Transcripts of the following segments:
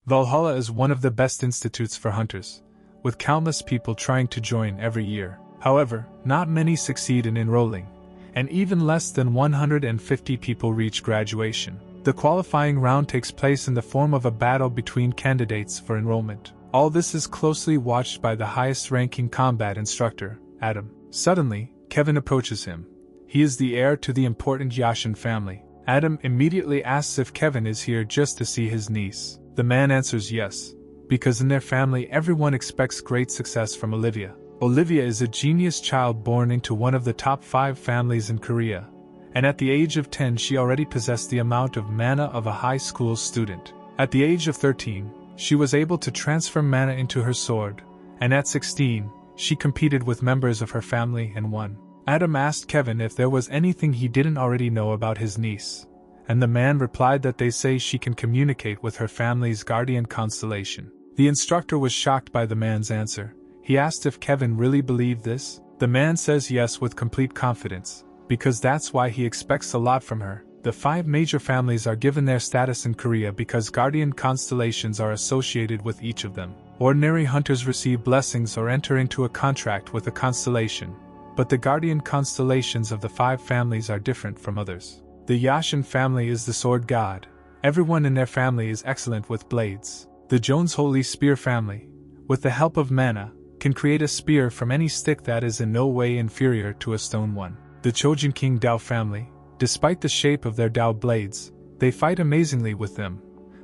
Valhalla is one of the best institutes for hunters, with countless people trying to join every year. However, not many succeed in enrolling, and even less than 150 people reach graduation. The qualifying round takes place in the form of a battle between candidates for enrollment. All this is closely watched by the highest-ranking combat instructor, Adam. Suddenly, Kevin approaches him. He is the heir to the important Yashin family. Adam immediately asks if Kevin is here just to see his niece. The man answers yes, because in their family everyone expects great success from Olivia. Olivia is a genius child born into one of the top 5 families in Korea, and at the age of 10 she already possessed the amount of mana of a high school student. At the age of 13, she was able to transfer mana into her sword, and at 16, she competed with members of her family and won. Adam asked Kevin if there was anything he didn't already know about his niece, and the man replied that they say she can communicate with her family's guardian constellation. The instructor was shocked by the man's answer. He asked if Kevin really believed this. The man says yes with complete confidence, because that's why he expects a lot from her. The 5 major families are given their status in Korea because guardian constellations are associated with each of them. Ordinary hunters receive blessings or enter into a contract with a constellation, but the guardian constellations of the 5 families are different from others. The Yashin family is the sword god. Everyone in their family is excellent with blades. The Jones Holy Spear family, with the help of mana, can create a spear from any stick that is in no way inferior to a stone one. The Chojin King Dao family, despite the shape of their Dao blades, they fight amazingly with them,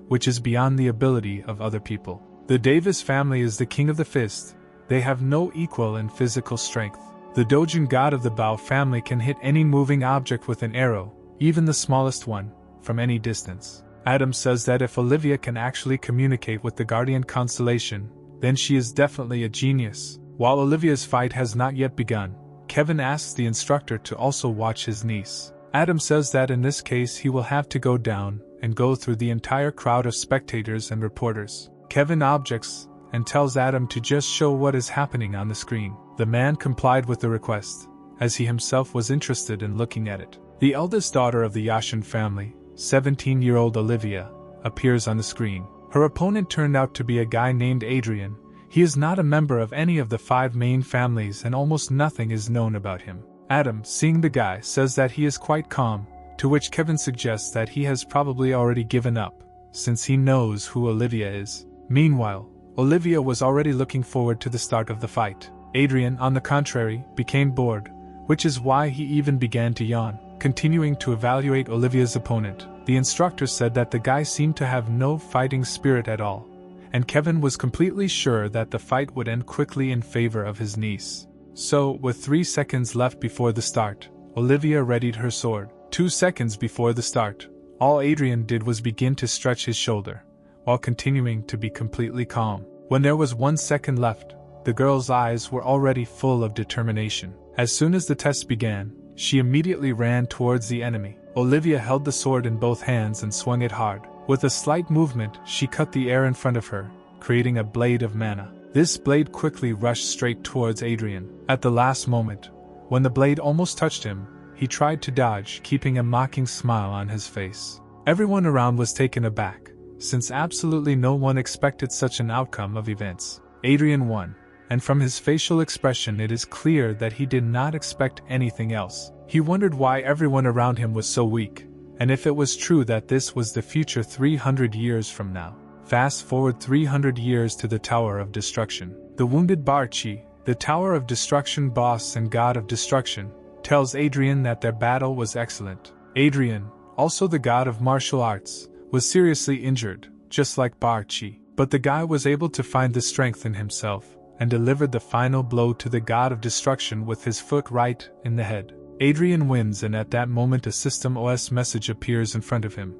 which is beyond the ability of other people. The Davis family is the king of the fist. They have no equal in physical strength. The Dojin god of the Bao family can hit any moving object with an arrow, even the smallest one, from any distance. Adam says that if Olivia can actually communicate with the guardian constellation, then she is definitely a genius. While Olivia's fight has not yet begun, Kevin asks the instructor to also watch his niece. Adam says that in this case he will have to go down and go through the entire crowd of spectators and reporters. Kevin objects and tells Adam to just show what is happening on the screen. The man complied with the request, as he himself was interested in looking at it. The eldest daughter of the Yashin family, 17-year-old Olivia, appears on the screen. Her opponent turned out to be a guy named Adrien. He is not a member of any of the 5 main families and almost nothing is known about him. Adam, seeing the guy, says that he is quite calm, to which Kevin suggests that he has probably already given up, since he knows who Olivia is. Meanwhile, Olivia was already looking forward to the start of the fight. Adrien, on the contrary, became bored, which is why he even began to yawn. Continuing to evaluate Olivia's opponent, the instructor said that the guy seemed to have no fighting spirit at all, and Kevin was completely sure that the fight would end quickly in favor of his niece. So, with 3 seconds left before the start, Olivia readied her sword. 2 seconds before the start, all Adrien did was begin to stretch his shoulder, while continuing to be completely calm. When there was 1 second left, the girl's eyes were already full of determination. As soon as the test began, she immediately ran towards the enemy. Olivia held the sword in both hands and swung it hard. With a slight movement, she cut the air in front of her, creating a blade of mana. This blade quickly rushed straight towards Adrien. At the last moment, when the blade almost touched him, he tried to dodge, keeping a mocking smile on his face. Everyone around was taken aback, since absolutely no one expected such an outcome of events. Adrien won, and from his facial expression it is clear that he did not expect anything else. He wondered why everyone around him was so weak, and if it was true that this was the future 300 years from now. Fast forward 300 years to the Tower of Destruction. The wounded Barchi, the Tower of Destruction boss and god of destruction, tells Adrien that their battle was excellent. Adrien, also the god of martial arts, was seriously injured, just like Barchi, but the guy was able to find the strength in himself, and delivered the final blow to the god of destruction with his foot right in the head. Adrien wins, and at that moment a System OS message appears in front of him,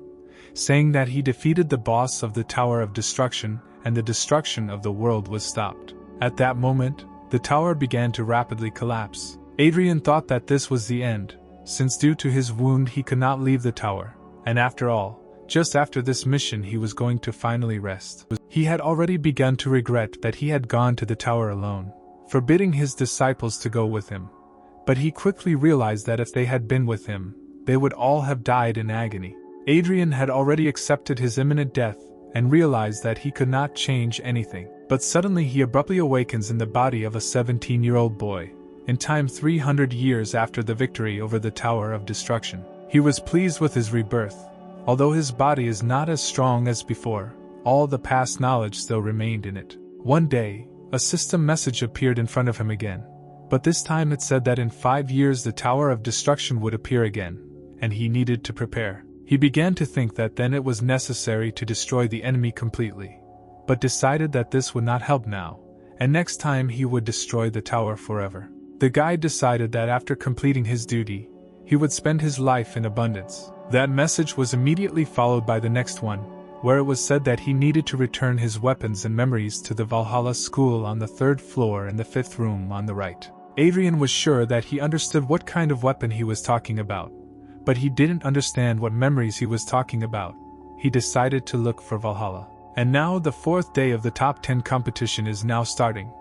saying that he defeated the boss of the Tower of Destruction and the destruction of the world was stopped. At that moment, the tower began to rapidly collapse. Adrien thought that this was the end, since due to his wound he could not leave the tower, and after all, just after this mission he was going to finally rest. He had already begun to regret that he had gone to the tower alone, forbidding his disciples to go with him. But he quickly realized that if they had been with him, they would all have died in agony. Adrien had already accepted his imminent death, and realized that he could not change anything. But suddenly he abruptly awakens in the body of a 17-year-old boy, in time 300 years after the victory over the Tower of Destruction. He was pleased with his rebirth. Although his body is not as strong as before, all the past knowledge still remained in it. One day, a system message appeared in front of him again, but this time it said that in 5 years the Tower of Destruction would appear again, and he needed to prepare. He began to think that then it was necessary to destroy the enemy completely, but decided that this would not help now, and next time he would destroy the tower forever. The guide decided that after completing his duty, he would spend his life in abundance. That message was immediately followed by the next one, where it was said that he needed to return his weapons and memories to the Valhalla school on the 3rd floor in the 5th room on the right. Adrien was sure that he understood what kind of weapon he was talking about, but he didn't understand what memories he was talking about. He decided to look for Valhalla. And now the 4th day of the top 10 competition is now starting,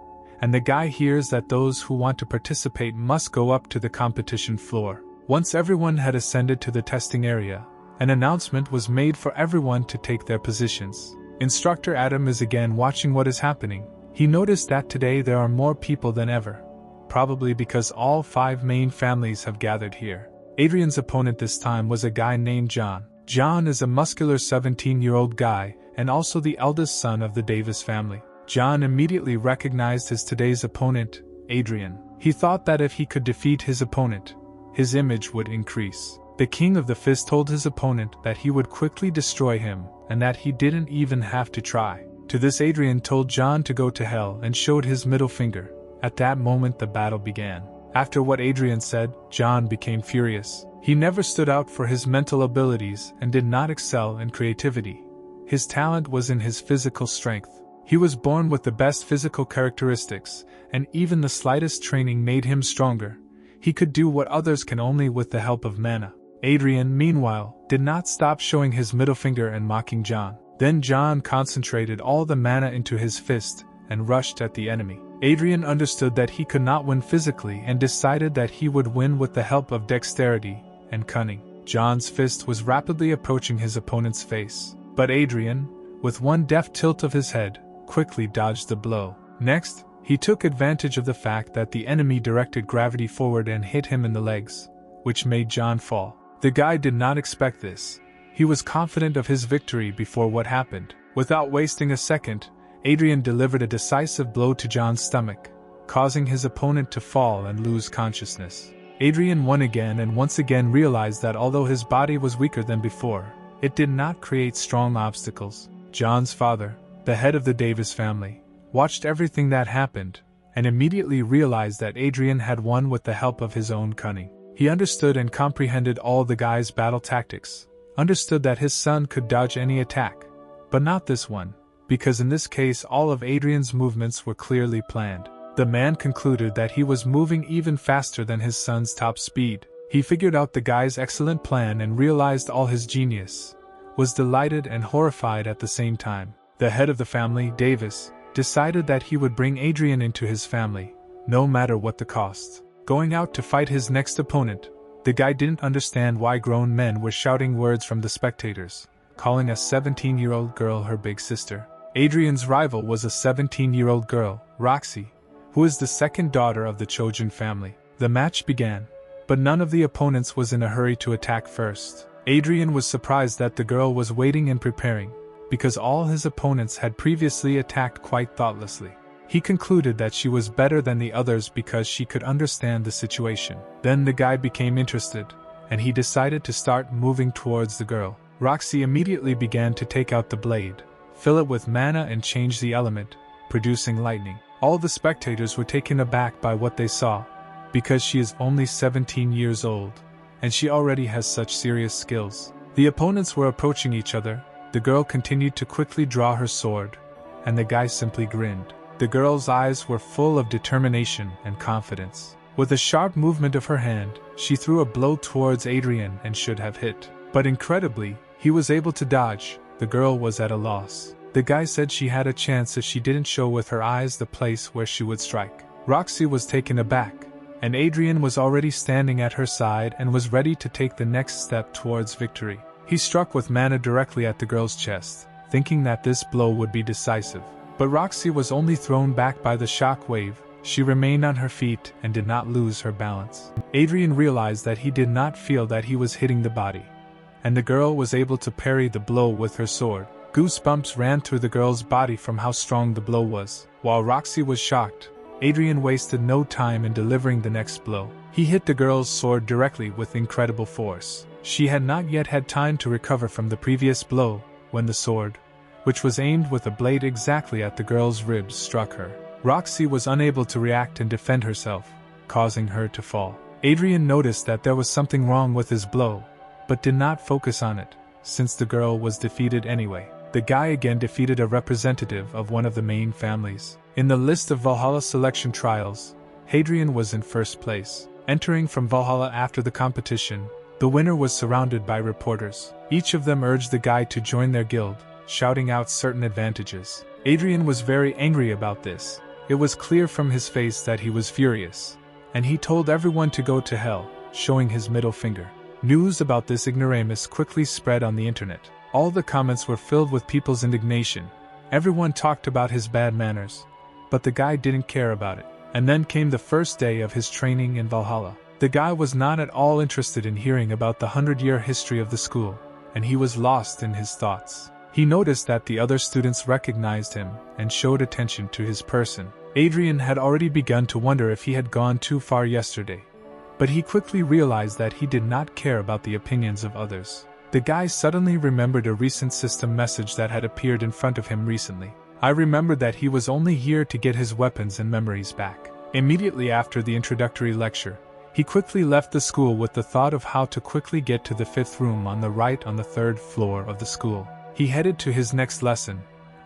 and the guy hears that those who want to participate must go up to the competition floor. Once everyone had ascended to the testing area, an announcement was made for everyone to take their positions. Instructor Adam is again watching what is happening. He noticed that today there are more people than ever, probably because all 5 main families have gathered here. Adrien's opponent this time was a guy named John. John is a muscular 17-year-old guy, and also the eldest son of the Davis family. John immediately recognized his today's opponent, Adrien. He thought that if he could defeat his opponent, his image would increase. The King of the Fist told his opponent that he would quickly destroy him, and that he didn't even have to try. To this Adrien told John to go to hell and showed his middle finger. At that moment the battle began. After what Adrien said, John became furious. He never stood out for his mental abilities and did not excel in creativity. His talent was in his physical strength. He was born with the best physical characteristics, and even the slightest training made him stronger. He could do what others can only with the help of mana. Adrien, meanwhile, did not stop showing his middle finger and mocking John. Then John concentrated all the mana into his fist and rushed at the enemy. Adrien understood that he could not win physically and decided that he would win with the help of dexterity and cunning. John's fist was rapidly approaching his opponent's face, but Adrien, with one deft tilt of his head, quickly dodged the blow. Next, he took advantage of the fact that the enemy directed gravity forward and hit him in the legs, which made John fall. The guy did not expect this. He was confident of his victory before what happened. Without wasting a second, Adrien delivered a decisive blow to John's stomach, causing his opponent to fall and lose consciousness. Adrien won again and once again realized that although his body was weaker than before, it did not create strong obstacles. John's father, the head of the Davis family, watched everything that happened, and immediately realized that Adrien had won with the help of his own cunning. He understood and comprehended all the guy's battle tactics, understood that his son could dodge any attack, but not this one, because in this case all of Adrien's movements were clearly planned. The man concluded that he was moving even faster than his son's top speed. He figured out the guy's excellent plan and realized all his genius, was delighted and horrified at the same time. The head of the family, Davis, decided that he would bring Adrien into his family, no matter what the cost. Going out to fight his next opponent, the guy didn't understand why grown men were shouting words from the spectators, calling a 17-year-old girl her big sister. Adrien's rival was a 17-year-old girl, Roxy, who is the second daughter of the Trojan family. The match began, but none of the opponents was in a hurry to attack first. Adrien was surprised that the girl was waiting and preparing, because all his opponents had previously attacked quite thoughtlessly. He concluded that she was better than the others because she could understand the situation. Then the guy became interested, and he decided to start moving towards the girl. Roxy immediately began to take out the blade, fill it with mana and change the element, producing lightning. All the spectators were taken aback by what they saw, because she is only 17 years old, and she already has such serious skills. The opponents were approaching each other. The girl continued to quickly draw her sword, and the guy simply grinned. The girl's eyes were full of determination and confidence. With a sharp movement of her hand, she threw a blow towards Adrien and should have hit. But incredibly, he was able to dodge. The girl was at a loss. The guy said she had a chance if she didn't show with her eyes the place where she would strike. Roxy was taken aback, and Adrien was already standing at her side and was ready to take the next step towards victory. He struck with mana directly at the girl's chest, thinking that this blow would be decisive. But Roxy was only thrown back by the shock wave. She remained on her feet and did not lose her balance. Adrien realized that he did not feel that he was hitting the body, and the girl was able to parry the blow with her sword. Goosebumps ran through the girl's body from how strong the blow was. While Roxy was shocked, Adrien wasted no time in delivering the next blow. He hit the girl's sword directly with incredible force. She had not yet had time to recover from the previous blow when the sword, which was aimed with a blade exactly at the girl's ribs, struck her. Roxy was unable to react and defend herself, causing her to fall. Adrien noticed that there was something wrong with his blow, but did not focus on it, since the girl was defeated anyway. The guy again defeated a representative of one of the main families. In the list of Valhalla selection trials, Adrien was in first place. Entering from Valhalla after the competition, the winner was surrounded by reporters. Each of them urged the guy to join their guild, shouting out certain advantages. Adrien was very angry about this. It was clear from his face that he was furious, and he told everyone to go to hell, showing his middle finger. News about this ignoramus quickly spread on the internet. All the comments were filled with people's indignation. Everyone talked about his bad manners, but the guy didn't care about it. And then came the first day of his training in Valhalla. The guy was not at all interested in hearing about the 100-year history of the school, and he was lost in his thoughts. He noticed that the other students recognized him and showed attention to his person. Adrien had already begun to wonder if he had gone too far yesterday, but he quickly realized that he did not care about the opinions of others. The guy suddenly remembered a recent system message that had appeared in front of him recently. I remembered that he was only here to get his weapons and memories back. Immediately after the introductory lecture, he quickly left the school with the thought of how to quickly get to the 5th room on the right on the 3rd floor of the school. He headed to his next lesson,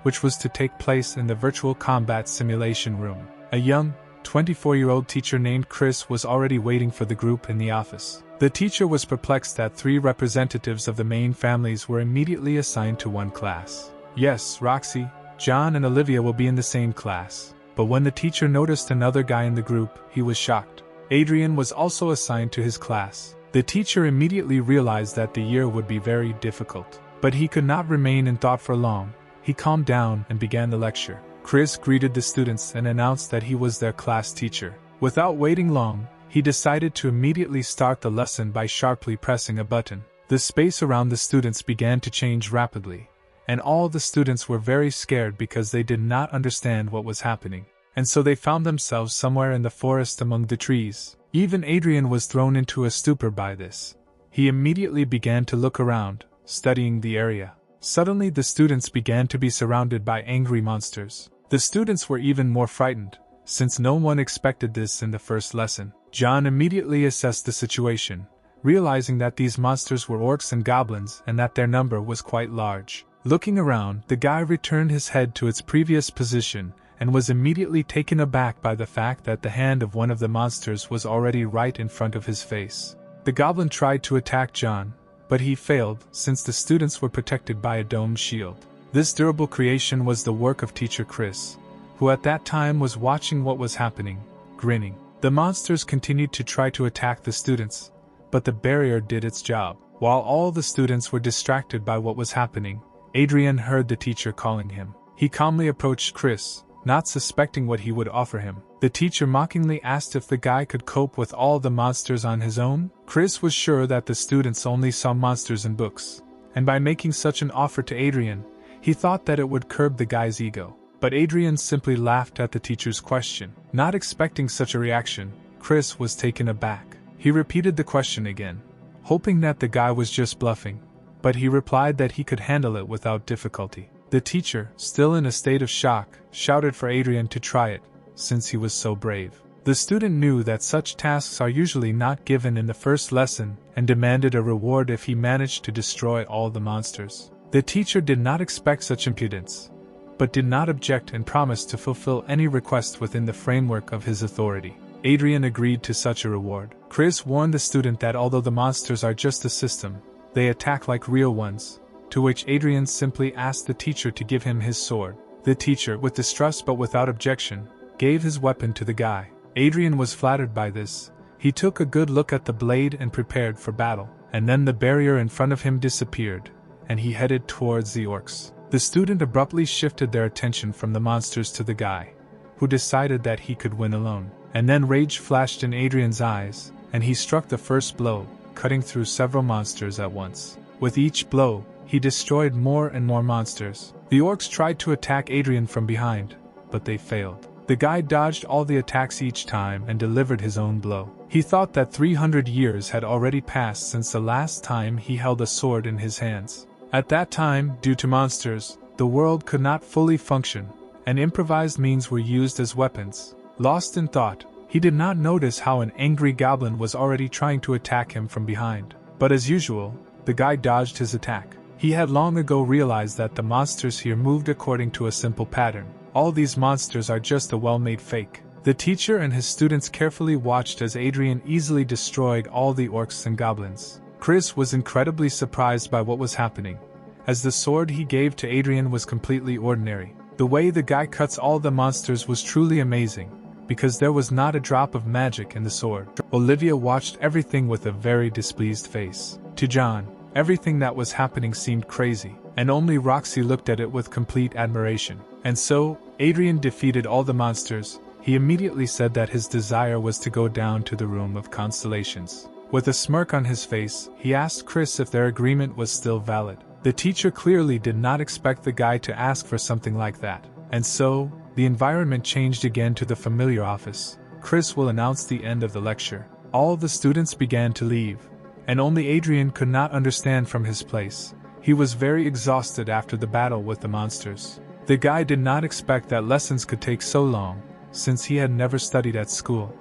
which was to take place in the virtual combat simulation room. A young, 24-year-old teacher named Chris was already waiting for the group in the office. The teacher was perplexed that 3 representatives of the main families were immediately assigned to one class. Yes, Roxy, John and Olivia will be in the same class. But when the teacher noticed another guy in the group, he was shocked. Adrien was also assigned to his class. The teacher immediately realized that the year would be very difficult. But he could not remain in thought for long. He calmed down and began the lecture. Chris greeted the students and announced that he was their class teacher. Without waiting long, he decided to immediately start the lesson by sharply pressing a button. The space around the students began to change rapidly, and all the students were very scared because they did not understand what was happening, and so they found themselves somewhere in the forest among the trees. Even Adrien was thrown into a stupor by this. He immediately began to look around, studying the area. Suddenly the students began to be surrounded by angry monsters. The students were even more frightened, since no one expected this in the first lesson. John immediately assessed the situation, realizing that these monsters were orcs and goblins and that their number was quite large. Looking around, the guy returned his head to its previous position and was immediately taken aback by the fact that the hand of one of the monsters was already right in front of his face. The goblin tried to attack John, but he failed since the students were protected by a domed shield. This durable creation was the work of teacher Chris, who at that time was watching what was happening, grinning. The monsters continued to try to attack the students, but the barrier did its job. While all the students were distracted by what was happening, Adrien heard the teacher calling him. He calmly approached Chris, not suspecting what he would offer him. The teacher mockingly asked if the guy could cope with all the monsters on his own. Chris was sure that the students only saw monsters in books, and by making such an offer to Adrien, he thought that it would curb the guy's ego. But Adrien simply laughed at the teacher's question. Not expecting such a reaction, Chris was taken aback. He repeated the question again, hoping that the guy was just bluffing, but he replied that he could handle it without difficulty. The teacher, still in a state of shock, shouted for Adrien to try it, since he was so brave. The student knew that such tasks are usually not given in the first lesson and demanded a reward if he managed to destroy all the monsters. The teacher did not expect such impudence, but did not object and promised to fulfill any request within the framework of his authority. Adrien agreed to such a reward. Chris warned the student that although the monsters are just a system, they attack like real ones, to which Adrien simply asked the teacher to give him his sword. The teacher, with distrust but without objection, gave his weapon to the guy. Adrien was flattered by this. He took a good look at the blade and prepared for battle, and then the barrier in front of him disappeared, and he headed towards the orcs. The student abruptly shifted their attention from the monsters to the guy, who decided that he could win alone. And then rage flashed in Adrien's eyes, and he struck the first blow, cutting through several monsters at once. With each blow, he destroyed more and more monsters. The orcs tried to attack Adrien from behind, but they failed. The guy dodged all the attacks each time and delivered his own blow. He thought that 300 years had already passed since the last time he held a sword in his hands. At that time, due to monsters, the world could not fully function, and improvised means were used as weapons. Lost in thought, he did not notice how an angry goblin was already trying to attack him from behind. But as usual, the guy dodged his attack. He had long ago realized that the monsters here moved according to a simple pattern. All these monsters are just a well-made fake. The teacher and his students carefully watched as Adrien easily destroyed all the orcs and goblins. Chris was incredibly surprised by what was happening, as the sword he gave to Adrien was completely ordinary. The way the guy cuts all the monsters was truly amazing, because there was not a drop of magic in the sword. Olivia watched everything with a very displeased face. To John, everything that was happening seemed crazy, and only Roxy looked at it with complete admiration. And so, Adrien defeated all the monsters. He immediately said that his desire was to go down to the room of constellations. With a smirk on his face, he asked Chris if their agreement was still valid. The teacher clearly did not expect the guy to ask for something like that. And so, the environment changed again to the familiar office. Chris will announce the end of the lecture. All the students began to leave, and only Adrien could not understand from his place. He was very exhausted after the battle with the monsters. The guy did not expect that lessons could take so long, since he had never studied at school.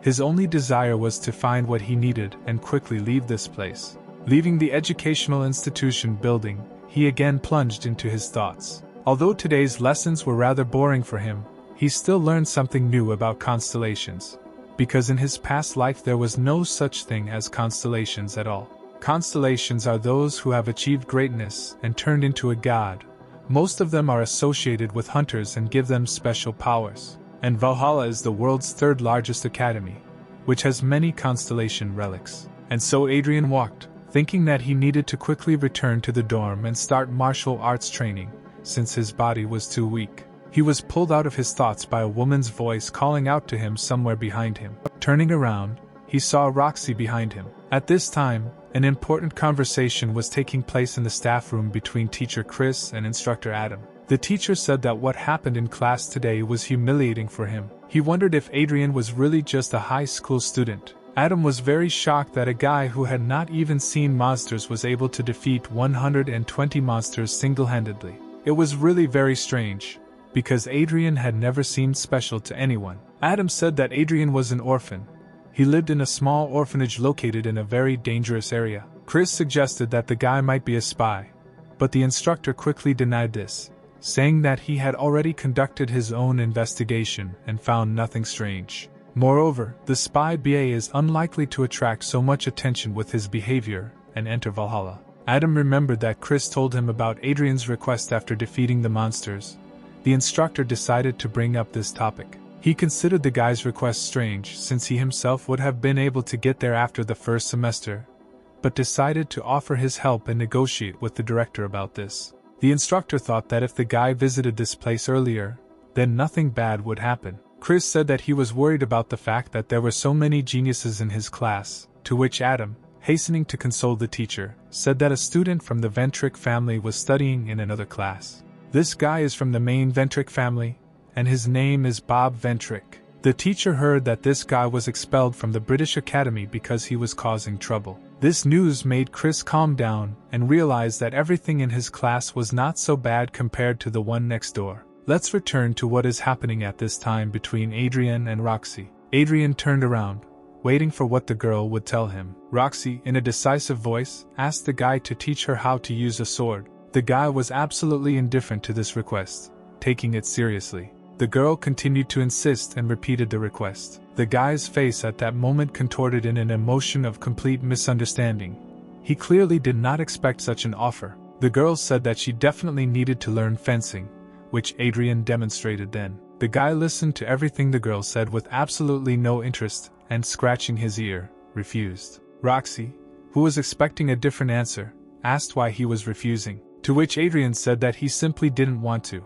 His only desire was to find what he needed and quickly leave this place. Leaving the educational institution building, he again plunged into his thoughts. Although today's lessons were rather boring for him, he still learned something new about constellations, because in his past life there was no such thing as constellations at all. Constellations are those who have achieved greatness and turned into a god. Most of them are associated with hunters and give them special powers. And Valhalla is the world's third largest academy, which has many constellation relics. And so Adrien walked, thinking that he needed to quickly return to the dorm and start martial arts training, since his body was too weak. He was pulled out of his thoughts by a woman's voice calling out to him somewhere behind him. Turning around, he saw Roxy behind him. At this time, an important conversation was taking place in the staff room between teacher Chris and instructor Adam. The teacher said that what happened in class today was humiliating for him. He wondered if Adrien was really just a high school student. Adam was very shocked that a guy who had not even seen monsters was able to defeat 120 monsters single-handedly. It was really very strange, because Adrien had never seemed special to anyone. Adam said that Adrien was an orphan. He lived in a small orphanage located in a very dangerous area. Chris suggested that the guy might be a spy, but the instructor quickly denied this, saying that he had already conducted his own investigation and found nothing strange. Moreover, the spy BA is unlikely to attract so much attention with his behavior and enter Valhalla. Adam remembered that Chris told him about Adrien's request after defeating the monsters. The instructor decided to bring up this topic. He considered the guy's request strange since he himself would have been able to get there after the first semester, but decided to offer his help and negotiate with the director about this. The instructor thought that if the guy visited this place earlier, then nothing bad would happen. Chris said that he was worried about the fact that there were so many geniuses in his class, to which Adam, hastening to console the teacher, said that a student from the Ventri family was studying in another class. This guy is from the main Ventri family, and his name is Bob Ventri. The teacher heard that this guy was expelled from the British Academy because he was causing trouble. This news made Chris calm down and realize that everything in his class was not so bad compared to the one next door. Let's return to what is happening at this time between Adrien and Roxy. Adrien turned around, waiting for what the girl would tell him. Roxy, in a decisive voice, asked the guy to teach her how to use a sword. The guy was absolutely indifferent to this request, taking it seriously. The girl continued to insist and repeated the request. The guy's face at that moment contorted in an emotion of complete misunderstanding. He clearly did not expect such an offer. The girl said that she definitely needed to learn fencing, which Adrien demonstrated then. The guy listened to everything the girl said with absolutely no interest, and scratching his ear, refused. Roxy, who was expecting a different answer, asked why he was refusing. To which Adrien said that he simply didn't want to,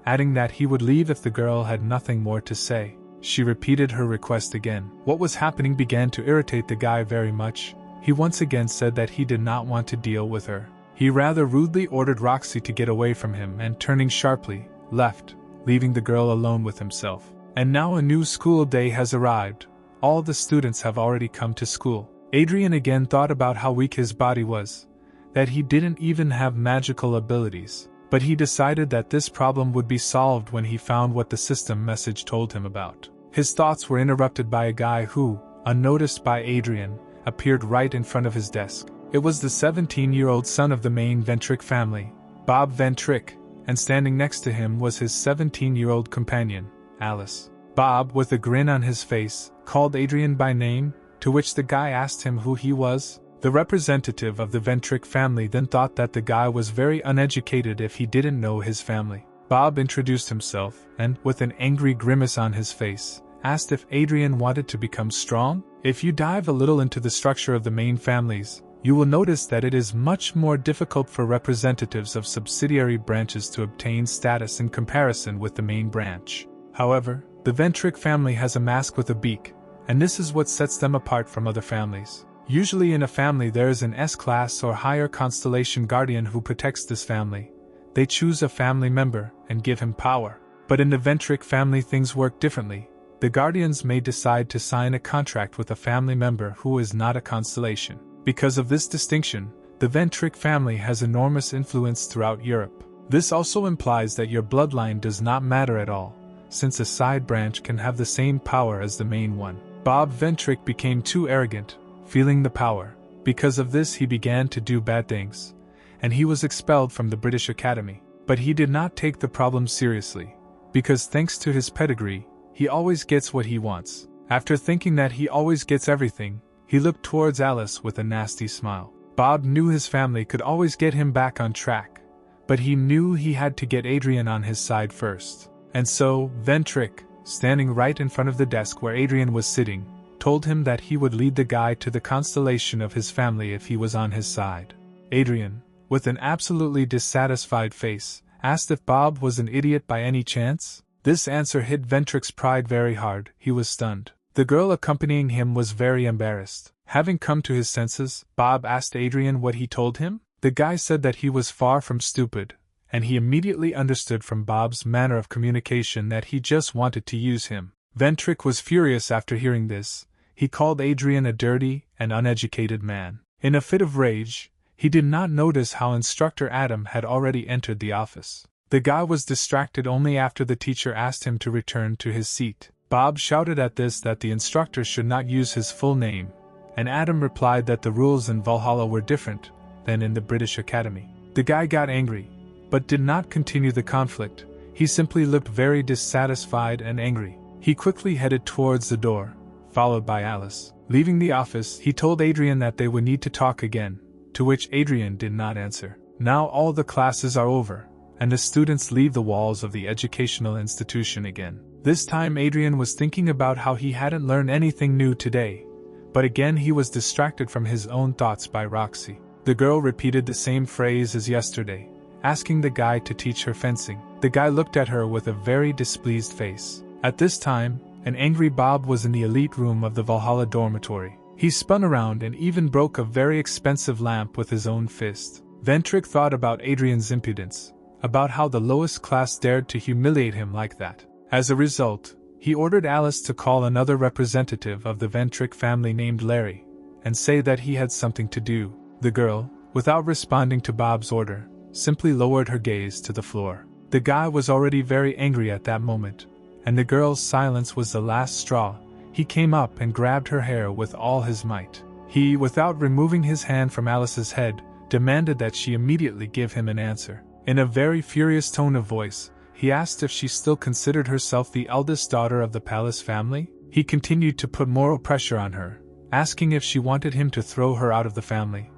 adding that he would leave if the girl had nothing more to say. She repeated her request again. What was happening began to irritate the guy very much. He once again said that he did not want to deal with her. He rather rudely ordered Roxy to get away from him and, turning sharply, left, leaving the girl alone with himself. And now a new school day has arrived. All the students have already come to school. Adrien again thought about how weak his body was, that he didn't even have magical abilities. But he decided that this problem would be solved when he found what the system message told him about. His thoughts were interrupted by a guy who, unnoticed by Adrien, appeared right in front of his desk. It was the 17-year-old son of the main Ventri family, Bob Ventri, and standing next to him was his 17-year-old companion, Alice. Bob, with a grin on his face, called Adrien by name, to which the guy asked him who he was. The representative of the Ventri family then thought that the guy was very uneducated if he didn't know his family. Bob introduced himself and, with an angry grimace on his face, asked if Adrien wanted to become strong. If you dive a little into the structure of the main families, you will notice that it is much more difficult for representatives of subsidiary branches to obtain status in comparison with the main branch. However, the Ventri family has a mask with a beak, and this is what sets them apart from other families. Usually in a family there is an S-class or higher constellation guardian who protects this family. They choose a family member and give him power. But in the Ventri family things work differently. The guardians may decide to sign a contract with a family member who is not a constellation. Because of this distinction, the Ventri family has enormous influence throughout Europe. This also implies that your bloodline does not matter at all, since a side branch can have the same power as the main one. Bob Ventri became too arrogant, feeling the power. Because of this he began to do bad things, and he was expelled from the British Academy. But he did not take the problem seriously, because thanks to his pedigree, he always gets what he wants. After thinking that he always gets everything, he looked towards Alice with a nasty smile. Bob knew his family could always get him back on track, but he knew he had to get Adrien on his side first. And so, Ventri, standing right in front of the desk where Adrien was sitting, told him that he would lead the guy to the constellation of his family if he was on his side. Adrien, with an absolutely dissatisfied face, asked if Bob was an idiot by any chance. This answer hit Ventri's pride very hard. He was stunned. The girl accompanying him was very embarrassed. Having come to his senses, Bob asked Adrien what he told him. The guy said that he was far from stupid, and he immediately understood from Bob's manner of communication that he just wanted to use him. Ventri was furious after hearing this. He called Adrien a dirty and uneducated man. In a fit of rage, he did not notice how Instructor Adam had already entered the office. The guy was distracted only after the teacher asked him to return to his seat. Bob shouted at this that the instructor should not use his full name, and Adam replied that the rules in Valhalla were different than in the British Academy. The guy got angry, but did not continue the conflict. He simply looked very dissatisfied and angry. He quickly headed towards the door, followed by Alice. Leaving the office, he told Adrien that they would need to talk again, to which Adrien did not answer. Now all the classes are over, and the students leave the walls of the educational institution again. This time Adrien was thinking about how he hadn't learned anything new today, but again he was distracted from his own thoughts by Roxy. The girl repeated the same phrase as yesterday, asking the guy to teach her fencing. The guy looked at her with a very displeased face. At this time, an angry Bob was in the elite room of the Valhalla dormitory. He spun around and even broke a very expensive lamp with his own fist. Ventri thought about Adrien's impudence, about how the lowest class dared to humiliate him like that. As a result, he ordered Alice to call another representative of the Ventri family named Larry, and say that he had something to do. The girl, without responding to Bob's order, simply lowered her gaze to the floor. The guy was already very angry at that moment, and the girl's silence was the last straw. He came up and grabbed her hair with all his might. He, without removing his hand from Alice's head, demanded that she immediately give him an answer. In a very furious tone of voice, he asked if she still considered herself the eldest daughter of the palace family. He continued to put moral pressure on her, asking if she wanted him to throw her out of the family,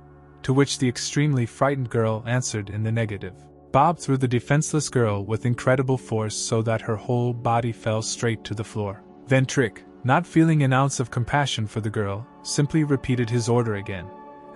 to which the extremely frightened girl answered in the negative. Bob threw the defenseless girl with incredible force so that her whole body fell straight to the floor. Ventri, not feeling an ounce of compassion for the girl, simply repeated his order again,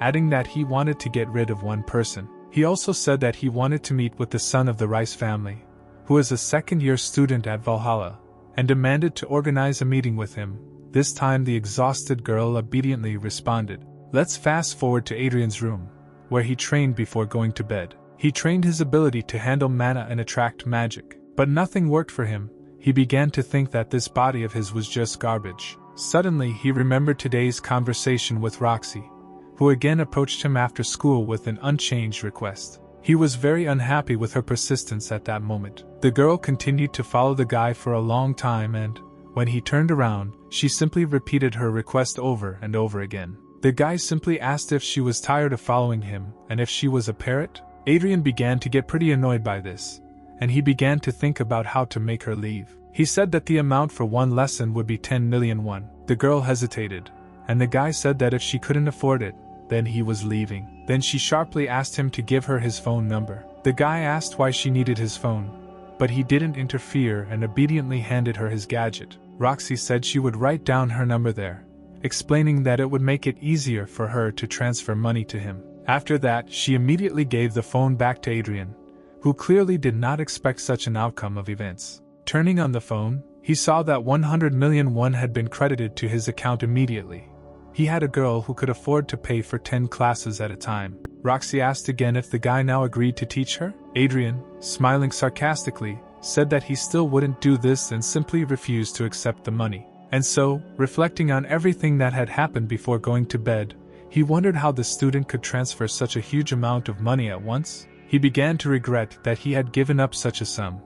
adding that he wanted to get rid of one person. He also said that he wanted to meet with the son of the Rice family, who is a second-year student at Valhalla, and demanded to organize a meeting with him. This time the exhausted girl obediently responded. Let's fast forward to Adrien's room, where he trained before going to bed. He trained his ability to handle mana and attract magic, but nothing worked for him. He began to think that this body of his was just garbage. Suddenly he remembered today's conversation with Roxy, who again approached him after school with an unchanged request. He was very unhappy with her persistence at that moment. The girl continued to follow the guy for a long time, and, when he turned around, she simply repeated her request over and over again. The guy simply asked if she was tired of following him, and if she was a parrot. Adrien began to get pretty annoyed by this, and he began to think about how to make her leave. He said that the amount for one lesson would be 10 million won. The girl hesitated, and the guy said that if she couldn't afford it, then he was leaving. Then she sharply asked him to give her his phone number. The guy asked why she needed his phone, but he didn't interfere and obediently handed her his gadget. Roxy said she would write down her number there, explaining that it would make it easier for her to transfer money to him. After that, she immediately gave the phone back to Adrien, who clearly did not expect such an outcome of events. Turning on the phone, he saw that 100 million won had been credited to his account immediately. He had a girl who could afford to pay for 10 classes at a time. Roxy asked again if the guy now agreed to teach her. Adrien, smiling sarcastically, said that he still wouldn't do this and simply refused to accept the money. And so, reflecting on everything that had happened before going to bed, he wondered how the student could transfer such a huge amount of money at once. He began to regret that he had given up such a sum,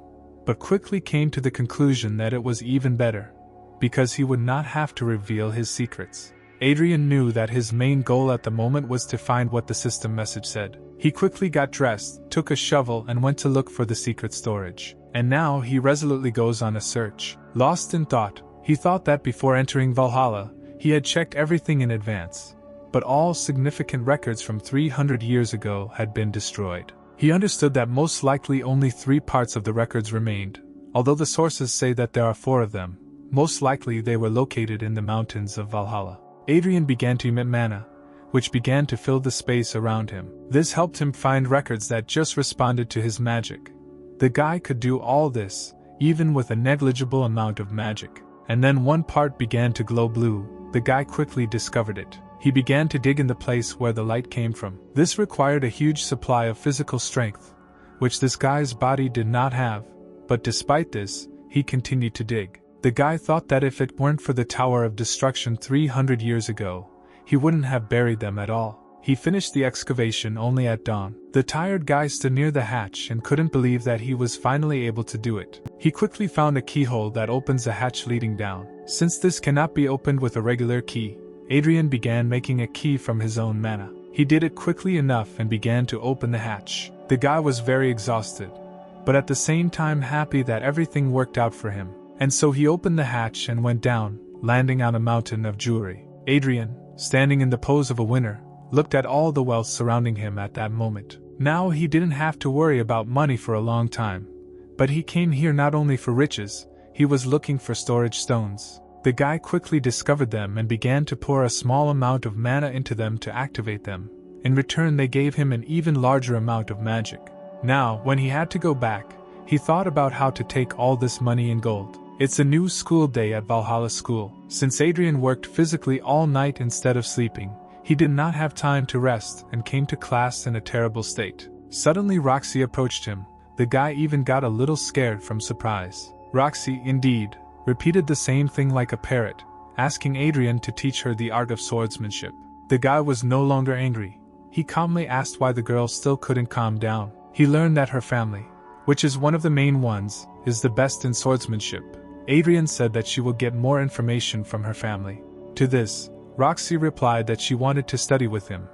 but quickly came to the conclusion that it was even better, because he would not have to reveal his secrets. Adrien knew that his main goal at the moment was to find what the system message said. He quickly got dressed, took a shovel and went to look for the secret storage. And now he resolutely goes on a search. Lost in thought, he thought that before entering Valhalla, he had checked everything in advance, but all significant records from 300 years ago had been destroyed. He understood that most likely only 3 parts of the records remained, although the sources say that there are 4 of them. Most likely they were located in the mountains of Valhalla. Adrien began to emit mana, which began to fill the space around him. This helped him find records that just responded to his magic. The guy could do all this, even with a negligible amount of magic. And then one part began to glow blue. The guy quickly discovered it. He began to dig in the place where the light came from. This required a huge supply of physical strength, which this guy's body did not have, but despite this, he continued to dig. The guy thought that if it weren't for the Tower of Destruction 300 years ago, he wouldn't have buried them at all. He finished the excavation only at dawn. The tired guy stood near the hatch and couldn't believe that he was finally able to do it. He quickly found a keyhole that opens the hatch leading down. Since this cannot be opened with a regular key, Adrien began making a key from his own mana. He did it quickly enough and began to open the hatch. The guy was very exhausted, but at the same time happy that everything worked out for him. And so he opened the hatch and went down, landing on a mountain of jewelry. Adrien, standing in the pose of a winner, looked at all the wealth surrounding him at that moment. Now he didn't have to worry about money for a long time. But he came here not only for riches, he was looking for storage stones. The guy quickly discovered them and began to pour a small amount of mana into them to activate them. In return they gave him an even larger amount of magic. Now, when he had to go back, he thought about how to take all this money in gold. It's a new school day at Valhalla School. Since Adrien worked physically all night instead of sleeping, he did not have time to rest and came to class in a terrible state. Suddenly Roxy approached him. The guy even got a little scared from surprise. Roxy, indeed, repeated the same thing like a parrot, asking Adrien to teach her the art of swordsmanship. The guy was no longer angry. He calmly asked why the girl still couldn't calm down. He learned that her family, which is one of the main ones, is the best in swordsmanship. Adrien said that she will get more information from her family. To this, Roxy replied that she wanted to study with him,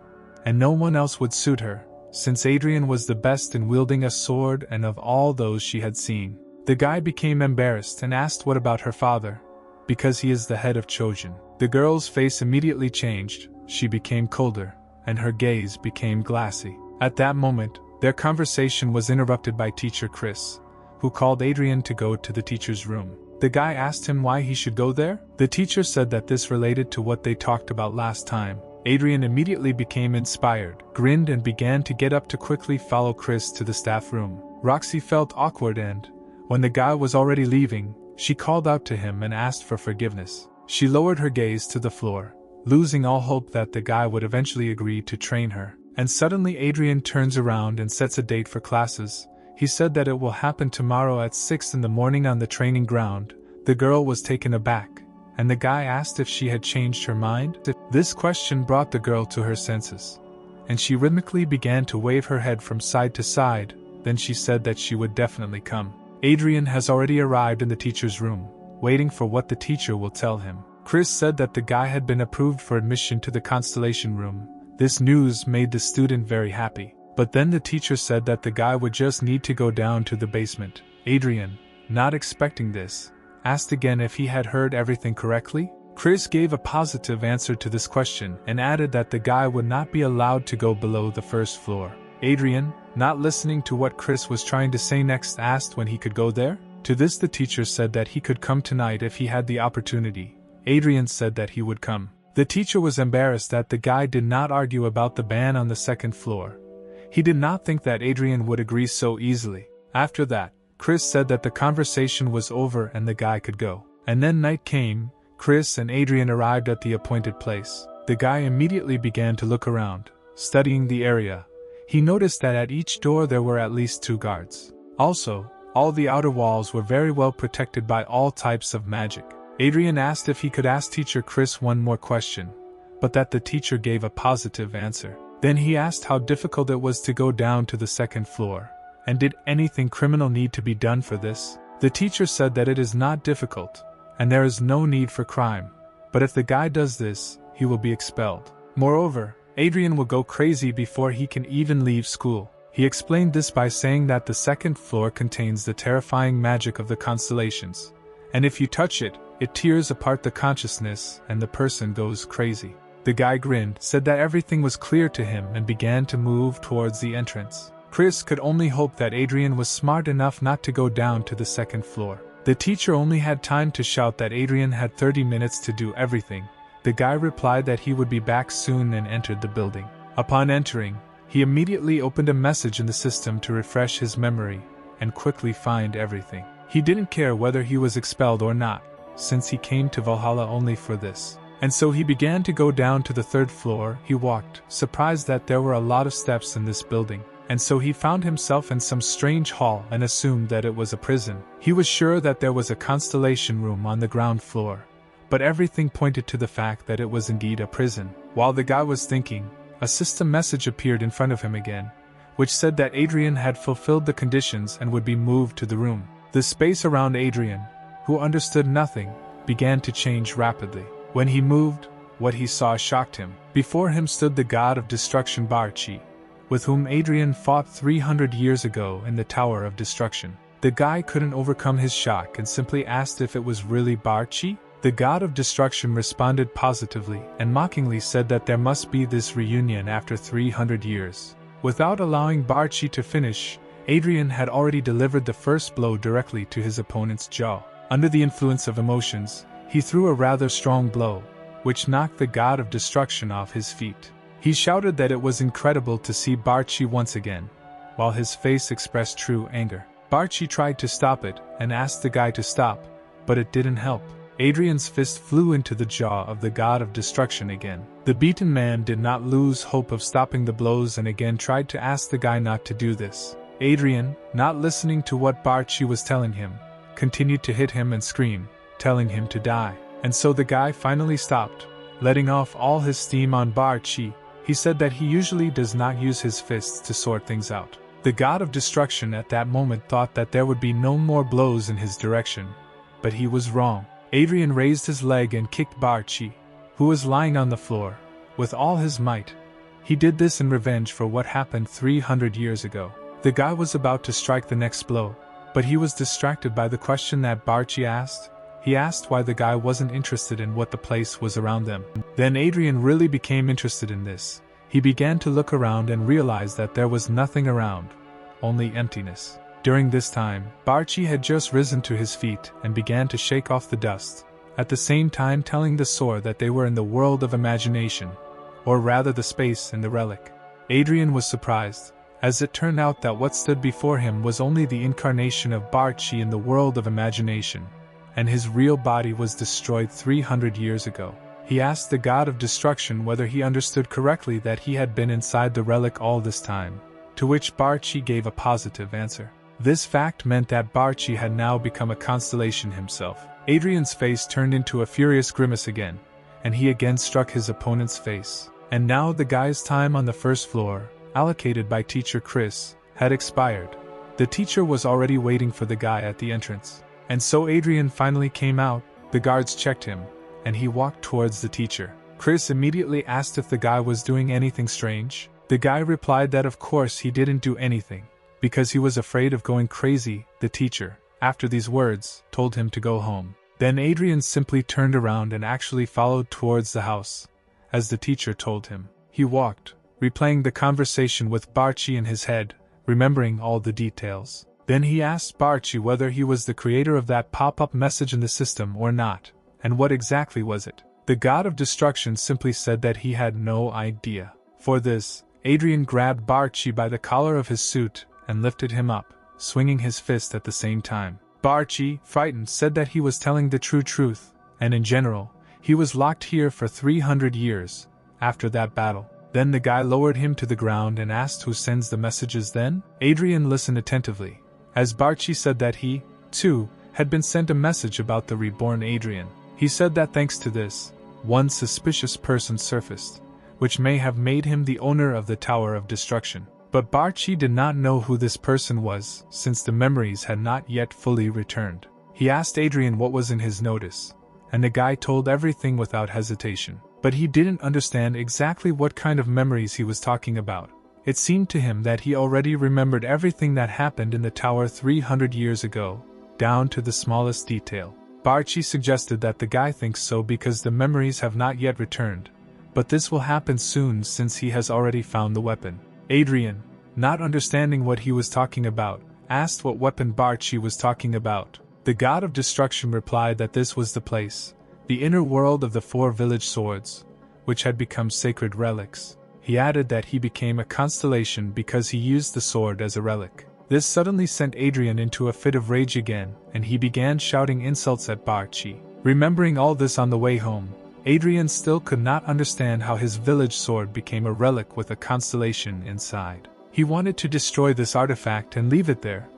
and no one else would suit her, since Adrien was the best in wielding a sword and of all those she had seen. The guy became embarrassed and asked what about her father, because he is the head of Chojin. The girl's face immediately changed, she became colder, and her gaze became glassy. At that moment, their conversation was interrupted by teacher Chris, who called Adrien to go to the teacher's room. The guy asked him why he should go there. The teacher said that this related to what they talked about last time. Adrien immediately became inspired, grinned and began to get up to quickly follow Chris to the staff room. Roxy felt awkward and, when the guy was already leaving, she called out to him and asked for forgiveness. She lowered her gaze to the floor, losing all hope that the guy would eventually agree to train her. And suddenly Adrien turns around and sets a date for classes. He said that it will happen tomorrow at 6 in the morning on the training ground. The girl was taken aback, and the guy asked if she had changed her mind. This question brought the girl to her senses, and she rhythmically began to wave her head from side to side. Then she said that she would definitely come. Adrien has already arrived in the teacher's room, waiting for what the teacher will tell him. Chris said that the guy had been approved for admission to the constellation room. This news made the student very happy. But then the teacher said that the guy would just need to go down to the basement. Adrien, not expecting this, asked again if he had heard everything correctly. Chris gave a positive answer to this question and added that the guy would not be allowed to go below the first floor. Adrien, not listening to what Chris was trying to say next, asked when he could go there. To this the teacher said that he could come tonight if he had the opportunity. Adrien said that he would come. The teacher was embarrassed that the guy did not argue about the ban on the second floor. He did not think that Adrien would agree so easily. After that, Chris said that the conversation was over and the guy could go. And then night came. Chris and Adrien arrived at the appointed place. The guy immediately began to look around, studying the area. He noticed that at each door there were at least 2 guards. Also, all the outer walls were very well protected by all types of magic. Adrien asked if he could ask teacher Chris one more question, but that the teacher gave a positive answer. Then he asked how difficult it was to go down to the second floor, and did anything criminal need to be done for this. The teacher said that it is not difficult, and there is no need for crime, but if the guy does this, he will be expelled. Moreover, Adrien will go crazy before he can even leave school. He explained this by saying that the second floor contains the terrifying magic of the constellations, and if you touch it, it tears apart the consciousness and the person goes crazy. The guy grinned, said that everything was clear to him and began to move towards the entrance. Chris could only hope that Adrien was smart enough not to go down to the second floor. The teacher only had time to shout that Adrien had 30 minutes to do everything. The guy replied that he would be back soon and entered the building. Upon entering, he immediately opened a message in the system to refresh his memory and quickly find everything. He didn't care whether he was expelled or not, since he came to Valhalla only for this. And so he began to go down to the 3rd floor. He walked, surprised that there were a lot of steps in this building. And so he found himself in some strange hall and assumed that it was a prison. He was sure that there was a constellation room on the ground floor, but everything pointed to the fact that it was indeed a prison. While the guy was thinking, a system message appeared in front of him again, which said that Adrien had fulfilled the conditions and would be moved to the room. The space around Adrien, who understood nothing, began to change rapidly. When he moved, what he saw shocked him. Before him stood the god of destruction Barchi, with whom Adrien fought 300 years ago in the Tower of Destruction. The guy couldn't overcome his shock and simply asked if it was really Barchi. The god of destruction responded positively and mockingly said that there must be this reunion after 300 years. Without allowing Barchi to finish, Adrien had already delivered the first blow directly to his opponent's jaw. Under the influence of emotions, he threw a rather strong blow, which knocked the god of destruction off his feet. He shouted that it was incredible to see Barchi once again, while his face expressed true anger. Barchi tried to stop it and asked the guy to stop, but it didn't help. Adrien's fist flew into the jaw of the god of destruction again. The beaten man did not lose hope of stopping the blows and again tried to ask the guy not to do this. Adrien, not listening to what Barchi was telling him, continued to hit him and scream, telling him to die. And so the guy finally stopped, letting off all his steam on Barchi. He said that he usually does not use his fists to sort things out. The god of destruction at that moment thought that there would be no more blows in his direction, but he was wrong. Adrien raised his leg and kicked Barchi, who was lying on the floor, with all his might. He did this in revenge for what happened 300 years ago. The guy was about to strike the next blow, but he was distracted by the question that Barchi asked. He asked why the guy wasn't interested in what the place was around them. Then Adrien really became interested in this. He began to look around and realized that there was nothing around, only emptiness. During this time, Barchi had just risen to his feet and began to shake off the dust, at the same time telling the sword that they were in the world of imagination, or rather the space in the relic. Adrien was surprised, as it turned out that what stood before him was only the incarnation of Barchi in the world of imagination, and his real body was destroyed 300 years ago. He asked the god of destruction whether he understood correctly that he had been inside the relic all this time, to which Barchi gave a positive answer. This fact meant that Barchi had now become a constellation himself. Adrien's face turned into a furious grimace again, and he again struck his opponent's face. And now the guy's time on the first floor, allocated by teacher Chris, had expired. The teacher was already waiting for the guy at the entrance. And so Adrien finally came out, the guards checked him, and he walked towards the teacher. Chris immediately asked if the guy was doing anything strange. The guy replied that of course he didn't do anything, because he was afraid of going crazy. The teacher, after these words, told him to go home. Then Adrien simply turned around and actually followed towards the house, as the teacher told him. He walked, replaying the conversation with Barchi in his head, remembering all the details. Then he asked Barchi whether he was the creator of that pop-up message in the system or not, and what exactly was it. The god of destruction simply said that he had no idea. For this, Adrien grabbed Barchi by the collar of his suit and lifted him up, swinging his fist at the same time. Barchi, frightened, said that he was telling the true truth, and in general, he was locked here for 300 years, after that battle. Then the guy lowered him to the ground and asked who sends the messages then? Adrien listened attentively, as Barchi said that he, too, had been sent a message about the reborn Adrien. He said that thanks to this, one suspicious person surfaced, which may have made him the owner of the Tower of Destruction. But Barchi did not know who this person was, since the memories had not yet fully returned. He asked Adrien what was in his notice, and the guy told everything without hesitation. But he didn't understand exactly what kind of memories he was talking about. It seemed to him that he already remembered everything that happened in the tower 300 years ago, down to the smallest detail. Barchi suggested that the guy thinks so because the memories have not yet returned, but this will happen soon since he has already found the weapon. Adrien, not understanding what he was talking about, asked what weapon Barchi was talking about. The god of destruction replied that this was the place, the inner world of the 4 village swords, which had become sacred relics. He added that he became a constellation because he used the sword as a relic. This suddenly sent Adrien into a fit of rage again, and he began shouting insults at Barchi. Remembering all this on the way home, Adrien still could not understand how his village sword became a relic with a constellation inside. He wanted to destroy this artifact and leave it there,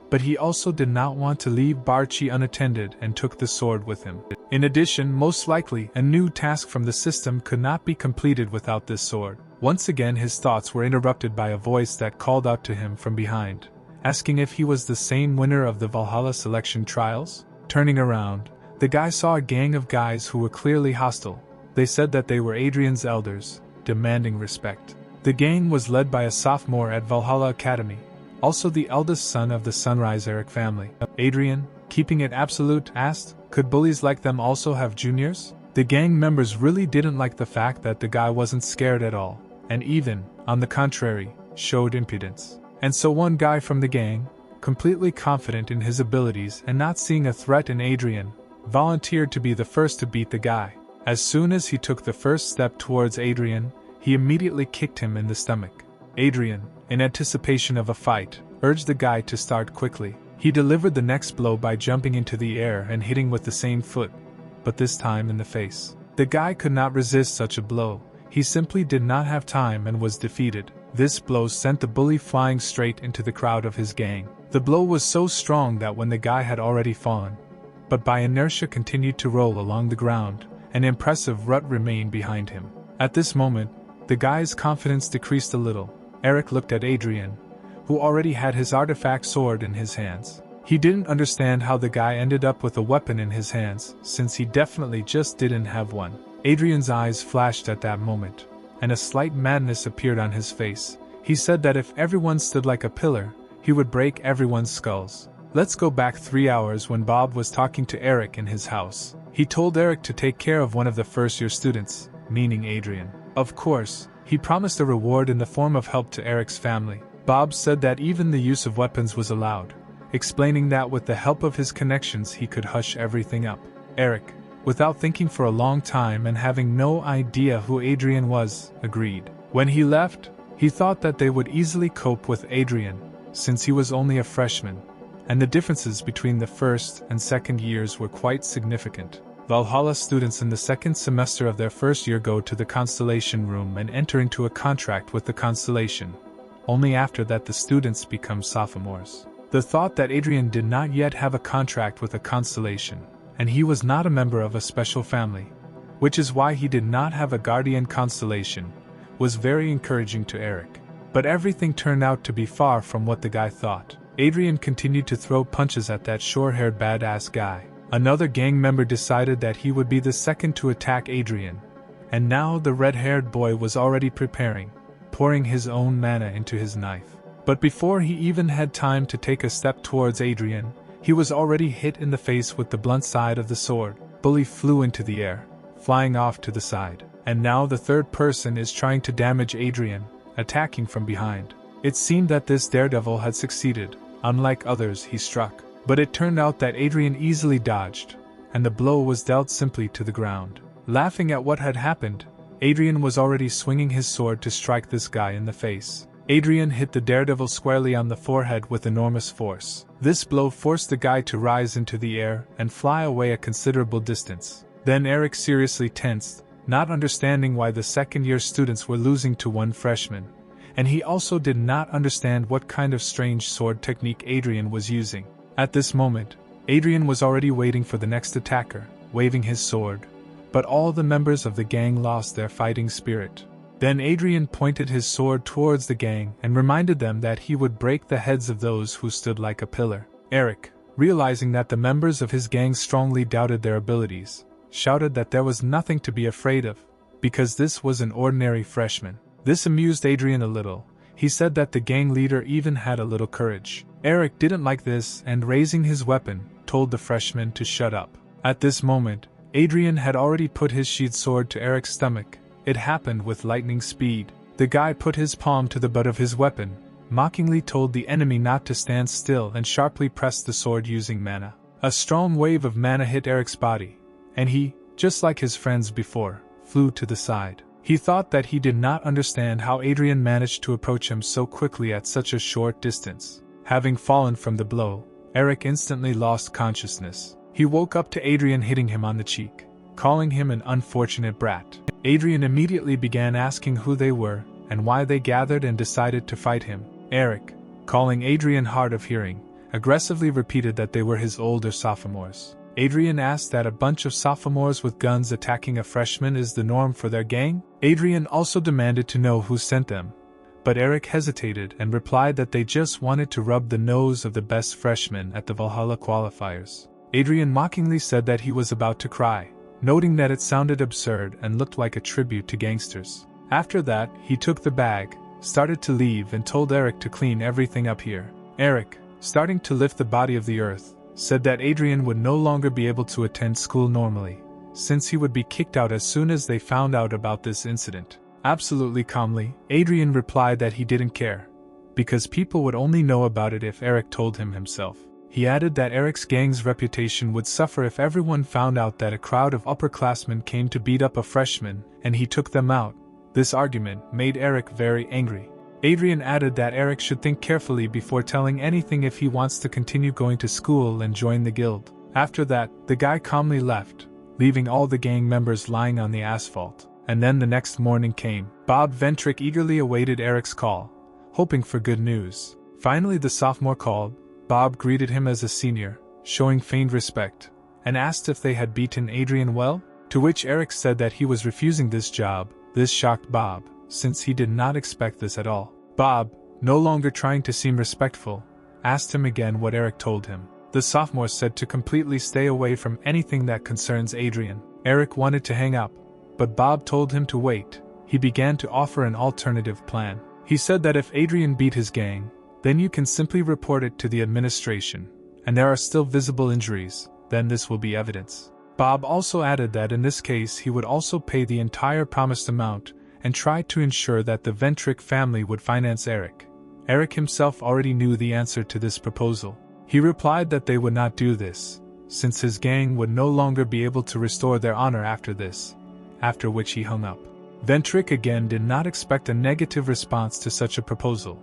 but he also did not want to leave Barchi unattended and took the sword with him. In addition, most likely, a new task from the system could not be completed without this sword. Once again his thoughts were interrupted by a voice that called out to him from behind, asking if he was the same winner of the Valhalla selection trials. Turning around, the guy saw a gang of guys who were clearly hostile. They said that they were Adrien's elders, demanding respect. The gang was led by a sophomore at Valhalla Academy, also the eldest son of the Sunrise Eric family. Adrien, keeping it absolute, asked, could bullies like them also have juniors? The gang members really didn't like the fact that the guy wasn't scared at all, and even, on the contrary, showed impudence. And so one guy from the gang, completely confident in his abilities and not seeing a threat in Adrien, volunteered to be the first to beat the guy. As soon as he took the first step towards Adrien, he immediately kicked him in the stomach. Adrien, in anticipation of a fight, urged the guy to start quickly. He delivered the next blow by jumping into the air and hitting with the same foot, but this time in the face. The guy could not resist such a blow. He simply did not have time and was defeated. This blow sent the bully flying straight into the crowd of his gang. The blow was so strong that when the guy had already fallen, but by inertia continued to roll along the ground, an impressive rut remained behind him. At this moment, the guy's confidence decreased a little. Eric looked at Adrien, who already had his artifact sword in his hands. He didn't understand how the guy ended up with a weapon in his hands, since he definitely just didn't have one. Adrien's eyes flashed at that moment, and a slight madness appeared on his face. He said that if everyone stood like a pillar, he would break everyone's skulls. Let's go back 3 hours when Bob was talking to Eric in his house. He told Eric to take care of one of the first-year students, meaning Adrien. Of course, he promised a reward in the form of help to Eric's family. Bob said that even the use of weapons was allowed, explaining that with the help of his connections he could hush everything up. Eric, without thinking for a long time and having no idea who Adrien was, agreed. When he left, he thought that they would easily cope with Adrien, since he was only a freshman, and the differences between the first and second years were quite significant. Valhalla students in the second semester of their first year go to the Constellation room and enter into a contract with the Constellation. Only after that the students become sophomores. The thought that Adrien did not yet have a contract with a Constellation, and he was not a member of a special family, which is why he did not have a guardian constellation, was very encouraging to Eric. But everything turned out to be far from what the guy thought. Adrien continued to throw punches at that short-haired badass guy. Another gang member decided that he would be the second to attack Adrien, and now the red-haired boy was already preparing, pouring his own mana into his knife. But before he even had time to take a step towards Adrien, he was already hit in the face with the blunt side of the sword. Bully flew into the air, flying off to the side. And now the third person is trying to damage Adrien, attacking from behind. It seemed that this daredevil had succeeded, unlike others he struck. But it turned out that Adrien easily dodged, and the blow was dealt simply to the ground. Laughing at what had happened, Adrien was already swinging his sword to strike this guy in the face. Adrien hit the daredevil squarely on the forehead with enormous force. This blow forced the guy to rise into the air and fly away a considerable distance. Then Eric seriously tensed, not understanding why the second-year students were losing to one freshman, and he also did not understand what kind of strange sword technique Adrien was using. At this moment, Adrien was already waiting for the next attacker, waving his sword, but all the members of the gang lost their fighting spirit. Then Adrien pointed his sword towards the gang and reminded them that he would break the heads of those who stood like a pillar. Eric, realizing that the members of his gang strongly doubted their abilities, shouted that there was nothing to be afraid of, because this was an ordinary freshman. This amused Adrien a little. He said that the gang leader even had a little courage. Eric didn't like this and, raising his weapon, told the freshman to shut up. At this moment, Adrien had already put his sheathed sword to Eric's stomach. It happened with lightning speed. The guy put his palm to the butt of his weapon, mockingly told the enemy not to stand still and sharply pressed the sword using mana. A strong wave of mana hit Eric's body, and he, just like his friends before, flew to the side. He thought that he did not understand how Adrien managed to approach him so quickly at such a short distance. Having fallen from the blow, Eric instantly lost consciousness. He woke up to Adrien hitting him on the cheek, calling him an unfortunate brat. Adrien immediately began asking who they were and why they gathered and decided to fight him. Eric, calling Adrien hard of hearing, aggressively repeated that they were his older sophomores. Adrien asked that a bunch of sophomores with guns attacking a freshman is the norm for their gang. Adrien also demanded to know who sent them, but Eric hesitated and replied that they just wanted to rub the nose of the best freshman at the Valhalla qualifiers. Adrien mockingly said that he was about to cry, noting that it sounded absurd and looked like a tribute to gangsters. After that, he took the bag, started to leave and told Eric to clean everything up here. Eric, starting to lift the body of the earth, said that Adrien would no longer be able to attend school normally, since he would be kicked out as soon as they found out about this incident. Absolutely calmly, Adrien replied that he didn't care, because people would only know about it if Eric told him himself. He added that Eric's gang's reputation would suffer if everyone found out that a crowd of upperclassmen came to beat up a freshman and he took them out. This argument made Eric very angry. Adrien added that Eric should think carefully before telling anything if he wants to continue going to school and join the guild. After that, the guy calmly left, leaving all the gang members lying on the asphalt. And then the next morning came. Bob Ventri eagerly awaited Eric's call, hoping for good news. Finally the sophomore called. Bob greeted him as a senior, showing feigned respect, and asked if they had beaten Adrien well, to which Eric said that he was refusing this job. This shocked Bob, since he did not expect this at all. Bob, no longer trying to seem respectful, asked him again what Eric told him. The sophomore said to completely stay away from anything that concerns Adrien. Eric wanted to hang up, but Bob told him to wait. He began to offer an alternative plan. He said that if Adrien beat his gang, then you can simply report it to the administration, and there are still visible injuries, then this will be evidence. Bob also added that in this case he would also pay the entire promised amount and try to ensure that the Ventri family would finance Eric. Eric himself already knew the answer to this proposal. He replied that they would not do this, since his gang would no longer be able to restore their honor after this, after which he hung up. Ventri again did not expect a negative response to such a proposal.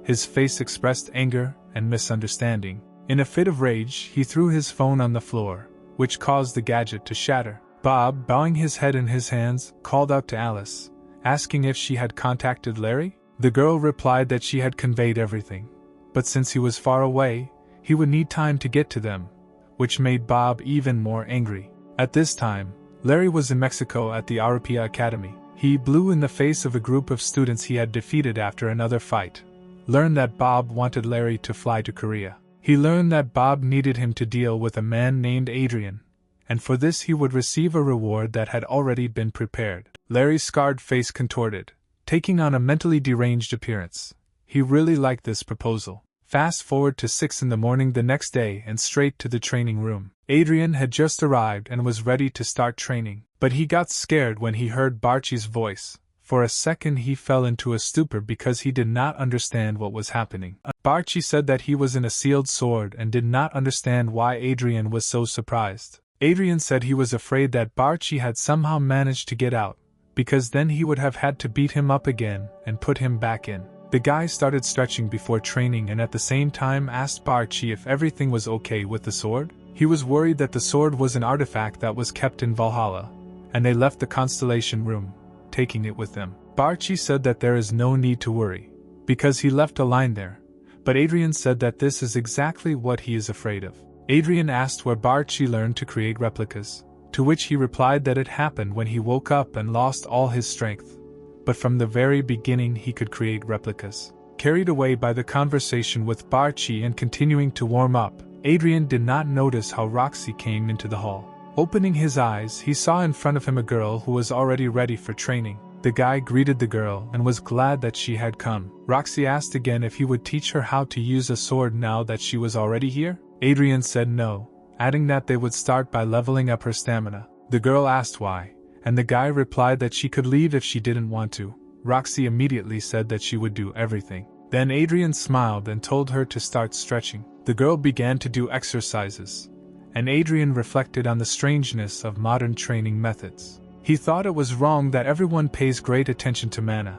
His face expressed anger and misunderstanding. In a fit of rage, he threw his phone on the floor, which caused the gadget to shatter. Bob, bowing his head in his hands, called out to Alice, asking if she had contacted Larry. The girl replied that she had conveyed everything, but since he was far away, he would need time to get to them, which made Bob even more angry. At this time, Larry was in Mexico at the Arupia Academy. He blew in the face of a group of students he had defeated after another fight. Learned that Bob wanted Larry to fly to Korea. He learned that Bob needed him to deal with a man named Adrien, and for this he would receive a reward that had already been prepared. Larry's scarred face contorted, taking on a mentally deranged appearance. He really liked this proposal. Fast forward to 6 in the morning the next day and straight to the training room. Adrien had just arrived and was ready to start training, but he got scared when he heard Barchi's voice. For a second he fell into a stupor because he did not understand what was happening. Barchi said that he was in a sealed sword and did not understand why Adrien was so surprised. Adrien said he was afraid that Barchi had somehow managed to get out, because then he would have had to beat him up again and put him back in. The guy started stretching before training and at the same time asked Barchi if everything was okay with the sword. He was worried that the sword was an artifact that was kept in Valhalla, and they left the constellation room, taking it with them. Barchi said that there is no need to worry, because he left a line there, but Adrien said that this is exactly what he is afraid of. Adrien asked where Barchi learned to create replicas, to which he replied that it happened when he woke up and lost all his strength, but from the very beginning he could create replicas. Carried away by the conversation with Barchi and continuing to warm up, Adrien did not notice how Roxy came into the hall. Opening his eyes, he saw in front of him a girl who was already ready for training. The guy greeted the girl and was glad that she had come. Roxy asked again if he would teach her how to use a sword now that she was already here. Adrien said no, adding that they would start by leveling up her stamina. The girl asked why, and the guy replied that she could leave if she didn't want to. Roxy immediately said that she would do everything. Then Adrien smiled and told her to start stretching. The girl began to do exercises, and Adrien reflected on the strangeness of modern training methods. He thought it was wrong that everyone pays great attention to mana,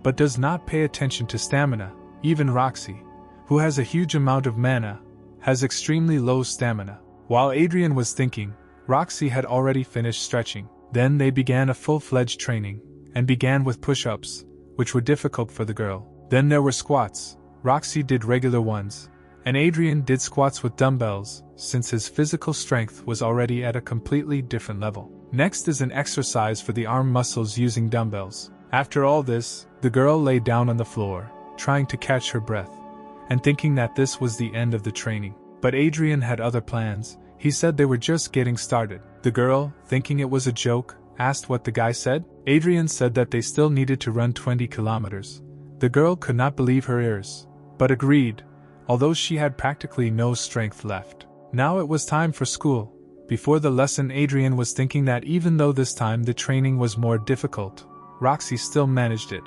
but does not pay attention to stamina. Even Roxy, who has a huge amount of mana, has extremely low stamina. While Adrien was thinking, Roxy had already finished stretching. Then they began a full-fledged training, and began with push-ups, which were difficult for the girl. Then there were squats. Roxy did regular ones, and Adrien did squats with dumbbells, since his physical strength was already at a completely different level. Next is an exercise for the arm muscles using dumbbells. After all this, the girl lay down on the floor, trying to catch her breath, and thinking that this was the end of the training. But Adrien had other plans. He said they were just getting started. The girl, thinking it was a joke, asked what the guy said. Adrien said that they still needed to run 20 kilometers. The girl could not believe her ears, but agreed, although she had practically no strength left. Now it was time for school. Before the lesson, Adrien was thinking that even though this time the training was more difficult, Roxy still managed it,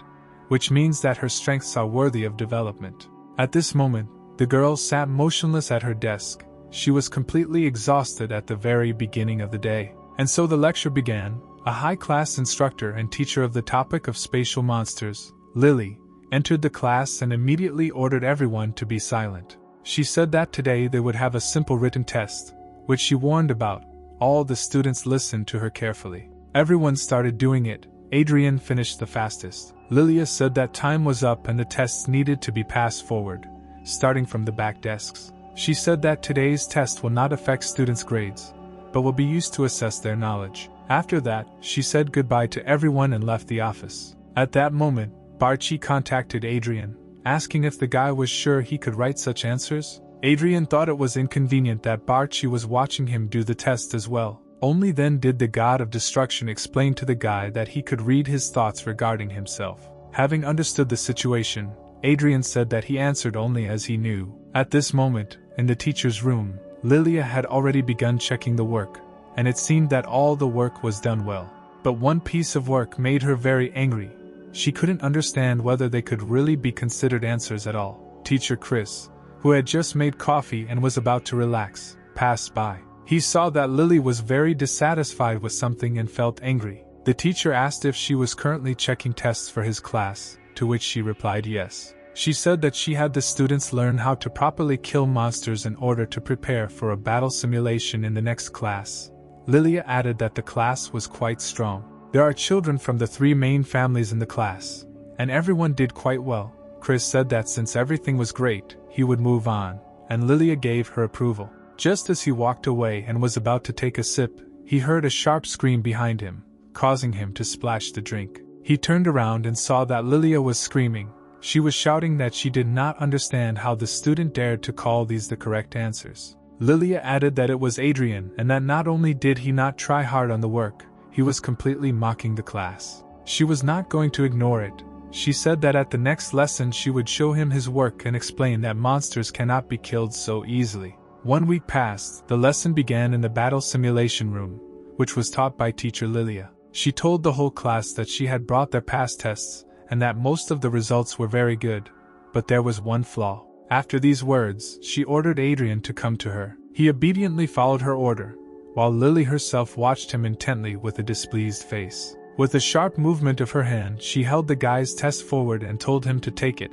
which means that her strengths are worthy of development. At this moment, the girl sat motionless at her desk. She was completely exhausted at the very beginning of the day. And so the lecture began. A high-class instructor and teacher of the topic of spatial monsters, Lily, entered the class and immediately ordered everyone to be silent. She said that today they would have a simple written test, which she warned about. All the students listened to her carefully. Everyone started doing it. Adrien finished the fastest. Lilia said that time was up and the tests needed to be passed forward, starting from the back desks. She said that today's test will not affect students' grades, but will be used to assess their knowledge. After that, she said goodbye to everyone and left the office. At that moment, Barchi contacted Adrien, asking if the guy was sure he could write such answers. Adrien thought it was inconvenient that Barchi was watching him do the test as well. Only then did the god of destruction explain to the guy that he could read his thoughts regarding himself. Having understood the situation, Adrien said that he answered only as he knew. At this moment, in the teacher's room, Lilia had already begun checking the work, and it seemed that all the work was done well. But one piece of work made her very angry. She couldn't understand whether they could really be considered answers at all. Teacher Chris, who had just made coffee and was about to relax, passed by. He saw that Lily was very dissatisfied with something and felt angry. The teacher asked if she was currently checking tests for his class, to which she replied yes. She said that she had the students learn how to properly kill monsters in order to prepare for a battle simulation in the next class. Lilia added that the class was quite strong. There are children from the 3 main families in the class, and everyone did quite well. Chris said that since everything was great, he would move on, and Lilia gave her approval. Just as he walked away and was about to take a sip, he heard a sharp scream behind him, causing him to splash the drink. He turned around and saw that Lilia was screaming. She was shouting that she did not understand how the student dared to call these the correct answers. Lilia added that it was Adrien and that not only did he not try hard on the work, he was completely mocking the class. She was not going to ignore it. She said that at the next lesson she would show him his work and explain that monsters cannot be killed so easily. 1 week passed. The lesson began in the battle simulation room, which was taught by teacher Lilia. She told the whole class that she had brought their past tests, and that most of the results were very good, but there was one flaw. After these words, she ordered Adrien to come to her. He obediently followed her order, while Lily herself watched him intently with a displeased face. With a sharp movement of her hand, she held the guy's test forward and told him to take it,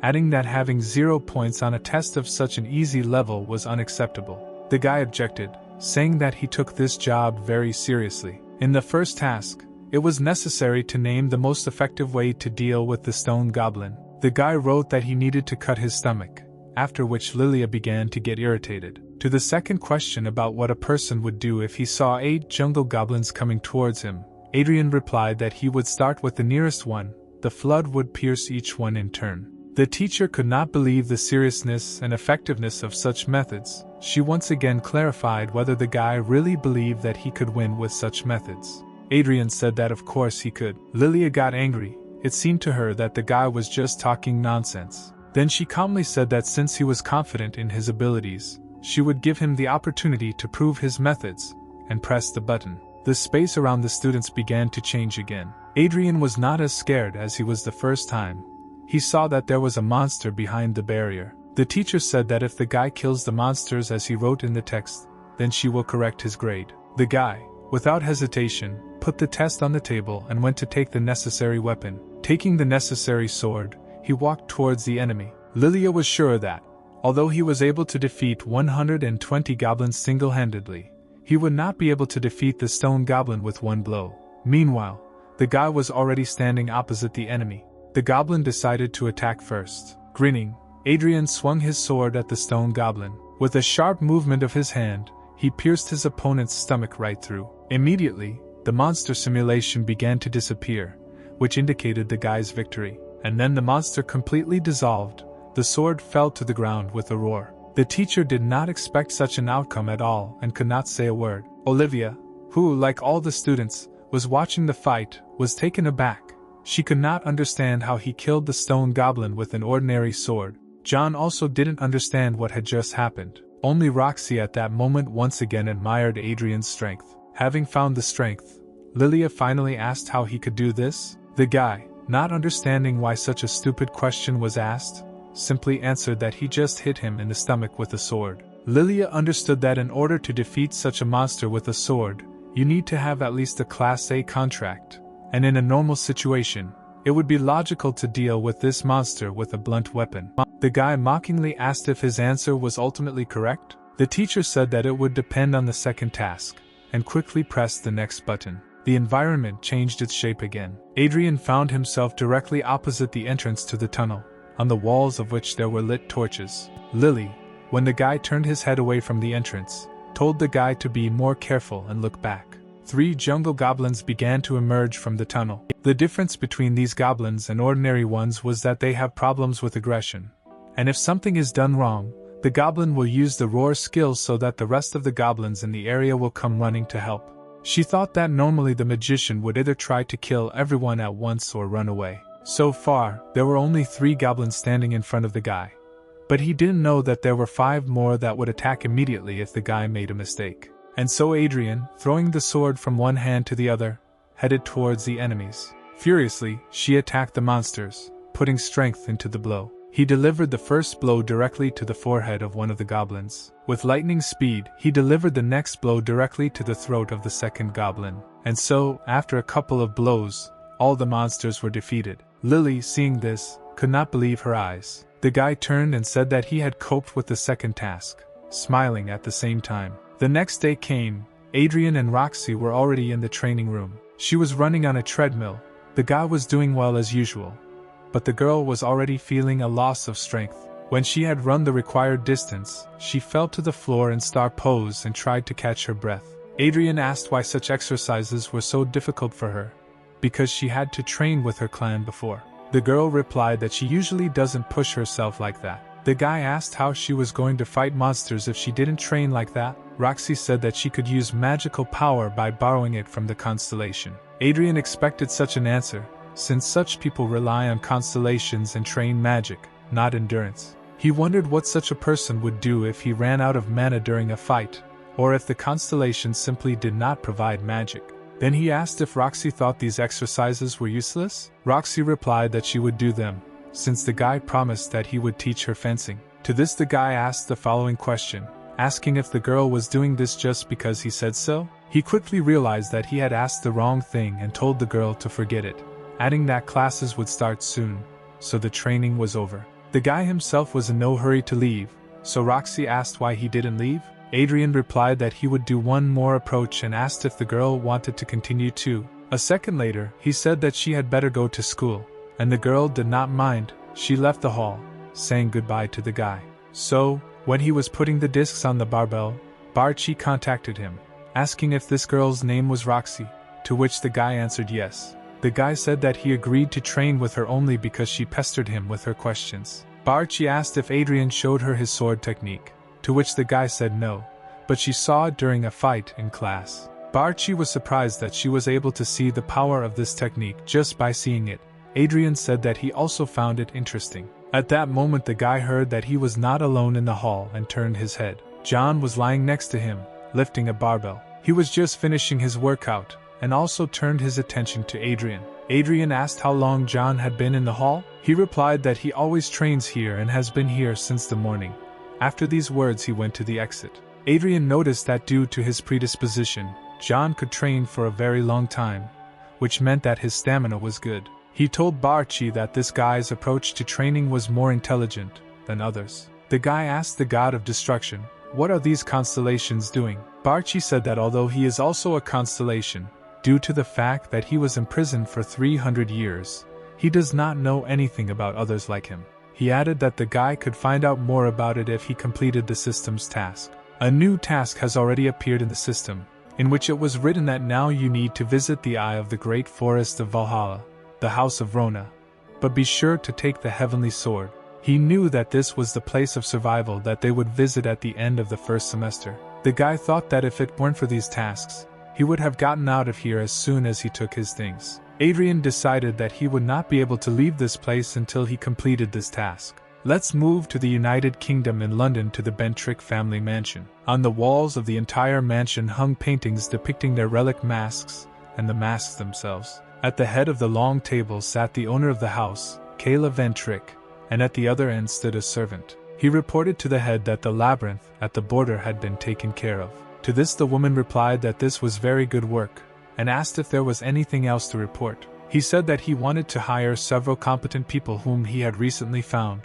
adding that having 0 points on a test of such an easy level was unacceptable. The guy objected, saying that he took this job very seriously. In the first task, it was necessary to name the most effective way to deal with the stone goblin. The guy wrote that he needed to cut his stomach, after which Lilia began to get irritated. To the second question about what a person would do if he saw 8 jungle goblins coming towards him, Adrien replied that he would start with the nearest one. The flood would pierce each one in turn. The teacher could not believe the seriousness and effectiveness of such methods. She once again clarified whether the guy really believed that he could win with such methods. Adrien said that of course he could. Lilia got angry. It seemed to her that the guy was just talking nonsense. Then she calmly said that since he was confident in his abilities, she would give him the opportunity to prove his methods, and pressed the button. The space around the students began to change again. Adrien was not as scared as he was the first time. He saw that there was a monster behind the barrier. The teacher said that if the guy kills the monsters as he wrote in the text, then she will correct his grade. The guy, without hesitation, put the test on the table and went to take the necessary weapon. Taking the necessary sword, he walked towards the enemy. Lilia was sure that, although he was able to defeat 120 goblins single-handedly, he would not be able to defeat the stone goblin with one blow. Meanwhile, the guy was already standing opposite the enemy. The goblin decided to attack first. Grinning, Adrien swung his sword at the stone goblin. With a sharp movement of his hand, he pierced his opponent's stomach right through. Immediately, the monster simulation began to disappear, which indicated the guy's victory. And then the monster completely dissolved. The sword fell to the ground with a roar. The teacher did not expect such an outcome at all and could not say a word. Olivia, who, like all the students, was watching the fight, was taken aback. She could not understand how he killed the stone goblin with an ordinary sword. John also didn't understand what had just happened. Only Roxy at that moment once again admired Adrien's strength. Having found the strength, Lilia finally asked how he could do this. The guy, not understanding why such a stupid question was asked, simply answered that he just hit him in the stomach with a sword. Lilia understood that in order to defeat such a monster with a sword, you need to have at least a Class A contract, and in a normal situation, it would be logical to deal with this monster with a blunt weapon. The guy mockingly asked if his answer was ultimately correct. The teacher said that it would depend on the second task, and quickly pressed the next button. The environment changed its shape again. Adrien found himself directly opposite the entrance to the tunnel, on the walls of which there were lit torches. Lily, when the guy turned his head away from the entrance, told the guy to be more careful and look back. 3 jungle goblins began to emerge from the tunnel. The difference between these goblins and ordinary ones was that they have problems with aggression. And if something is done wrong, the goblin will use the roar skill so that the rest of the goblins in the area will come running to help. She thought that normally the magician would either try to kill everyone at once or run away. So far, there were only 3 goblins standing in front of the guy. But he didn't know that there were 5 more that would attack immediately if the guy made a mistake. And so Adrien, throwing the sword from one hand to the other, headed towards the enemies. Furiously, she attacked the monsters, putting strength into the blow. He delivered the first blow directly to the forehead of one of the goblins. With lightning speed, he delivered the next blow directly to the throat of the second goblin. And so, after a couple of blows, all the monsters were defeated. Lily, seeing this, could not believe her eyes. The guy turned and said that he had coped with the second task, smiling at the same time. The next day came. Adrien and Roxy were already in the training room. She was running on a treadmill. The guy was doing well as usual, but the girl was already feeling a loss of strength. When she had run the required distance, she fell to the floor in star pose and tried to catch her breath. Adrien asked why such exercises were so difficult for her, because she had to train with her clan before. The girl replied that she usually doesn't push herself like that. The guy asked how she was going to fight monsters if she didn't train like that. Roxy said that she could use magical power by borrowing it from the constellation. Adrien expected such an answer, since such people rely on constellations and train magic, not endurance. He wondered what such a person would do if he ran out of mana during a fight, or if the constellation simply did not provide magic. Then he asked if Roxy thought these exercises were useless. Roxy replied that she would do them, since the guy promised that he would teach her fencing. To this the guy asked the following question, asking if the girl was doing this just because he said so. He quickly realized that he had asked the wrong thing and told the girl to forget it, adding that classes would start soon, so the training was over. The guy himself was in no hurry to leave, so Roxy asked why he didn't leave. Adrien replied that he would do one more approach and asked if the girl wanted to continue too. A second later, he said that she had better go to school, and the girl did not mind. She left the hall, saying goodbye to the guy. So, when he was putting the discs on the barbell, Barchi contacted him, asking if this girl's name was Roxy, to which the guy answered yes. The guy said that he agreed to train with her only because she pestered him with her questions. Barchi asked if Adrien showed her his sword technique, to which the guy said no, but she saw it during a fight in class. Barchi was surprised that she was able to see the power of this technique just by seeing it. Adrien said that he also found it interesting. At that moment the guy heard that he was not alone in the hall and turned his head. John was lying next to him, lifting a barbell. He was just finishing his workout, and also turned his attention to Adrien. Adrien asked how long John had been in the hall. He replied that he always trains here and has been here since the morning. After these words he went to the exit. Adrien noticed that due to his predisposition, John could train for a very long time, which meant that his stamina was good. He told Barchi that this guy's approach to training was more intelligent than others. The guy asked the god of destruction, "What are these constellations doing?" Barchi said that although he is also a constellation, due to the fact that he was imprisoned for 300 years, he does not know anything about others like him. He added that the guy could find out more about it if he completed the system's task. A new task has already appeared in the system, in which it was written that now you need to visit the Eye of the Great Forest of Valhalla, the House of Rona, but be sure to take the Heavenly Sword. He knew that this was the place of survival that they would visit at the end of the first semester. The guy thought that if it weren't for these tasks, he would have gotten out of here as soon as he took his things. Adrien decided that he would not be able to leave this place until he completed this task. Let's move to the United Kingdom in London to the Ventri family mansion. On the walls of the entire mansion hung paintings depicting their relic masks and the masks themselves. At the head of the long table sat the owner of the house, Kayla Ventri, and at the other end stood a servant. He reported to the head that the labyrinth at the border had been taken care of. To this the woman replied that this was very good work, and asked if there was anything else to report. He said that he wanted to hire several competent people whom he had recently found,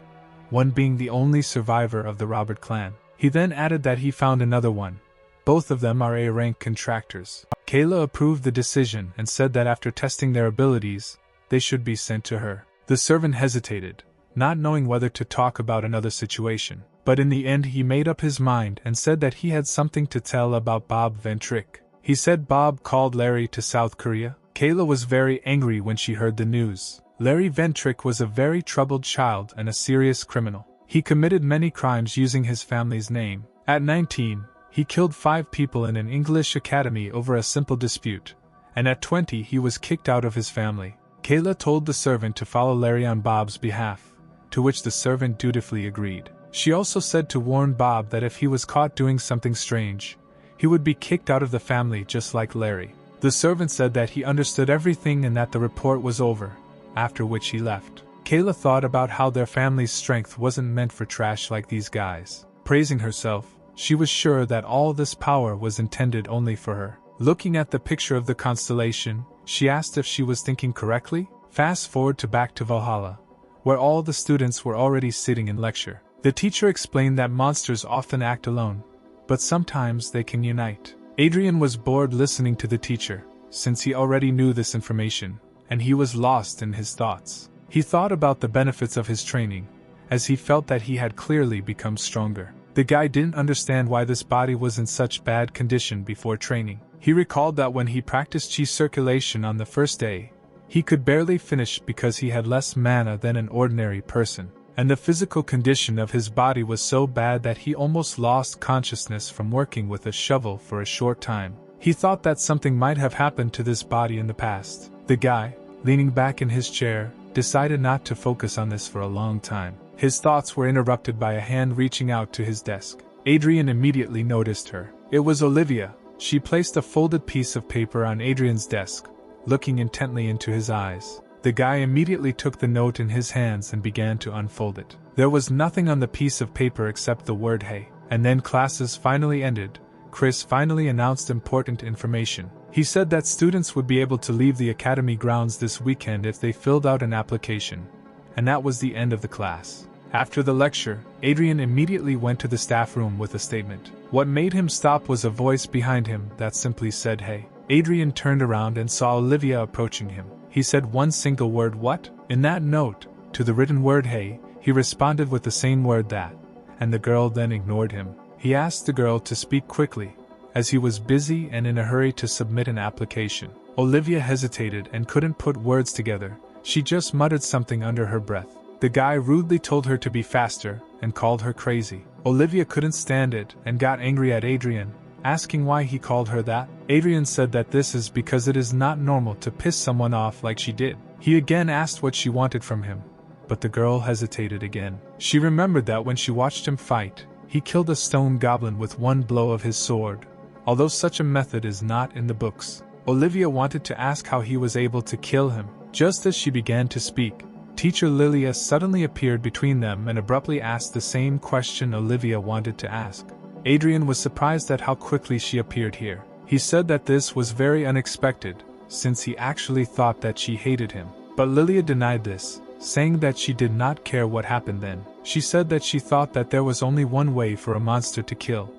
one being the only survivor of the Robert clan. He then added that he found another one. Both of them are A-rank contractors. Kayla approved the decision and said that after testing their abilities, they should be sent to her. The servant hesitated, not knowing whether to talk about another situation, but in the end he made up his mind and said that he had something to tell about Bob Ventri. He said Bob called Larry to South Korea. Kayla was very angry when she heard the news. Larry Ventri was a very troubled child and a serious criminal. He committed many crimes using his family's name. At 19, he killed 5 people in an English academy over a simple dispute, and at 20 he was kicked out of his family. Kayla told the servant to follow Larry on Bob's behalf, to which the servant dutifully agreed. She also said to warn Bob that if he was caught doing something strange, he would be kicked out of the family just like Larry. The servant said that he understood everything and that the report was over, after which he left. Kayla thought about how their family's strength wasn't meant for trash like these guys. Praising herself, she was sure that all this power was intended only for her. Looking at the picture of the constellation, she asked if she was thinking correctly. Fast forward to back to Valhalla, where all the students were already sitting in lecture. The teacher explained that monsters often act alone, but sometimes they can unite. Adrien was bored listening to the teacher, since he already knew this information, and he was lost in his thoughts. He thought about the benefits of his training, as he felt that he had clearly become stronger. The guy didn't understand why this body was in such bad condition before training. He recalled that when he practiced chi circulation on the first day, he could barely finish because he had less mana than an ordinary person, and the physical condition of his body was so bad that he almost lost consciousness from working with a shovel for a short time. He thought that something might have happened to this body in the past. The guy, leaning back in his chair, decided not to focus on this for a long time. His thoughts were interrupted by a hand reaching out to his desk. Adrien immediately noticed her. It was Olivia. She placed a folded piece of paper on Adrien's desk, looking intently into his eyes. The guy immediately took the note in his hands and began to unfold it. There was nothing on the piece of paper except the word "hey." And then classes finally ended. Chris finally announced important information. He said that students would be able to leave the academy grounds this weekend if they filled out an application. And that was the end of the class. After the lecture, Adrien immediately went to the staff room with a statement. What made him stop was a voice behind him that simply said "hey." Adrien turned around and saw Olivia approaching him. He said one single word "what?" In that note, to the written word "hey," he responded with the same word "that," and the girl then ignored him. He asked the girl to speak quickly, as he was busy and in a hurry to submit an application. Olivia hesitated and couldn't put words together. She just muttered something under her breath. The guy rudely told her to be faster and called her crazy. Olivia couldn't stand it and got angry at Adrien, asking why he called her that. Adrien said that this is because it is not normal to piss someone off like she did. He again asked what she wanted from him, but the girl hesitated again. She remembered that when she watched him fight, he killed a stone goblin with one blow of his sword, although such a method is not in the books. Olivia wanted to ask how he was able to kill him. Just as she began to speak, Teacher Lilia suddenly appeared between them and abruptly asked the same question Olivia wanted to ask. Adrien was surprised at how quickly she appeared here. He said that this was very unexpected, since he actually thought that she hated him. But Lilia denied this, saying that she did not care what happened then. She said that she thought that there was only one way for a monster to kill.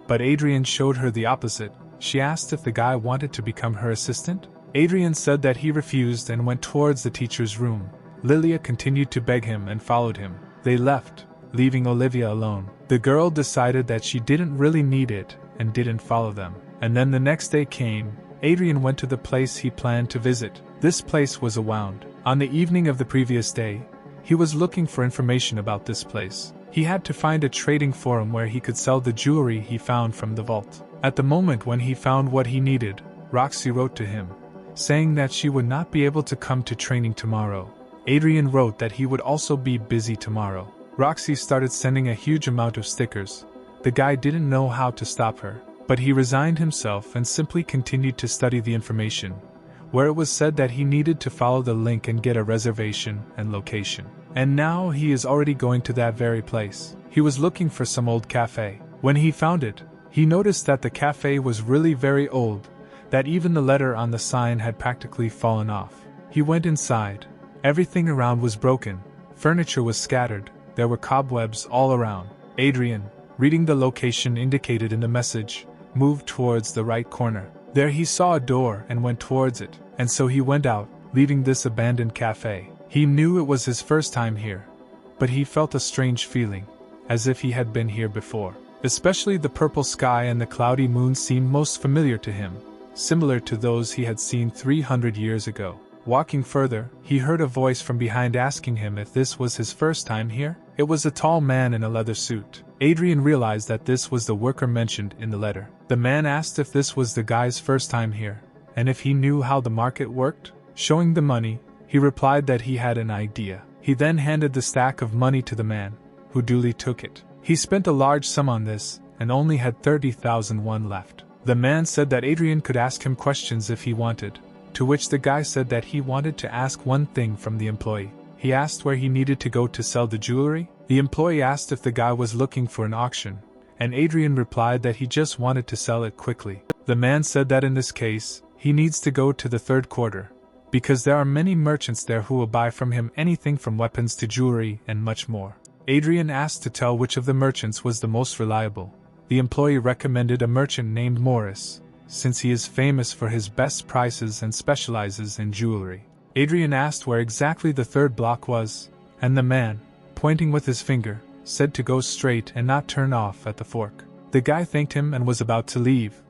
But Adrien showed her the opposite. She asked if the guy wanted to become her assistant. Adrien said that he refused and went towards the teacher's room. Lilia continued to beg him and followed him. They left, leaving Olivia alone. The girl decided that she didn't really need it and didn't follow them. And then the next day came. Adrien went to the place he planned to visit. This place was a wound. On the evening of the previous day, he was looking for information about this place. He had to find a trading forum where he could sell the jewelry he found from the vault. At the moment when he found what he needed, Roxy wrote to him, saying that she would not be able to come to training tomorrow. Adrien wrote that he would also be busy tomorrow. Roxy started sending a huge amount of stickers. The guy didn't know how to stop her, but he resigned himself and simply continued to study the information, where it was said that he needed to follow the link and get a reservation and location. And now he is already going to that very place. He was looking for some old cafe. When he found it, he noticed that the cafe was really very old, that even the letter on the sign had practically fallen off. He went inside. Everything around was broken. Furniture was scattered. There were cobwebs all around. Adrien, reading the location indicated in the message, moved towards the right corner. There he saw a door and went towards it, and so he went out, leaving this abandoned cafe. He knew it was his first time here, but he felt a strange feeling, as if he had been here before. Especially the purple sky and the cloudy moon seemed most familiar to him, similar to those he had seen 300 years ago. Walking further, he heard a voice from behind asking him if this was his first time here. It was a tall man in a leather suit. Adrien realized that this was the worker mentioned in the letter. The man asked if this was the guy's first time here, and if he knew how the market worked. Showing the money, he replied that he had an idea. He then handed the stack of money to the man, who duly took it. He spent a large sum on this, and only had 30,000 won left. The man said that Adrien could ask him questions if he wanted, to which the guy said that he wanted to ask one thing from the employee. He asked where he needed to go to sell the jewelry. The employee asked if the guy was looking for an auction, and Adrien replied that he just wanted to sell it quickly. The man said that in this case, he needs to go to the third quarter, because there are many merchants there who will buy from him anything from weapons to jewelry and much more. Adrien asked to tell which of the merchants was the most reliable. The employee recommended a merchant named Morris, since he is famous for his best prices and specializes in jewelry. Adrien asked where exactly the third block was, and the man, pointing with his finger, said to go straight and not turn off at the fork. The guy thanked him and was about to leave,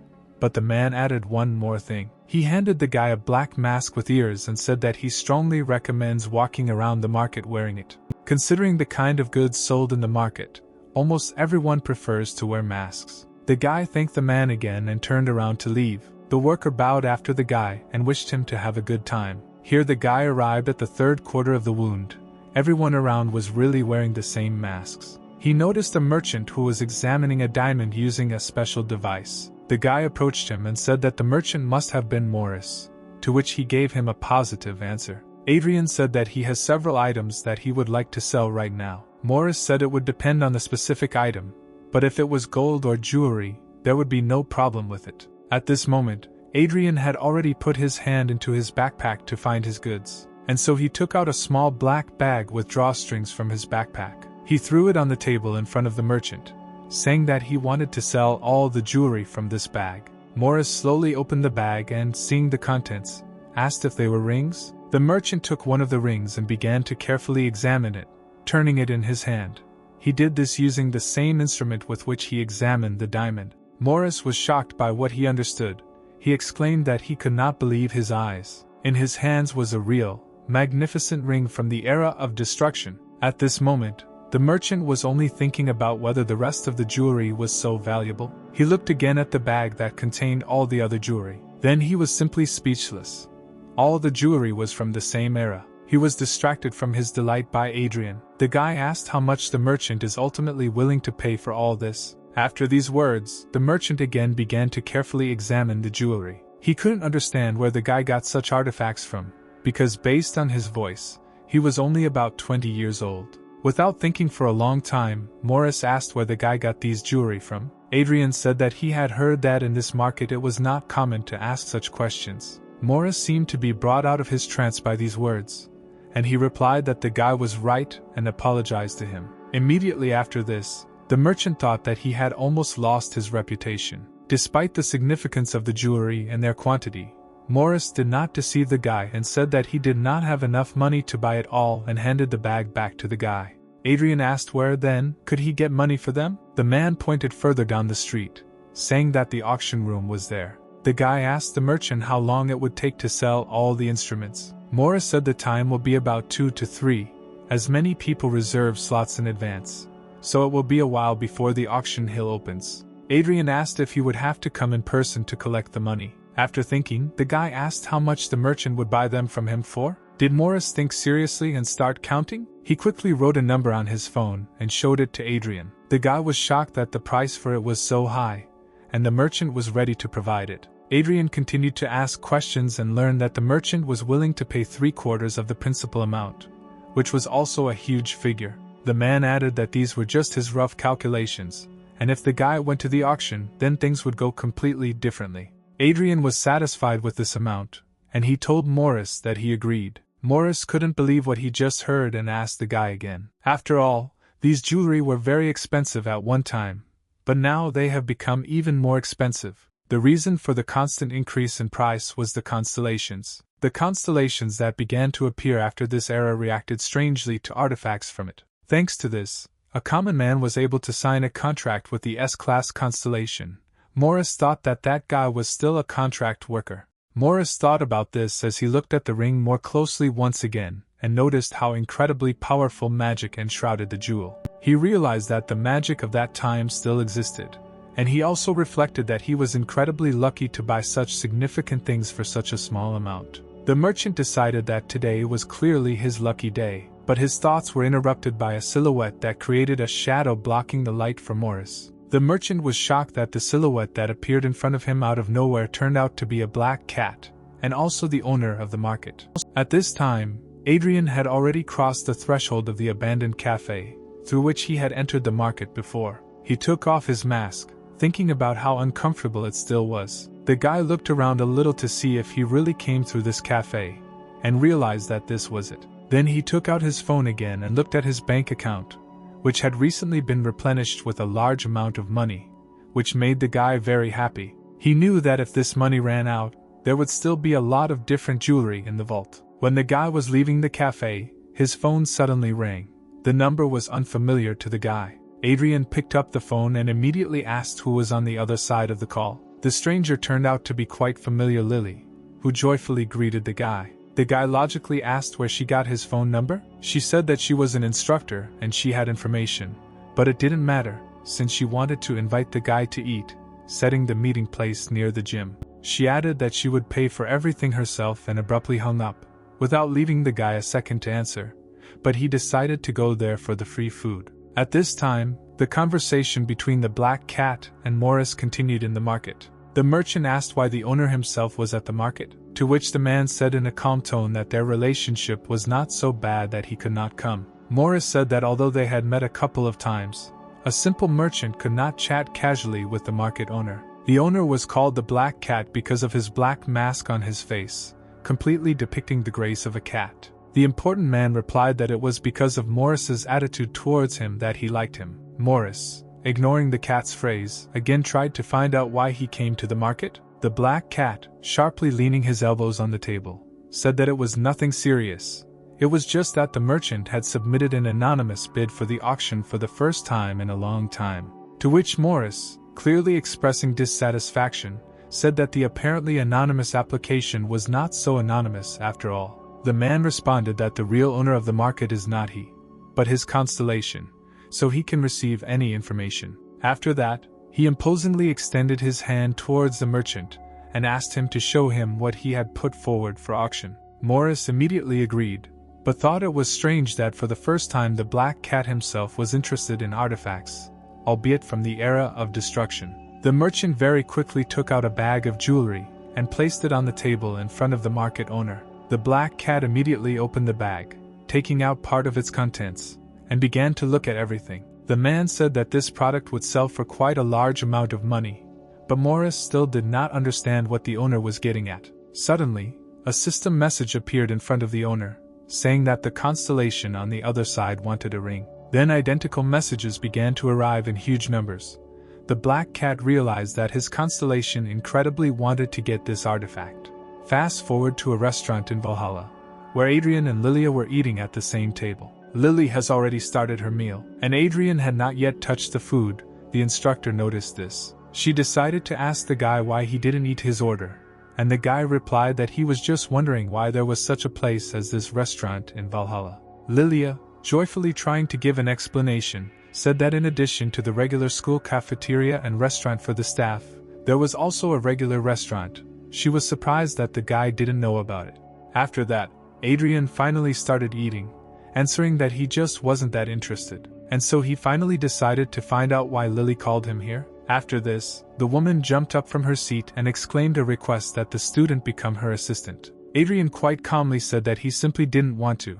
but the man added one more thing. He handed the guy a black mask with ears and said that he strongly recommends walking around the market wearing it. Considering the kind of goods sold in the market, almost everyone prefers to wear masks. The guy thanked the man again and turned around to leave. The worker bowed after the guy and wished him to have a good time. Here the guy arrived at the third quarter of the wound. Everyone around was really wearing the same masks. He noticed a merchant who was examining a diamond using a special device. The guy approached him and said that the merchant must have been Morris, to which he gave him a positive answer. Adrien said that he has several items that he would like to sell right now. Morris said it would depend on the specific item, but if it was gold or jewelry, there would be no problem with it. At this moment, Adrien had already put his hand into his backpack to find his goods, and so he took out a small black bag with drawstrings from his backpack. He threw it on the table in front of the merchant, saying that he wanted to sell all the jewelry from this bag. Morris slowly opened the bag and, seeing the contents, asked if they were rings. The merchant took one of the rings and began to carefully examine it, turning it in his hand. He did this using the same instrument with which he examined the diamond. Morris was shocked by what he understood. He exclaimed that he could not believe his eyes. In his hands was a real, magnificent ring from the era of destruction. At this moment, the merchant was only thinking about whether the rest of the jewelry was so valuable. He looked again at the bag that contained all the other jewelry. Then he was simply speechless. All the jewelry was from the same era. He was distracted from his delight by Adrien. The guy asked how much the merchant is ultimately willing to pay for all this. After these words, the merchant again began to carefully examine the jewelry. He couldn't understand where the guy got such artifacts from, because based on his voice, he was only about 20 years old. Without thinking for a long time, Morris asked where the guy got these jewelry from. Adrien said that he had heard that in this market it was not common to ask such questions. Morris seemed to be brought out of his trance by these words, and he replied that the guy was right and apologized to him. Immediately after this, the merchant thought that he had almost lost his reputation. Despite the significance of the jewelry and their quantity, Morris did not deceive the guy and said that he did not have enough money to buy it all and handed the bag back to the guy. Adrien asked where, then, could he get money for them? The man pointed further down the street, saying that the auction room was there. The guy asked the merchant how long it would take to sell all the instruments. Morris said the time will be about 2 to 3, as many people reserve slots in advance, so it will be a while before the auction hill opens. Adrien asked if he would have to come in person to collect the money. After thinking, the guy asked how much the merchant would buy them from him for. Did Morris think seriously and start counting? He quickly wrote a number on his phone and showed it to Adrien. The guy was shocked that the price for it was so high, and the merchant was ready to provide it. Adrien continued to ask questions and learned that the merchant was willing to pay 3/4 of the principal amount, which was also a huge figure. The man added that these were just his rough calculations, and if the guy went to the auction, then things would go completely differently. Adrien was satisfied with this amount, and he told Morris that he agreed. Morris couldn't believe what he just heard and asked the guy again. After all, these jewelry were very expensive at one time, but now they have become even more expensive. The reason for the constant increase in price was the constellations. The constellations that began to appear after this era reacted strangely to artifacts from it. Thanks to this, a common man was able to sign a contract with the S-class constellation. Morris thought that that guy was still a contract worker. Morris thought about this as he looked at the ring more closely once again, and noticed how incredibly powerful magic enshrouded the jewel. He realized that the magic of that time still existed, and he also reflected that he was incredibly lucky to buy such significant things for such a small amount. The merchant decided that today was clearly his lucky day, but his thoughts were interrupted by a silhouette that created a shadow blocking the light for Morris. The merchant was shocked that the silhouette that appeared in front of him out of nowhere turned out to be a black cat, and also the owner of the market. At this time, Adrien had already crossed the threshold of the abandoned cafe, through which he had entered the market before. He took off his mask, thinking about how uncomfortable it still was. The guy looked around a little to see if he really came through this cafe, and realized that this was it. Then he took out his phone again and looked at his bank account, which had recently been replenished with a large amount of money, which made the guy very happy. He knew that if this money ran out, there would still be a lot of different jewelry in the vault. When the guy was leaving the cafe, his phone suddenly rang. The number was unfamiliar to the guy. Adrien picked up the phone and immediately asked who was on the other side of the call. The stranger turned out to be quite familiar Lily, who joyfully greeted the guy. The guy logically asked where she got his phone number. She said that she was an instructor and she had information, but it didn't matter, since she wanted to invite the guy to eat, setting the meeting place near the gym. She added that she would pay for everything herself and abruptly hung up, without leaving the guy a second to answer, but he decided to go there for the free food. At this time, the conversation between the black cat and Morris continued in the market. The merchant asked why the owner himself was at the market, to which the man said in a calm tone that their relationship was not so bad that he could not come. Morris said that although they had met a couple of times, a simple merchant could not chat casually with the market owner. The owner was called the Black Cat because of his black mask on his face, completely depicting the grace of a cat. The important man replied that it was because of Morris's attitude towards him that he liked him. Morris, ignoring the cat's phrase, again tried to find out why he came to the market. The Black Cat, sharply leaning his elbows on the table, said that it was nothing serious. It was just that the merchant had submitted an anonymous bid for the auction for the first time in a long time. To which Morris, clearly expressing dissatisfaction, said that the apparently anonymous application was not so anonymous after all. The man responded that the real owner of the market is not he, but his constellation, so he can receive any information. After that, he imposingly extended his hand towards the merchant and asked him to show him what he had put forward for auction. Morris immediately agreed, but thought it was strange that for the first time the Black Cat himself was interested in artifacts, albeit from the era of destruction. The merchant very quickly took out a bag of jewelry and placed it on the table in front of the market owner. The Black Cat immediately opened the bag, taking out part of its contents, and began to look at everything. The man said that this product would sell for quite a large amount of money, but Morris still did not understand what the owner was getting at. Suddenly, a system message appeared in front of the owner, saying that the constellation on the other side wanted a ring. Then identical messages began to arrive in huge numbers. The Black Cat realized that his constellation incredibly wanted to get this artifact. Fast forward to a restaurant in Valhalla, where Adrien and Lilia were eating at the same table. Lily has already started her meal, and Adrien had not yet touched the food. The instructor noticed this. She decided to ask the guy why he didn't eat his order, and the guy replied that he was just wondering why there was such a place as this restaurant in Valhalla. Lilia, joyfully trying to give an explanation, said that in addition to the regular school cafeteria and restaurant for the staff, there was also a regular restaurant. She was surprised that the guy didn't know about it. After that, Adrien finally started eating, answering that he just wasn't that interested, and so he finally decided to find out why Lily called him here. After this, the woman jumped up from her seat and exclaimed a request that the student become her assistant. Adrien quite calmly said that he simply didn't want to,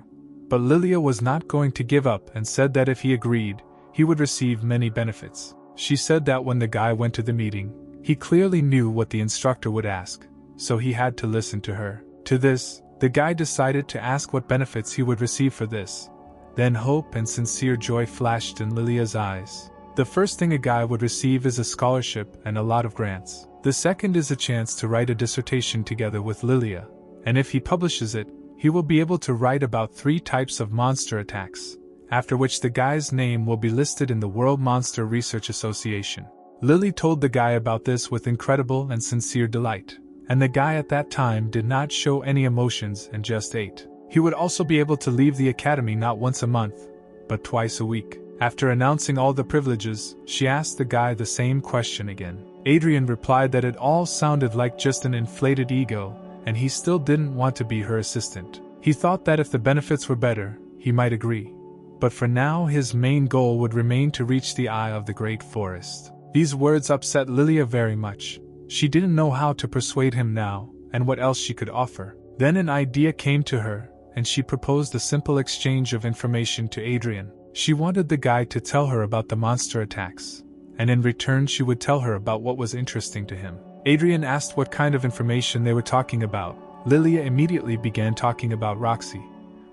but Lilia was not going to give up and said that if he agreed, he would receive many benefits. She said that when the guy went to the meeting, he clearly knew what the instructor would ask, so he had to listen to her. To this, the guy decided to ask what benefits he would receive for this. Then hope and sincere joy flashed in Lilia's eyes. The first thing a guy would receive is a scholarship and a lot of grants. The second is a chance to write a dissertation together with Lilia, and if he publishes it, he will be able to write about 3 types of monster attacks, after which the guy's name will be listed in the World Monster Research Association. Lily told the guy about this with incredible and sincere delight, and the guy at that time did not show any emotions and just ate. He would also be able to leave the academy not once a month, but twice a week. After announcing all the privileges, she asked the guy the same question again. Adrien replied that it all sounded like just an inflated ego, and he still didn't want to be her assistant. He thought that if the benefits were better, he might agree. But for now his main goal would remain to reach the eye of the great forest. These words upset Lilia very much. She didn't know how to persuade him now, and what else she could offer. Then an idea came to her, and she proposed a simple exchange of information to Adrien. She wanted the guy to tell her about the monster attacks, and in return she would tell her about what was interesting to him. Adrien asked what kind of information they were talking about. Lilia immediately began talking about Roxy,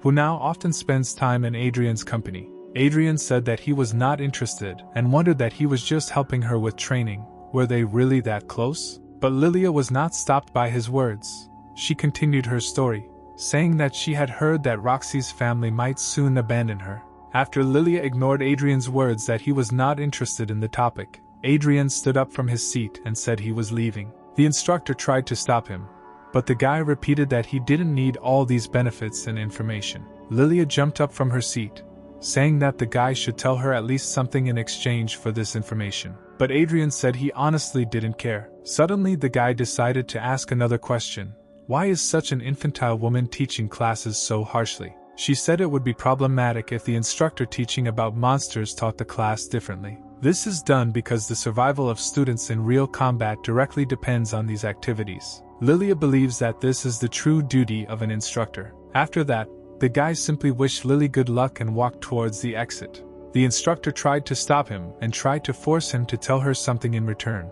who now often spends time in Adrien's company. Adrien said that he was not interested and wondered that he was just helping her with training. Were they really that close? But Lilia was not stopped by his words. She continued her story, saying that she had heard that Roxy's family might soon abandon her. After Lilia ignored Adrien's words that he was not interested in the topic, Adrien stood up from his seat and said he was leaving. The instructor tried to stop him, but the guy repeated that he didn't need all these benefits and information. Lilia jumped up from her seat, saying that the guy should tell her at least something in exchange for this information. But Adrien said he honestly didn't care. Suddenly the guy decided to ask another question. Why is such an infantile woman teaching classes so harshly? She said it would be problematic if the instructor teaching about monsters taught the class differently. This is done because the survival of students in real combat directly depends on these activities. Lilia believes that this is the true duty of an instructor. After that, the guy simply wished Lily good luck and walked towards the exit. The instructor tried to stop him and tried to force him to tell her something in return,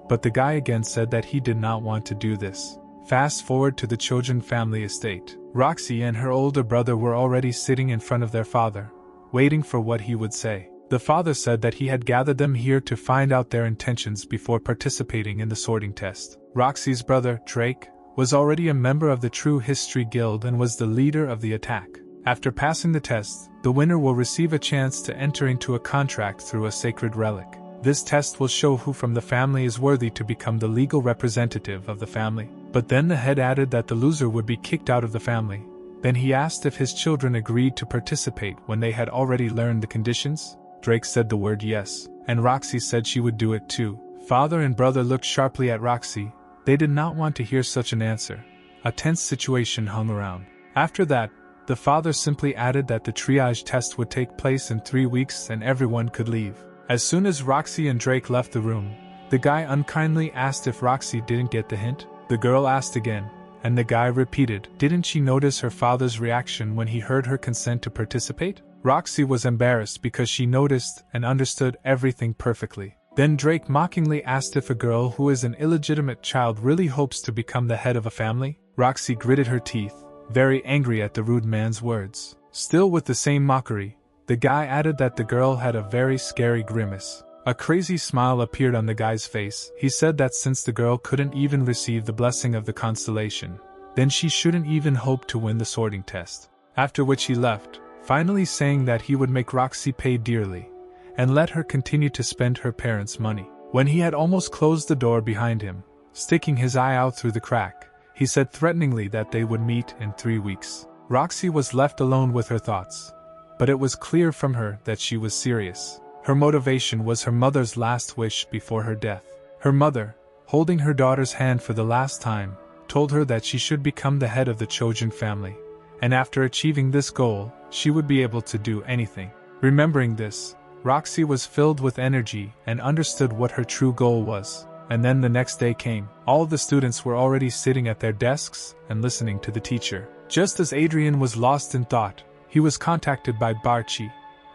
but the guy again said that he did not want to do this. Fast forward to the Chojin family estate. Roxy and her older brother were already sitting in front of their father, waiting for what he would say. The father said that he had gathered them here to find out their intentions before participating in the sorting test. Roxy's brother, Drake, was already a member of the True History Guild and was the leader of the attack. After passing the test, the winner will receive a chance to enter into a contract through a sacred relic. This test will show who from the family is worthy to become the legal representative of the family. But then the head added that the loser would be kicked out of the family. Then he asked if his children agreed to participate when they had already learned the conditions. Drake said the word yes, and Roxy said she would do it too. Father and brother looked sharply at Roxy. They did not want to hear such an answer. A tense situation hung around. After that, the father simply added that the triage test would take place in 3 weeks and everyone could leave. As soon as Roxy and Drake left the room, the guy unkindly asked if Roxy didn't get the hint. The girl asked again, and the guy repeated, didn't she notice her father's reaction when he heard her consent to participate? Roxy was embarrassed because she noticed and understood everything perfectly. Then Drake mockingly asked if a girl who is an illegitimate child really hopes to become the head of a family. Roxy gritted her teeth, very angry at the rude man's words. Still with the same mockery, the guy added that the girl had a very scary grimace. A crazy smile appeared on the guy's face. He said that since the girl couldn't even receive the blessing of the constellation, then she shouldn't even hope to win the sorting test. After which he left, finally saying that he would make Roxy pay dearly, and let her continue to spend her parents' money. When he had almost closed the door behind him, sticking his eye out through the crack, he said threateningly that they would meet in 3 weeks. Roxy was left alone with her thoughts, but it was clear from her that she was serious. Her motivation was her mother's last wish before her death. Her mother, holding her daughter's hand for the last time, told her that she should become the head of the Chojin family, and after achieving this goal, she would be able to do anything. Remembering this, Roxy was filled with energy and understood what her true goal was. And then the next day came. All the students were already sitting at their desks and listening to the teacher. Just as Adrien was lost in thought, he was contacted by Barchi,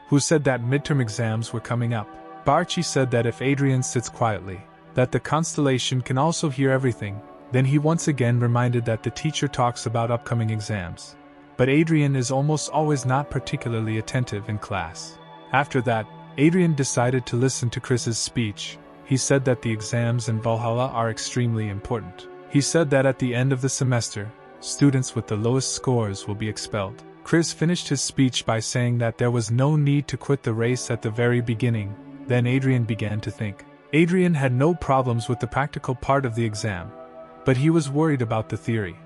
who said that midterm exams were coming up. Barchi said that if Adrien sits quietly, that the constellation can also hear everything. Then he once again reminded that the teacher talks about upcoming exams, but Adrien is almost always not particularly attentive in class. After that, Adrien decided to listen to Chris's speech. He said that the exams in Valhalla are extremely important. He said that at the end of the semester, students with the lowest scores will be expelled. Chris finished his speech by saying that there was no need to quit the race at the very beginning. Then Adrien began to think. Adrien had no problems with the practical part of the exam, but he was worried about the theory.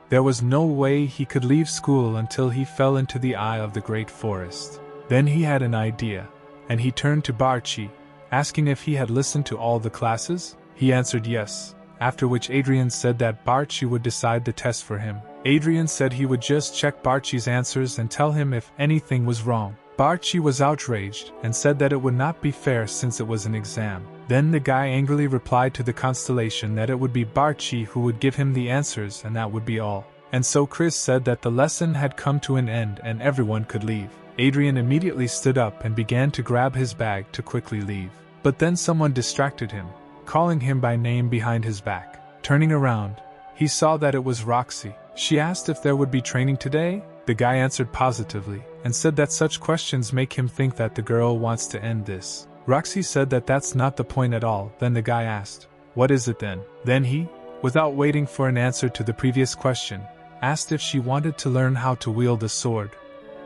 There was no way he could leave school until he fell into the eye of the great forest. Then he had an idea, and he turned to Barchi, asking if he had listened to all the classes. He answered yes, after which Adrien said that Barchi would decide the test for him. Adrien said he would just check Barchi's answers and tell him if anything was wrong. Barchi was outraged and said that it would not be fair since it was an exam. Then the guy angrily replied to the constellation that it would be Barchi who would give him the answers and that would be all. And so Chris said that the lesson had come to an end and everyone could leave. Adrien immediately stood up and began to grab his bag to quickly leave. But then someone distracted him, calling him by name behind his back. Turning around, he saw that it was Roxy. She asked if there would be training today. The guy answered positively, and said that such questions make him think that the girl wants to end this. Roxy said that that's not the point at all. Then the guy asked, "What is it then?" Then he, without waiting for an answer to the previous question, asked if she wanted to learn how to wield a sword.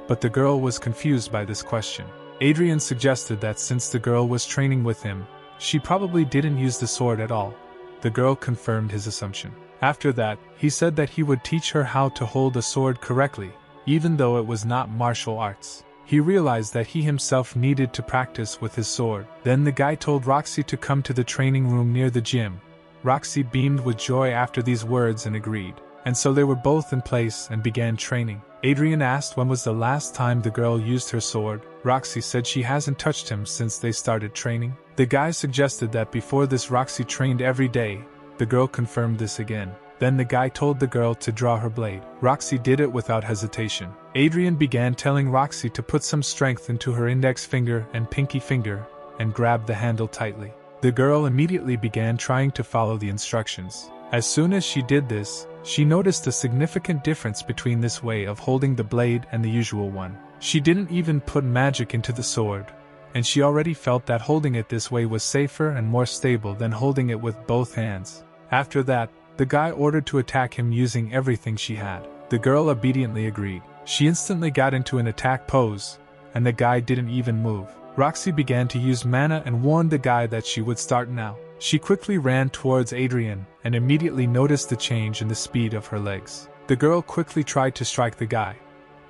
But the girl was confused by this question. Adrien suggested that since the girl was training with him, she probably didn't use the sword at all. The girl confirmed his assumption. After that, he said that he would teach her how to hold a sword correctly, even though it was not martial arts. He realized that he himself needed to practice with his sword. Then the guy told Roxy to come to the training room near the gym. Roxy beamed with joy after these words and agreed. And so they were both in place and began training. Adrien asked when was the last time the girl used her sword. Roxy said she hasn't touched him since they started training. The guy suggested that before this Roxy trained every day. The girl confirmed this again. Then the guy told the girl to draw her blade. Roxy did it without hesitation. Adrien began telling Roxy to put some strength into her index finger and pinky finger, and grab the handle tightly. The girl immediately began trying to follow the instructions. As soon as she did this, she noticed a significant difference between this way of holding the blade and the usual one. She didn't even put magic into the sword, and she already felt that holding it this way was safer and more stable than holding it with both hands. After that, the guy ordered to attack him using everything she had. The girl obediently agreed. She instantly got into an attack pose, and the guy didn't even move. Roxy began to use mana and warned the guy that she would start now. She quickly ran towards Adrien and immediately noticed the change in the speed of her legs. The girl quickly tried to strike the guy,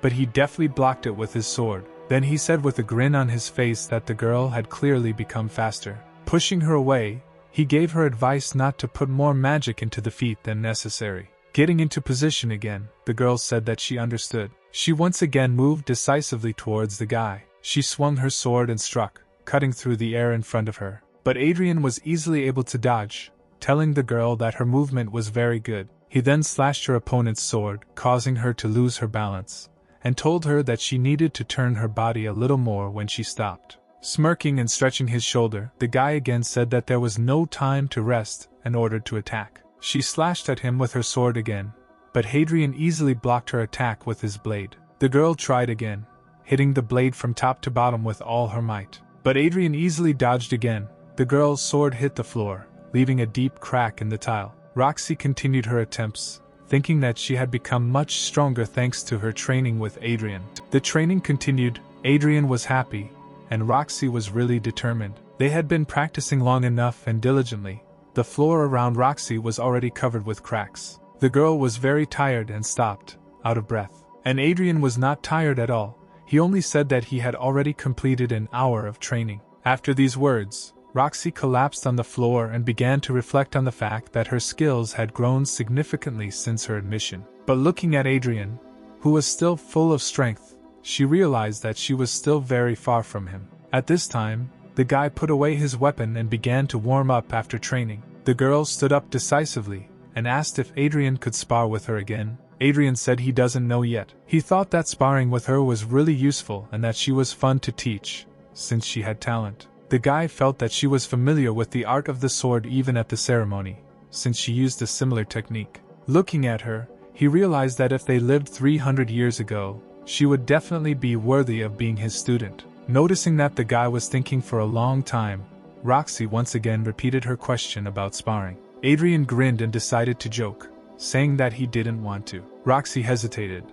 but he deftly blocked it with his sword. Then he said with a grin on his face that the girl had clearly become faster. Pushing her away, he gave her advice not to put more magic into the feat than necessary. Getting into position again, the girl said that she understood. She once again moved decisively towards the guy. She swung her sword and struck, cutting through the air in front of her. But Adrien was easily able to dodge, telling the girl that her movement was very good. He then slashed her opponent's sword, causing her to lose her balance, and told her that she needed to turn her body a little more when she stopped. Smirking and stretching his shoulder, the guy again said that there was no time to rest and ordered to attack. She slashed at him with her sword again, but Adrien easily blocked her attack with his blade. The girl tried again, hitting the blade from top to bottom with all her might. But Adrien easily dodged again. The girl's sword hit the floor, leaving a deep crack in the tile. Roxy continued her attempts, thinking that she had become much stronger thanks to her training with Adrien. The training continued. Adrien was happy, and Roxy was really determined. They had been practicing long enough and diligently. The floor around Roxy was already covered with cracks. The girl was very tired and stopped, out of breath. And Adrien was not tired at all. He only said that he had already completed an hour of training. After these words, Roxy collapsed on the floor and began to reflect on the fact that her skills had grown significantly since her admission. But looking at Adrien, who was still full of strength, she realized that she was still very far from him. At this time, the guy put away his weapon and began to warm up after training. The girl stood up decisively and asked if Adrien could spar with her again. Adrien said he doesn't know yet. He thought that sparring with her was really useful and that she was fun to teach, since she had talent. The guy felt that she was familiar with the art of the sword even at the ceremony, since she used a similar technique. Looking at her, he realized that if they lived 300 years ago, she would definitely be worthy of being his student. Noticing that the guy was thinking for a long time, Roxy once again repeated her question about sparring. Adrien grinned and decided to joke, saying that he didn't want to. Roxy hesitated,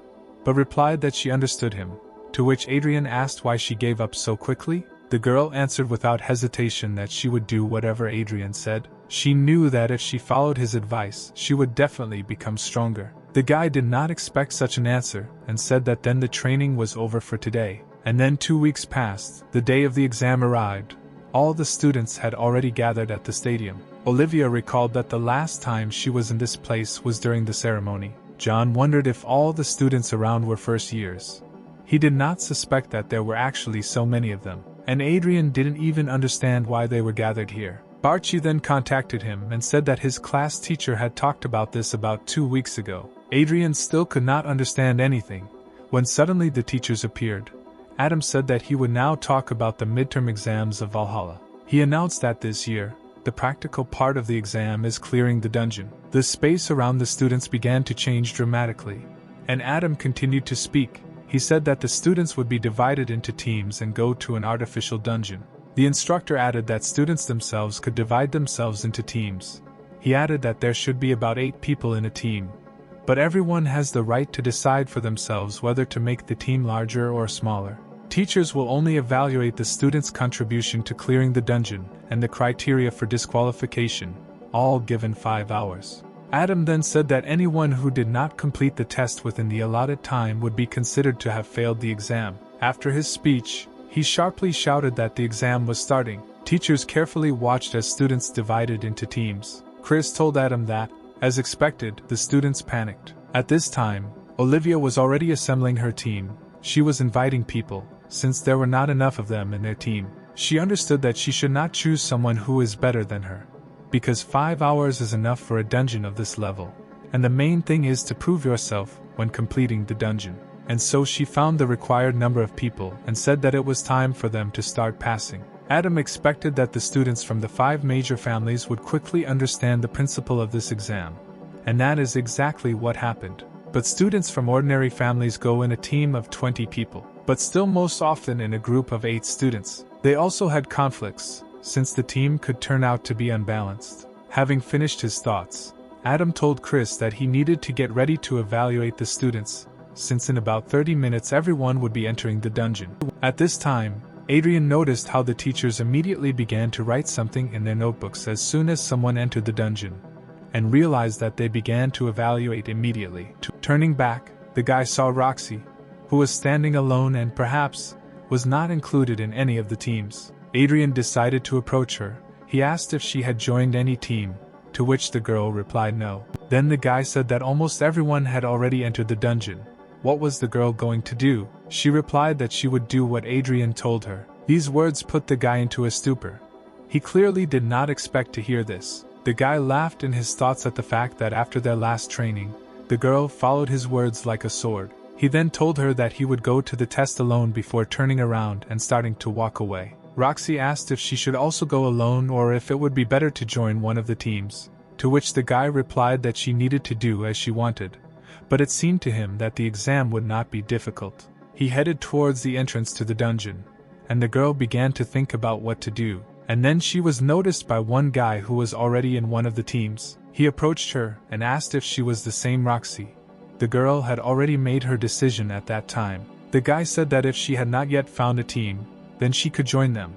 but replied that she understood him, to which Adrien asked why she gave up so quickly. The girl answered without hesitation that she would do whatever Adrien said. She knew that if she followed his advice, she would definitely become stronger. The guy did not expect such an answer and said that then the training was over for today. And then 2 weeks passed. The day of the exam arrived. All the students had already gathered at the stadium. Olivia recalled that the last time she was in this place was during the ceremony. John wondered if all the students around were first years. He did not suspect that there were actually so many of them. And Adrien didn't even understand why they were gathered here. Barchi then contacted him and said that his class teacher had talked about this about 2 weeks ago. Adrien still could not understand anything, when suddenly the teachers appeared. Adam said that he would now talk about the midterm exams of Valhalla. He announced that this year, the practical part of the exam is clearing the dungeon. The space around the students began to change dramatically, and Adam continued to speak. He said that the students would be divided into teams and go to an artificial dungeon. The instructor added that students themselves could divide themselves into teams. He added that there should be about 8 people in a team, but everyone has the right to decide for themselves whether to make the team larger or smaller. Teachers will only evaluate the students' contribution to clearing the dungeon and the criteria for disqualification, all given 5 hours. Adam then said that anyone who did not complete the test within the allotted time would be considered to have failed the exam. After his speech, he sharply shouted that the exam was starting. Teachers carefully watched as students divided into teams. Chris told Adam that, as expected, the students panicked. At this time, Olivia was already assembling her team. She was inviting people, since there were not enough of them in their team. She understood that she should not choose someone who is better than her, because 5 hours is enough for a dungeon of this level, and the main thing is to prove yourself when completing the dungeon. And so she found the required number of people and said that it was time for them to start passing. Adam expected that the students from the 5 major families would quickly understand the principle of this exam, and that is exactly what happened. But students from ordinary families go in a team of 20 people, but still most often in a group of 8 students. They also had conflicts, since the team could turn out to be unbalanced. Having finished his thoughts, Adam told Chris that he needed to get ready to evaluate the students, since in about 30 minutes everyone would be entering the dungeon. At this time, Adrien noticed how the teachers immediately began to write something in their notebooks as soon as someone entered the dungeon, and realized that they began to evaluate immediately. Turning back, the guy saw Roxy, who was standing alone and perhaps was not included in any of the teams. Adrien decided to approach her. He asked if she had joined any team, to which the girl replied no. Then the guy said that almost everyone had already entered the dungeon. What was the girl going to do? She replied that she would do what Adrien told her. These words put the guy into a stupor. He clearly did not expect to hear this. The guy laughed in his thoughts at the fact that after their last training, the girl followed his words like a sword. He then told her that he would go to the test alone before turning around and starting to walk away. Roxy asked if she should also go alone or if it would be better to join one of the teams, to which the guy replied that she needed to do as she wanted. But it seemed to him that the exam would not be difficult. He headed towards the entrance to the dungeon, and the girl began to think about what to do, and then she was noticed by one guy who was already in one of the teams. He approached her and asked if she was the same Roxy. The girl had already made her decision at that time. The guy said that if she had not yet found a team, then she could join them.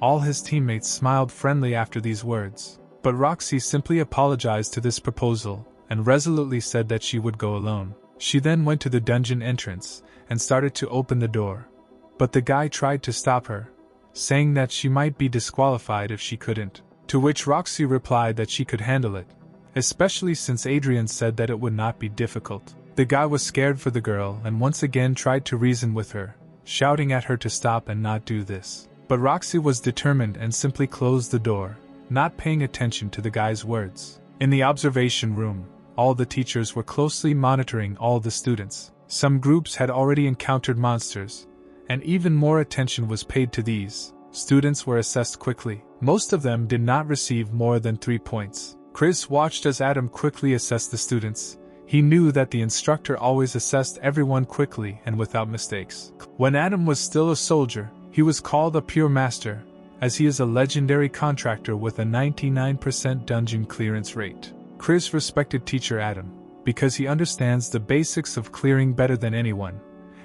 All his teammates smiled friendly after these words, but Roxy simply apologized to this proposal and resolutely said that she would go alone. She then went to the dungeon entrance and started to open the door, but the guy tried to stop her, saying that she might be disqualified if she couldn't, to which Roxy replied that she could handle it, especially since Adrien said that it would not be difficult. The guy was scared for the girl and once again tried to reason with her, shouting at her to stop and not do this. But Roxy was determined and simply closed the door, not paying attention to the guy's words. In the observation room, all the teachers were closely monitoring all the students. Some groups had already encountered monsters, and even more attention was paid to these. Students were assessed quickly. Most of them did not receive more than 3 points. Chris watched as Adam quickly assessed the students. He knew that the instructor always assessed everyone quickly and without mistakes. When Adam was still a soldier, he was called a pure master, as he is a legendary contractor with a 99% dungeon clearance rate. Chris respected teacher Adam, because he understands the basics of clearing better than anyone,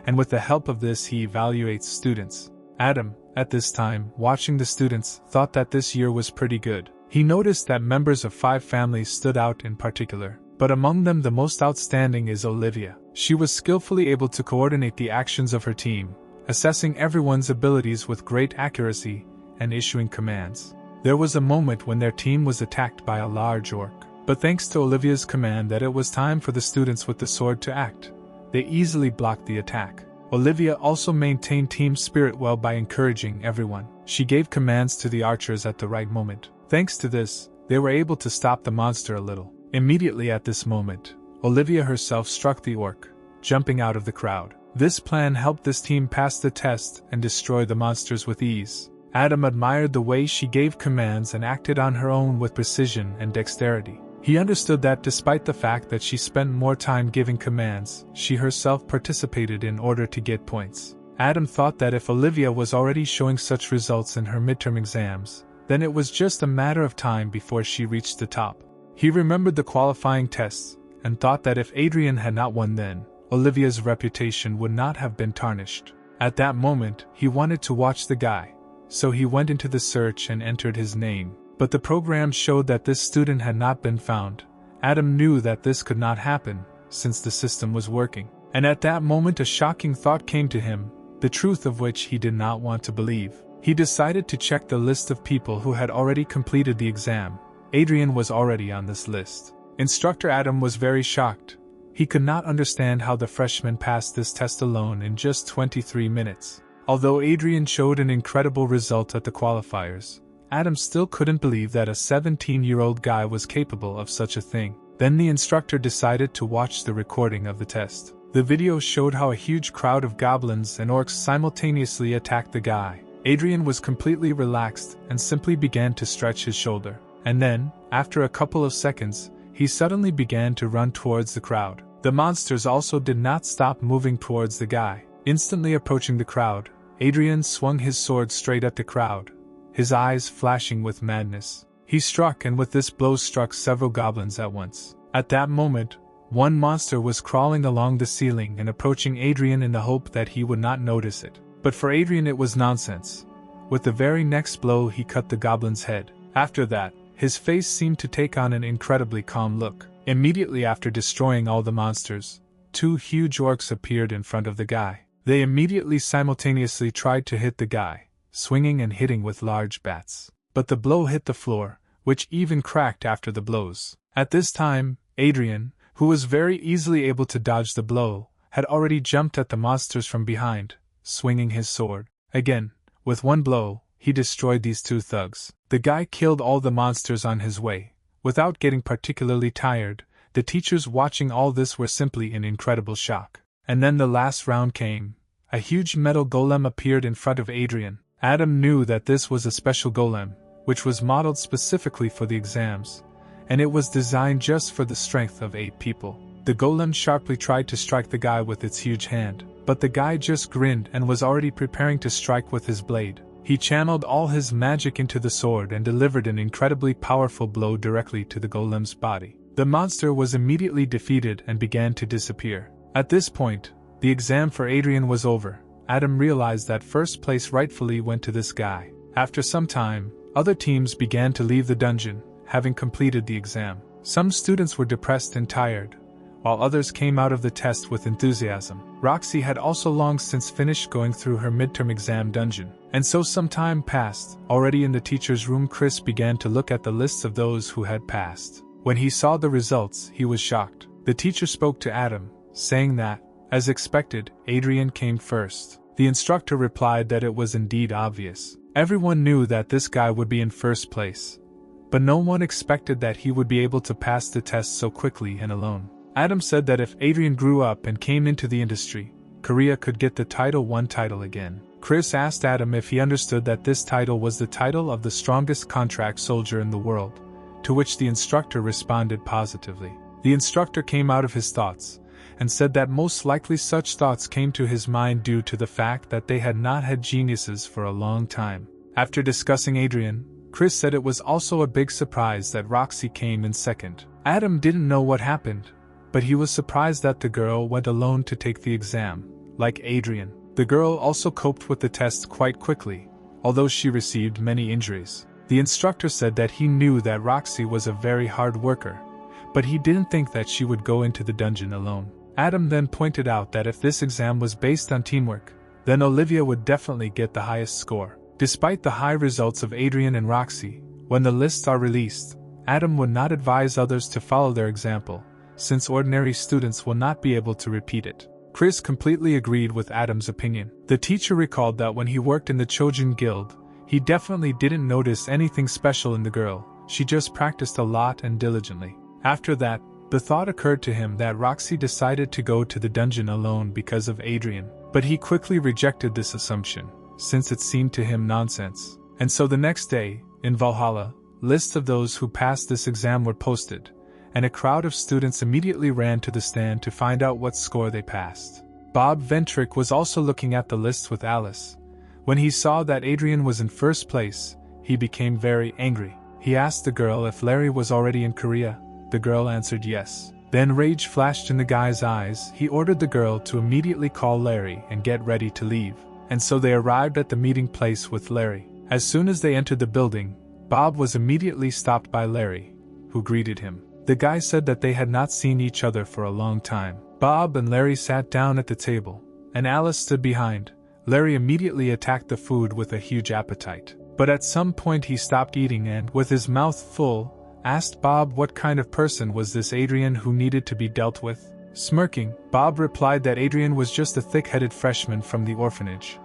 and with the help of this he evaluates students. Adam, at this time, watching the students, thought that this year was pretty good. He noticed that members of 5 families stood out in particular, but among them the most outstanding is Olivia. She was skillfully able to coordinate the actions of her team, assessing everyone's abilities with great accuracy and issuing commands. There was a moment when their team was attacked by a large orc, but thanks to Olivia's command that it was time for the students with the sword to act, they easily blocked the attack. Olivia also maintained team spirit well by encouraging everyone. She gave commands to the archers at the right moment. Thanks to this, they were able to stop the monster a little. Immediately at this moment, Olivia herself struck the orc, jumping out of the crowd. This plan helped this team pass the test and destroy the monsters with ease. Adam admired the way she gave commands and acted on her own with precision and dexterity. He understood that despite the fact that she spent more time giving commands, she herself participated in order to get points. Adam thought that if Olivia was already showing such results in her midterm exams, then it was just a matter of time before she reached the top. He remembered the qualifying tests, and thought that if Adrien had not won then, Olivia's reputation would not have been tarnished. At that moment, he wanted to watch the guy, so he went into the search and entered his name. But the program showed that this student had not been found. Adam knew that this could not happen, since the system was working. And at that moment a shocking thought came to him, the truth of which he did not want to believe. He decided to check the list of people who had already completed the exam. Adrien was already on this list. Instructor Adam was very shocked. He could not understand how the freshman passed this test alone in just 23 minutes. Although Adrien showed an incredible result at the qualifiers, Adam still couldn't believe that a 17-year-old guy was capable of such a thing. Then the instructor decided to watch the recording of the test. The video showed how a huge crowd of goblins and orcs simultaneously attacked the guy. Adrien was completely relaxed and simply began to stretch his shoulder. And then, after a couple of seconds, he suddenly began to run towards the crowd. The monsters also did not stop moving towards the guy. Instantly approaching the crowd, Adrien swung his sword straight at the crowd, his eyes flashing with madness. He struck, and with this blow struck several goblins at once. At that moment, one monster was crawling along the ceiling and approaching Adrien in the hope that he would not notice it. But for Adrien it was nonsense. With the very next blow he cut the goblin's head. After that, his face seemed to take on an incredibly calm look. Immediately after destroying all the monsters, two huge orcs appeared in front of the guy. They immediately simultaneously tried to hit the guy, swinging and hitting with large bats. But the blow hit the floor, which even cracked after the blows. At this time, Adrien, who was very easily able to dodge the blow, had already jumped at the monsters from behind, swinging his sword. Again, with one blow, he destroyed these two thugs. The guy killed all the monsters on his way. Without getting particularly tired, the teachers watching all this were simply in incredible shock. And then the last round came. A huge metal golem appeared in front of Adrien. Adam knew that this was a special golem, which was modeled specifically for the exams, and it was designed just for the strength of 8 people. The golem sharply tried to strike the guy with its huge hand, but the guy just grinned and was already preparing to strike with his blade. He channeled all his magic into the sword and delivered an incredibly powerful blow directly to the golem's body. The monster was immediately defeated and began to disappear. At this point, the exam for Adrien was over. Adam realized that first place rightfully went to this guy. After some time, other teams began to leave the dungeon, having completed the exam. Some students were depressed and tired, while others came out of the test with enthusiasm. Roxy had also long since finished going through her midterm exam dungeon. And so some time passed. Already in the teacher's room, Chris began to look at the lists of those who had passed. When he saw the results, he was shocked. The teacher spoke to Adam, saying that, as expected, Adrien came first. The instructor replied that it was indeed obvious. Everyone knew that this guy would be in first place, but no one expected that he would be able to pass the test so quickly and alone. Adam said that if Adrien grew up and came into the industry, Korea could get the Title 1 title again. Chris asked Adam if he understood that this title was the title of the strongest contract soldier in the world, to which the instructor responded positively. The instructor came out of his thoughts, and said that most likely such thoughts came to his mind due to the fact that they had not had geniuses for a long time. After discussing Adrien, Chris said it was also a big surprise that Roxy came in second. Adam didn't know what happened, but he was surprised that the girl went alone to take the exam, like Adrien. The girl also coped with the test quite quickly, although she received many injuries. The instructor said that he knew that Roxy was a very hard worker, but he didn't think that she would go into the dungeon alone. Adam then pointed out that if this exam was based on teamwork, then Olivia would definitely get the highest score. Despite the high results of Adrien and Roxy, when the lists are released, Adam would not advise others to follow their example, since ordinary students will not be able to repeat it. Chris completely agreed with Adam's opinion. The teacher recalled that when he worked in the Chojin Guild, he definitely didn't notice anything special in the girl, she just practiced a lot and diligently. After that, the thought occurred to him that Roxy decided to go to the dungeon alone because of Adrien, but he quickly rejected this assumption, since it seemed to him nonsense. And so the next day, in Valhalla, lists of those who passed this exam were posted, and a crowd of students immediately ran to the stand to find out what score they passed. Bob Ventri was also looking at the lists with Alice. When he saw that Adrien was in first place, he became very angry. He asked the girl if Larry was already in Korea. The girl answered yes. Then rage flashed in the guy's eyes. He ordered the girl to immediately call Larry and get ready to leave. And so they arrived at the meeting place with Larry. As soon as they entered the building, Bob was immediately stopped by Larry, who greeted him. The guy said that they had not seen each other for a long time. Bob and Larry sat down at the table, and Alice stood behind. Larry immediately attacked the food with a huge appetite. But at some point he stopped eating and, with his mouth full, asked Bob what kind of person was this Adrien who needed to be dealt with. Smirking, Bob replied that Adrien was just a thick-headed freshman from the orphanage.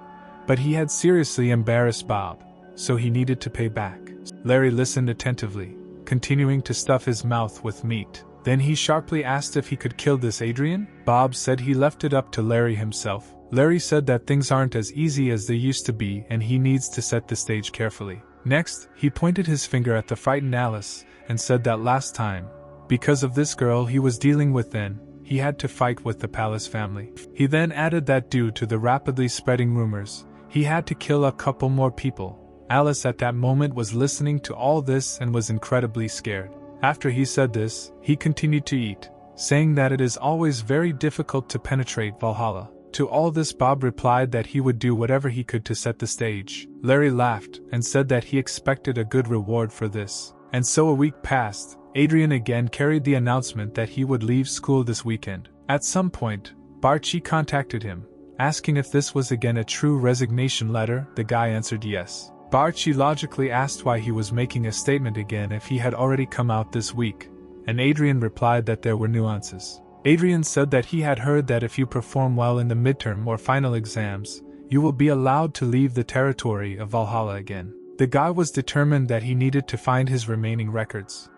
But he had seriously embarrassed Bob, so he needed to pay back. Larry listened attentively, continuing to stuff his mouth with meat. Then he sharply asked if he could kill this Adrien. Bob said he left it up to Larry himself. Larry said that things aren't as easy as they used to be and he needs to set the stage carefully. Next, he pointed his finger at the frightened Alice and said that last time, because of this girl he was dealing with then, he had to fight with the palace family. He then added that due to the rapidly spreading rumors, he had to kill a couple more people. Alice at that moment was listening to all this and was incredibly scared. After he said this, he continued to eat, saying that it is always very difficult to penetrate Valhalla. To all this Bob replied that he would do whatever he could to set the stage. Larry laughed and said that he expected a good reward for this. And so a week passed. Adrien again carried the announcement that he would leave school this weekend. At some point, Barchi contacted him, asking if this was again a true resignation letter. The guy answered yes. Barchi logically asked why he was making a statement again if he had already come out this week, and Adrien replied that there were nuances. Adrien said that he had heard that if you perform well in the midterm or final exams, you will be allowed to leave the territory of Valhalla again. The guy was determined that he needed to find his remaining records.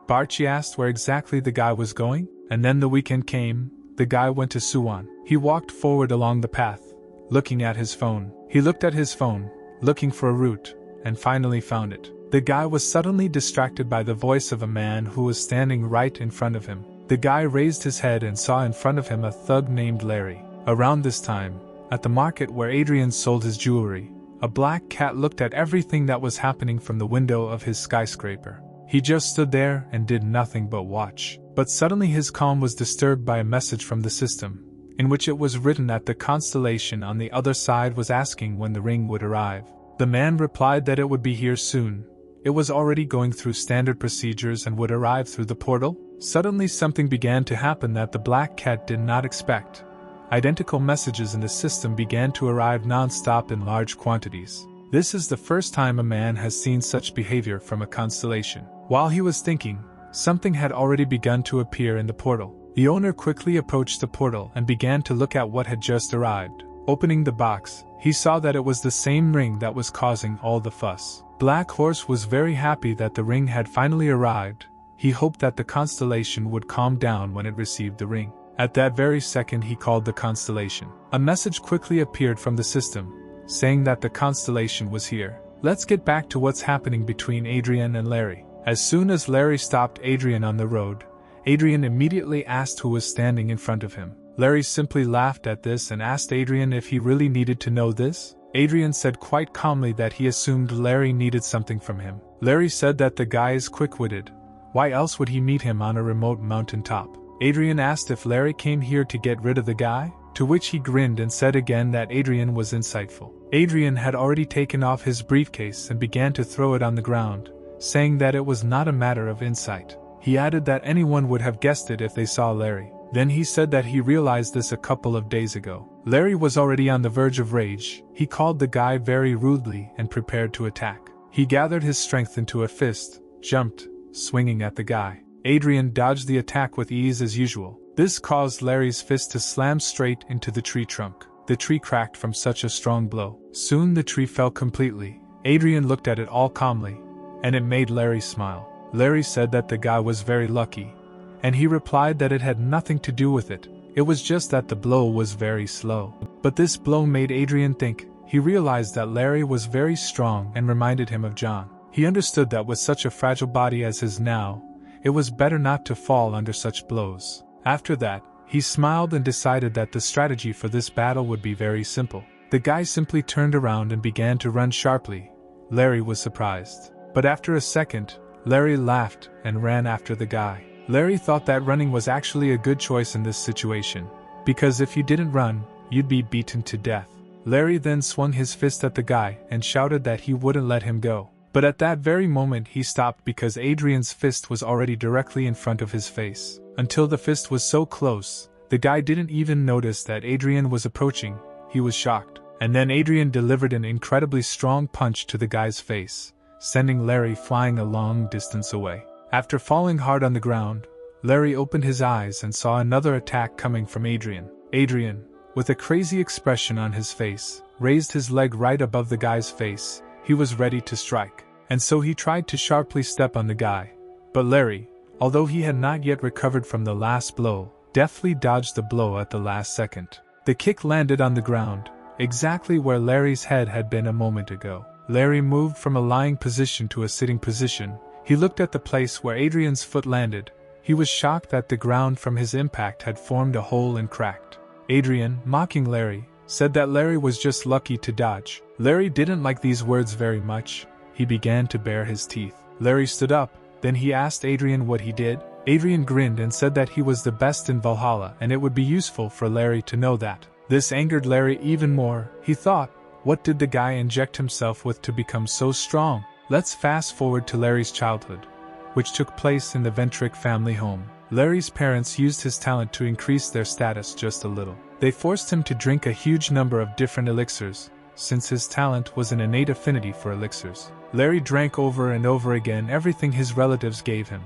Barchi asked where exactly the guy was going, and then the weekend came. The guy went to Suwon. He walked forward along the path, looking at his phone. He looked at his phone, looking for a route, and finally found it. The guy was suddenly distracted by the voice of a man who was standing right in front of him. The guy raised his head and saw in front of him a thug named Larry. Around this time, at the market where Adrien sold his jewelry, a black cat looked at everything that was happening from the window of his skyscraper. He just stood there and did nothing but watch. But suddenly his calm was disturbed by a message from the system, in which it was written that the constellation on the other side was asking when the ring would arrive. The man replied that it would be here soon. It was already going through standard procedures and would arrive through the portal. Suddenly something began to happen that the black cat did not expect. Identical messages in the system began to arrive non-stop in large quantities. This is the first time a man has seen such behavior from a constellation. While he was thinking, something had already begun to appear in the portal. The owner quickly approached the portal and began to look at what had just arrived. Opening the box, he saw that it was the same ring that was causing all the fuss. Black Horse was very happy that the ring had finally arrived. He hoped that the constellation would calm down when it received the ring. At that very second he called the constellation. A message quickly appeared from the system, saying that the constellation was here. Let's get back to what's happening between Adrien and Larry. As soon as Larry stopped Adrien on the road, Adrien immediately asked who was standing in front of him. Larry simply laughed at this and asked Adrien if he really needed to know this. Adrien said quite calmly that he assumed Larry needed something from him. Larry said that the guy is quick-witted. Why else would he meet him on a remote mountaintop? Adrien asked if Larry came here to get rid of the guy, to which he grinned and said again that Adrien was insightful. Adrien had already taken off his briefcase and began to throw it on the ground, saying that it was not a matter of insight. He added that anyone would have guessed it if they saw Larry. Then he said that he realized this a couple of days ago. Larry was already on the verge of rage. He called the guy very rudely and prepared to attack. He gathered his strength into a fist, jumped, swinging at the guy. Adrien dodged the attack with ease as usual. This caused Larry's fist to slam straight into the tree trunk. The tree cracked from such a strong blow. Soon the tree fell completely. Adrien looked at it all calmly, and it made Larry smile. Larry said that the guy was very lucky, and he replied that it had nothing to do with it. It was just that the blow was very slow. But this blow made Adrien think. He realized that Larry was very strong and reminded him of John. He understood that with such a fragile body as his now, it was better not to fall under such blows. After that, he smiled and decided that the strategy for this battle would be very simple. The guy simply turned around and began to run sharply. Larry was surprised. But after a second, Larry laughed and ran after the guy. Larry thought that running was actually a good choice in this situation, because if you didn't run, you'd be beaten to death. Larry then swung his fist at the guy and shouted that he wouldn't let him go. But at that very moment he stopped because Adrien's fist was already directly in front of his face. Until the fist was so close, the guy didn't even notice that Adrien was approaching. He was shocked. And then Adrien delivered an incredibly strong punch to the guy's face, sending Larry flying a long distance away. After falling hard on the ground, Larry opened his eyes and saw another attack coming from Adrien. Adrien, with a crazy expression on his face, raised his leg right above the guy's face. He was ready to strike, and so he tried to sharply step on the guy. But Larry, although he had not yet recovered from the last blow, deftly dodged the blow at the last second. The kick landed on the ground, exactly where Larry's head had been a moment ago. Larry moved from a lying position to a sitting position. He looked at the place where Adrien's foot landed. He was shocked that the ground from his impact had formed a hole and cracked. Adrien, mocking Larry, said that Larry was just lucky to dodge. Larry didn't like these words very much. He began to bare his teeth. Larry stood up, then he asked Adrien what he did. Adrien grinned and said that he was the best in Valhalla and it would be useful for Larry to know that. This angered Larry even more. He thought, what did the guy inject himself with to become so strong? Let's fast forward to Larry's childhood, which took place in the Ventri family home. Larry's parents used his talent to increase their status just a little. They forced him to drink a huge number of different elixirs, since his talent was an innate affinity for elixirs. Larry drank over and over again everything his relatives gave him.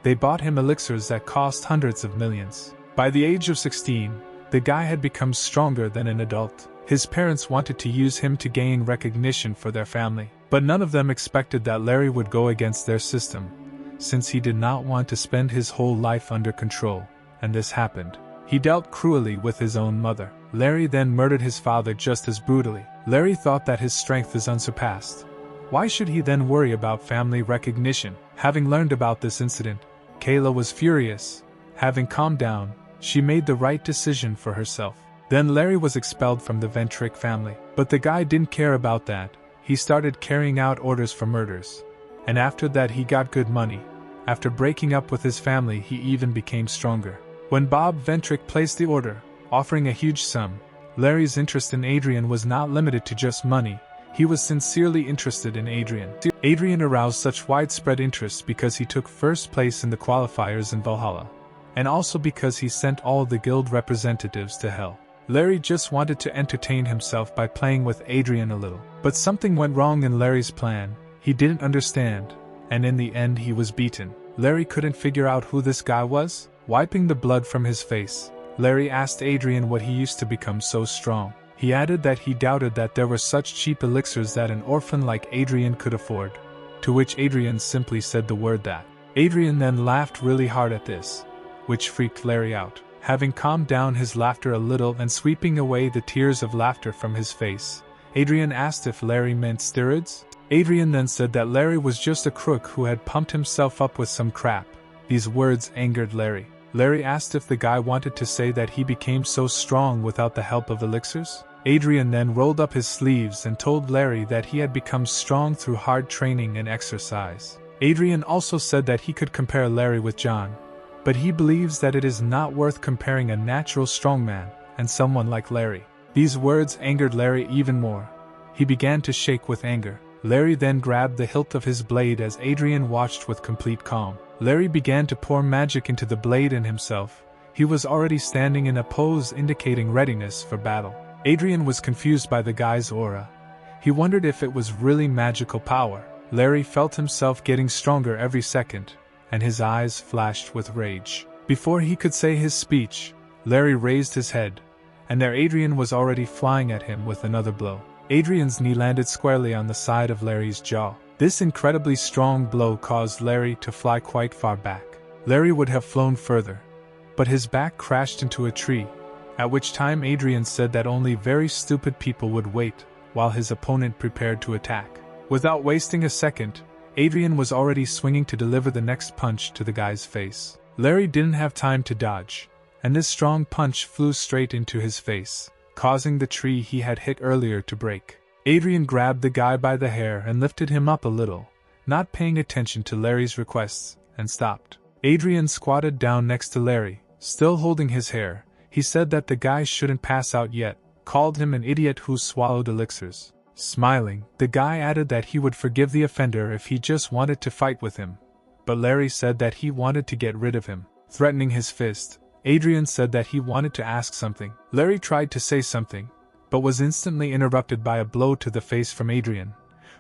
They bought him elixirs that cost hundreds of millions. By the age of 16, the guy had become stronger than an adult. His parents wanted to use him to gain recognition for their family, but none of them expected that Larry would go against their system, since he did not want to spend his whole life under control, and this happened. He dealt cruelly with his own mother. Larry then murdered his father just as brutally. Larry thought that his strength is unsurpassed. Why should he then worry about family recognition? Having learned about this incident, Kayla was furious. Having calmed down, she made the right decision for herself. Then Larry was expelled from the Ventri family. But the guy didn't care about that. He started carrying out orders for murders. And after that he got good money. After breaking up with his family he even became stronger. When Bob Ventri placed the order, offering a huge sum, Larry's interest in Adrien was not limited to just money. He was sincerely interested in Adrien. Adrien aroused such widespread interest because he took first place in the qualifiers in Valhalla, and also because he sent all the guild representatives to hell. Larry just wanted to entertain himself by playing with Adrien a little. But something went wrong in Larry's plan. He didn't understand, and in the end he was beaten. Larry couldn't figure out who this guy was. Wiping the blood from his face, Larry asked Adrien what he used to become so strong. He added that he doubted that there were such cheap elixirs that an orphan like Adrien could afford, to which Adrien simply said the word that. Adrien then laughed really hard at this, which freaked Larry out. Having calmed down his laughter a little and sweeping away the tears of laughter from his face, Adrien asked if Larry meant steroids. Adrien then said that Larry was just a crook who had pumped himself up with some crap. These words angered Larry. Larry asked if the guy wanted to say that he became so strong without the help of elixirs. Adrien then rolled up his sleeves and told Larry that he had become strong through hard training and exercise. Adrien also said that he could compare Larry with John, but he believes that it is not worth comparing a natural strongman and someone like Larry. These words angered Larry even more. He began to shake with anger. Larry then grabbed the hilt of his blade as Adrien watched with complete calm. Larry began to pour magic into the blade and himself. He was already standing in a pose indicating readiness for battle. Adrien was confused by the guy's aura. He wondered if it was really magical power. Larry felt himself getting stronger every second, and his eyes flashed with rage. Before he could say his speech, Larry raised his head, and there Adrien was already flying at him with another blow. Adrien's knee landed squarely on the side of Larry's jaw. This incredibly strong blow caused Larry to fly quite far back. Larry would have flown further, but his back crashed into a tree, at which time Adrien said that only very stupid people would wait while his opponent prepared to attack. Without wasting a second, Adrien was already swinging to deliver the next punch to the guy's face. Larry didn't have time to dodge, and this strong punch flew straight into his face, causing the tree he had hit earlier to break. Adrien grabbed the guy by the hair and lifted him up a little, not paying attention to Larry's requests, and stopped. Adrien squatted down next to Larry, still holding his hair. He said that the guy shouldn't pass out yet, called him an idiot who swallowed elixirs. Smiling, the guy added that he would forgive the offender if he just wanted to fight with him, but Larry said that he wanted to get rid of him. Threatening his fist, Adrien said that he wanted to ask something. Larry tried to say something, but was instantly interrupted by a blow to the face from Adrien,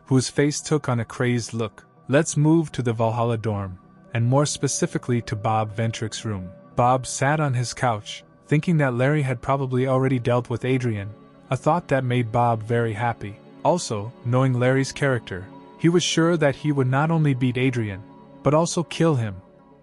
whose face took on a crazed look. Let's move to the Valhalla dorm, and more specifically to Bob Ventrick's room. Bob sat on his couch, thinking that Larry had probably already dealt with Adrien, a thought that made Bob very happy. Also, knowing Larry's character, he was sure that he would not only beat Adrien, but also kill him.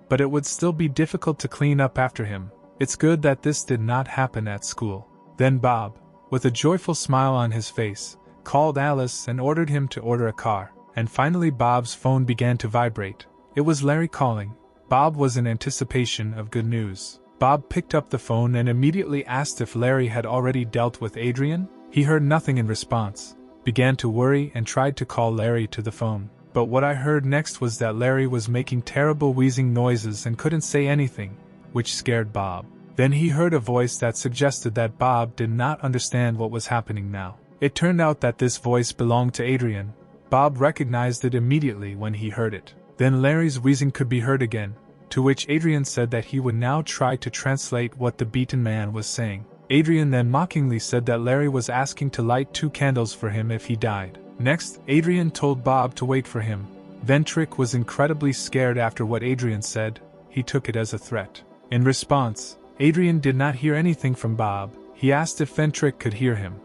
But it would still be difficult to clean up after him. It's good that this did not happen at school. Then Bob, with a joyful smile on his face, called Alice and ordered him to order a car. And finally Bob's phone began to vibrate. It was Larry calling. Bob was in anticipation of good news. Bob picked up the phone and immediately asked if Larry had already dealt with Adrien. He heard nothing in response, began to worry and tried to call Larry to the phone. But what I heard next was that Larry was making terrible wheezing noises and couldn't say anything, which scared Bob. Then he heard a voice that suggested that Bob did not understand what was happening now. It turned out that this voice belonged to Adrien. Bob recognized it immediately when he heard it. Then Larry's wheezing could be heard again, to which Adrien said that he would now try to translate what the beaten man was saying. Adrien then mockingly said that Larry was asking to light 2 candles for him if he died. Next, Adrien told Bob to wait for him. Ventrick was incredibly scared after what Adrien said. He took it as a threat. In response, Adrien did not hear anything from Bob. He asked if Ventrick could hear him.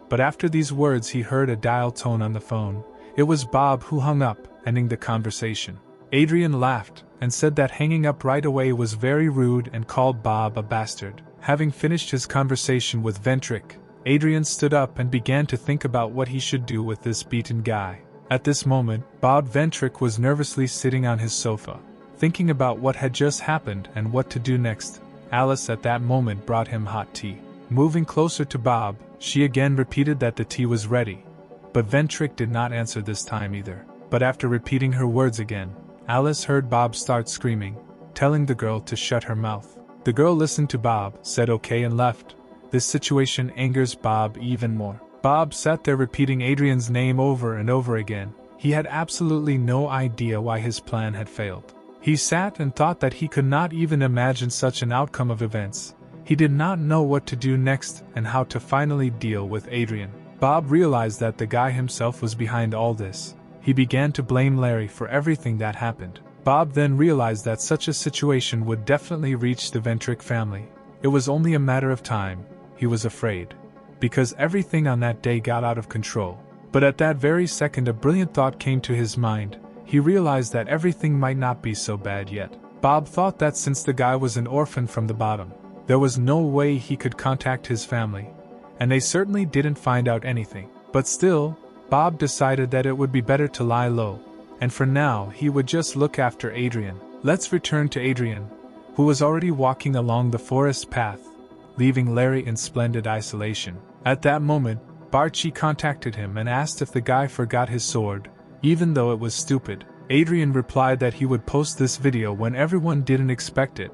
But after these words he heard a dial tone on the phone. It was Bob who hung up, ending the conversation. Adrien laughed, and said that hanging up right away was very rude and called Bob a bastard. Having finished his conversation with Ventrick, Adrien stood up and began to think about what he should do with this beaten guy. At this moment, Bob Ventrick was nervously sitting on his sofa, thinking about what had just happened and what to do next. Alice at that moment brought him hot tea. Moving closer to Bob, she again repeated that the tea was ready. But Ventrick did not answer this time either. But after repeating her words again, Alice heard Bob start screaming, telling the girl to shut her mouth. The girl listened to Bob, said okay and left. This situation angers Bob even more. Bob sat there repeating Adrien's name over and over again. He had absolutely no idea why his plan had failed. He sat and thought that he could not even imagine such an outcome of events. He did not know what to do next and how to finally deal with Adrien. Bob realized that the guy himself was behind all this. He began to blame Larry for everything that happened. Bob then realized that such a situation would definitely reach the Ventrick family. It was only a matter of time, he was afraid, because everything on that day got out of control. But at that very second a brilliant thought came to his mind. He realized that everything might not be so bad yet. Bob thought that since the guy was an orphan from the bottom, there was no way he could contact his family, and they certainly didn't find out anything. But still, Bob decided that it would be better to lie low, and for now he would just look after Adrien. Let's return to Adrien, who was already walking along the forest path, leaving Larry in splendid isolation. At that moment, Barchi contacted him and asked if the guy forgot his sword, even though it was stupid. Adrien replied that he would post this video when everyone didn't expect it.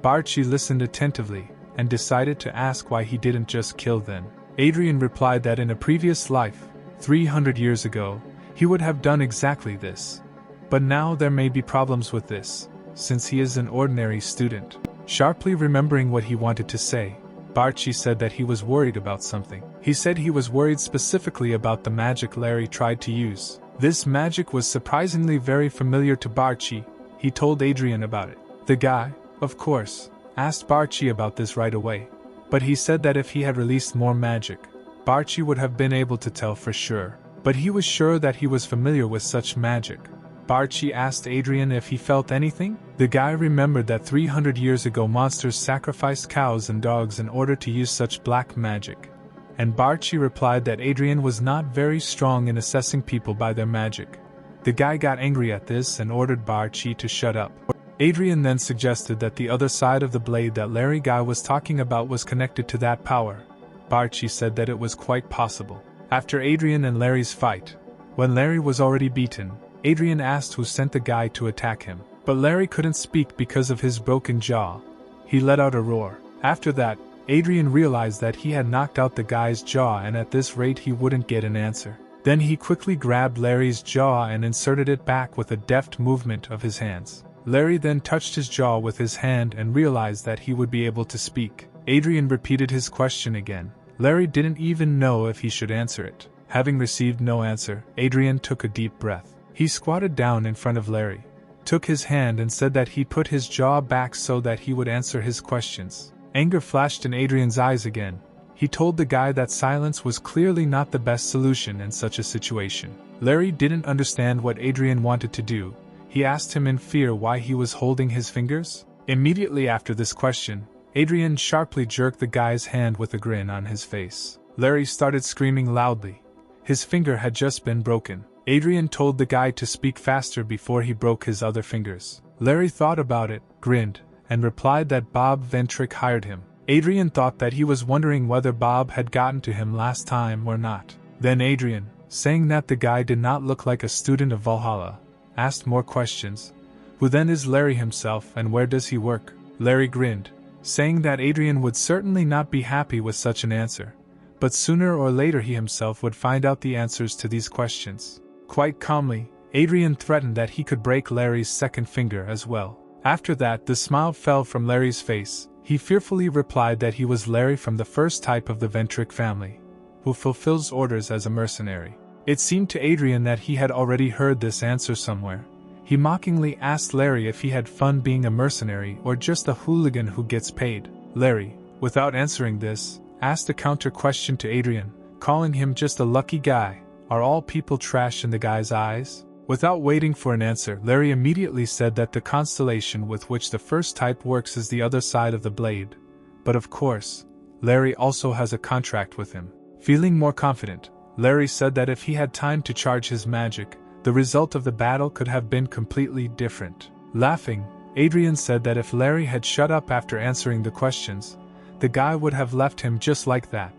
Barchi listened attentively, and decided to ask why he didn't just kill then. Adrien replied that in a previous life, 300 years ago, he would have done exactly this. But now there may be problems with this, since he is an ordinary student. Sharply remembering what he wanted to say, Barchi said that he was worried about something. He said he was worried specifically about the magic Larry tried to use. This magic was surprisingly very familiar to Barchi. He told Adrien about it. The guy, of course, asked Barchi about this right away, but he said that if he had released more magic, Barchi would have been able to tell for sure. But he was sure that he was familiar with such magic. Barchi asked Adrien if he felt anything. The guy remembered that 300 years ago monsters sacrificed cows and dogs in order to use such black magic. And Barchi replied that Adrien was not very strong in assessing people by their magic. The guy got angry at this and ordered Barchi to shut up. Adrien then suggested that the other side of the blade that Larry guy was talking about was connected to that power. Barchi said that it was quite possible. After Adrien and Larry's fight, when Larry was already beaten, Adrien asked who sent the guy to attack him. But Larry couldn't speak because of his broken jaw. He let out a roar. After that, Adrien realized that he had knocked out the guy's jaw, and at this rate he wouldn't get an answer. Then he quickly grabbed Larry's jaw and inserted it back with a deft movement of his hands. Larry then touched his jaw with his hand and realized that he would be able to speak. Adrien repeated his question again. Larry didn't even know if he should answer it. Having received no answer, Adrien took a deep breath. He squatted down in front of Larry, took his hand and said that he'd put his jaw back so that he would answer his questions. Anger flashed in Adrien's eyes again. He told the guy that silence was clearly not the best solution in such a situation. Larry didn't understand what Adrien wanted to do. He asked him in fear why he was holding his fingers. Immediately after this question, Adrien sharply jerked the guy's hand with a grin on his face. Larry started screaming loudly. His finger had just been broken. Adrien told the guy to speak faster before he broke his other fingers. Larry thought about it, grinned, and replied that Bob Ventri hired him. Adrien thought that he was wondering whether Bob had gotten to him last time or not. Then Adrien, saying that the guy did not look like a student of Valhalla, asked more questions. Who then is Larry himself and where does he work? Larry grinned, saying that Adrien would certainly not be happy with such an answer, but sooner or later he himself would find out the answers to these questions. Quite calmly, Adrien threatened that he could break Larry's second finger as well. After that, the smile fell from Larry's face. He fearfully replied that he was Larry from the first type of the Ventri family, who fulfills orders as a mercenary. It seemed to Adrien that he had already heard this answer somewhere. He mockingly asked Larry if he had fun being a mercenary or just a hooligan who gets paid. Larry, without answering this, asked a counter question to Adrien, calling him just a lucky guy. Are all people trash in the guy's eyes? Without waiting for an answer, Larry immediately said that the constellation with which the first type works is the other side of the blade. But of course, Larry also has a contract with him. Feeling more confident, Larry said that if he had time to charge his magic, the result of the battle could have been completely different. Laughing, Adrien said that if Larry had shut up after answering the questions, the guy would have left him just like that.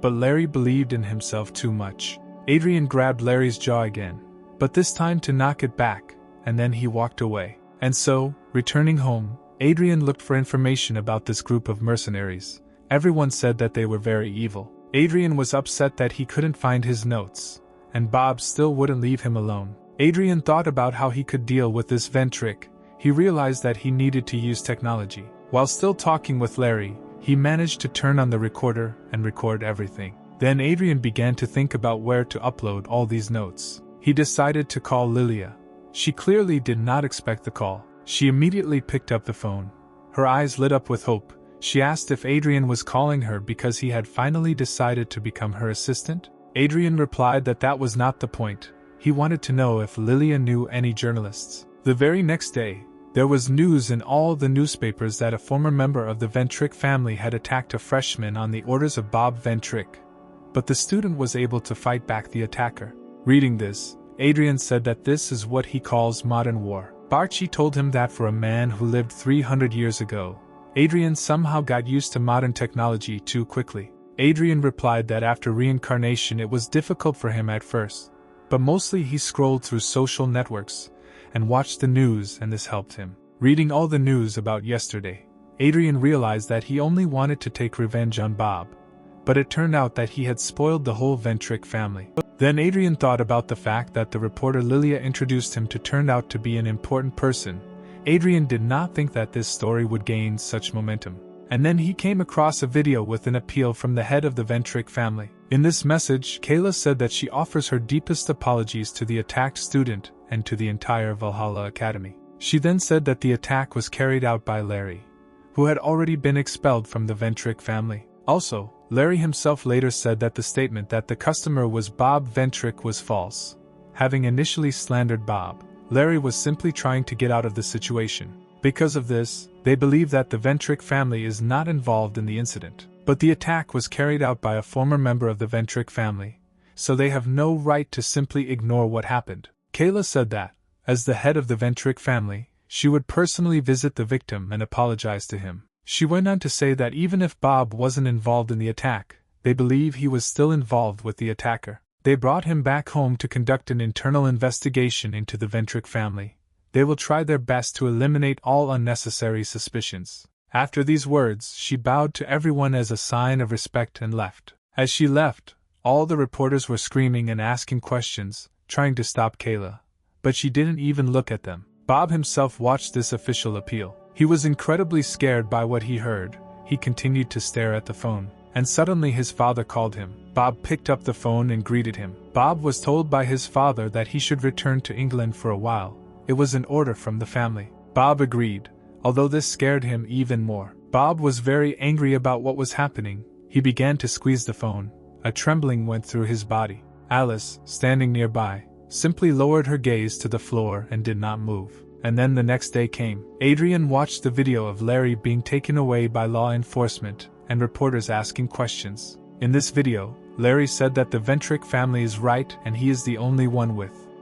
But Larry believed in himself too much. Adrien grabbed Larry's jaw again, but this time to knock it back, and then he walked away. And so, returning home, Adrien looked for information about this group of mercenaries. Everyone said that they were very evil. Adrien was upset that he couldn't find his notes, and Bob still wouldn't leave him alone. Adrien thought about how he could deal with this Ventri. He realized that he needed to use technology. While still talking with Larry, he managed to turn on the recorder and record everything. Then Adrien began to think about where to upload all these notes. He decided to call Lilia. She clearly did not expect the call. She immediately picked up the phone. Her eyes lit up with hope. She asked if Adrien was calling her because he had finally decided to become her assistant. Adrien replied that that was not the point. He wanted to know if Lilia knew any journalists. The very next day, there was news in all the newspapers that a former member of the Ventri family had attacked a freshman on the orders of Bob Ventri. But the student was able to fight back the attacker. Reading this, Adrien said that this is what he calls modern war. Barchi told him that for a man who lived 300 years ago, Adrien somehow got used to modern technology too quickly. Adrien replied that after reincarnation it was difficult for him at first, but mostly he scrolled through social networks and watched the news, and this helped him. Reading all the news about yesterday, Adrien realized that he only wanted to take revenge on Bob, but it turned out that he had spoiled the whole Ventri family. Then Adrien thought about the fact that the reporter Lilia introduced him to turned out to be an important person. Adrien did not think that this story would gain such momentum. And then he came across a video with an appeal from the head of the Ventri family. In this message, Kayla said that she offers her deepest apologies to the attacked student and to the entire Valhalla Academy. She then said that the attack was carried out by Larry, who had already been expelled from the Ventri family. Also, Larry himself later said that the statement that the customer was Bob Ventri was false. Having initially slandered Bob, Larry was simply trying to get out of the situation. Because of this, they believe that the Ventri family is not involved in the incident. But the attack was carried out by a former member of the Ventri family, so they have no right to simply ignore what happened. Kayla said that, as the head of the Ventri family, she would personally visit the victim and apologize to him. She went on to say that even if Bob wasn't involved in the attack, they believe he was still involved with the attacker. They brought him back home to conduct an internal investigation into the Ventri family. They will try their best to eliminate all unnecessary suspicions. After these words, she bowed to everyone as a sign of respect and left. As she left, all the reporters were screaming and asking questions, trying to stop Kayla. But she didn't even look at them. Bob himself watched this official appeal. He was incredibly scared by what he heard. He continued to stare at the phone, and suddenly his father called him. Bob picked up the phone and greeted him. Bob was told by his father that he should return to England for a while. It was an order from the family. Bob agreed, although this scared him even more. Bob was very angry about what was happening. He began to squeeze the phone. A trembling went through his body. Alice, standing nearby, simply lowered her gaze to the floor and did not move. And then the next day came. Adrien watched the video of Larry being taken away by law enforcement and reporters asking questions. In this video, Larry said that the Ventri family is right and he is the only one